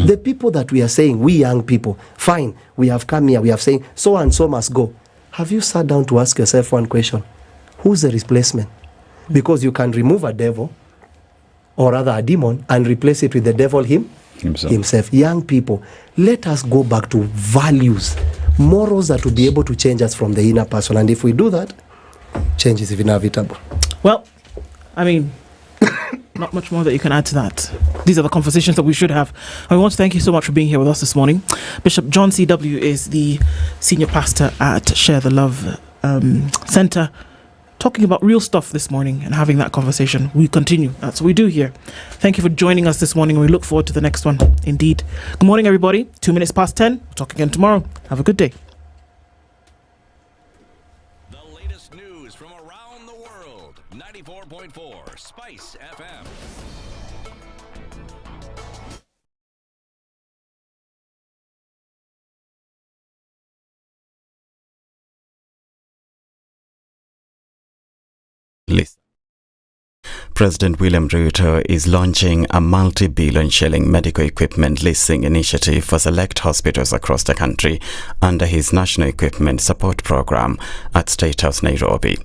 The people that we are saying, we young people, fine, we have come here, we have saying so and so must go. Have you sat down to ask yourself one question? Who's the replacement? Because you can remove a devil, or rather a demon, and replace it with the devil himself. Young people, let us go back to values, morals that will be able to change us from the inner person. And if we do that, change is inevitable. Well, I mean, not much more that you can add to that. These are the conversations that we should have. I want to thank you so much for being here with us this morning. Bishop John C.W. is the senior pastor at Share the Love Center, talking about real stuff this morning and having that conversation. We continue. That's what we do here. Thank you for joining us this morning. We look forward to the next one. Indeed. Good morning, everybody. 2 minutes past 10. We'll talk again tomorrow. Have a good day. The latest news from around the world. 94.4 Spice FM. President William Ruto is launching a multi-billion shilling medical equipment leasing initiative for select hospitals across the country under his National Equipment Support Program at State House, Nairobi.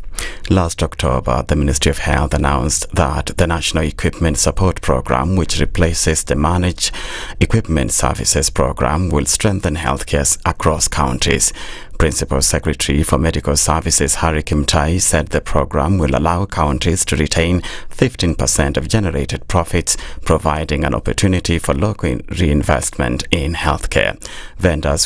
Last October, the Ministry of Health announced that the National Equipment Support Program, which replaces the Managed Equipment Services Program, will strengthen healthcare across counties. Principal Secretary for Medical Services Harry Kimtai said the program will allow counties to retain 15% of generated profits, providing an opportunity for local reinvestment in healthcare. Vendors will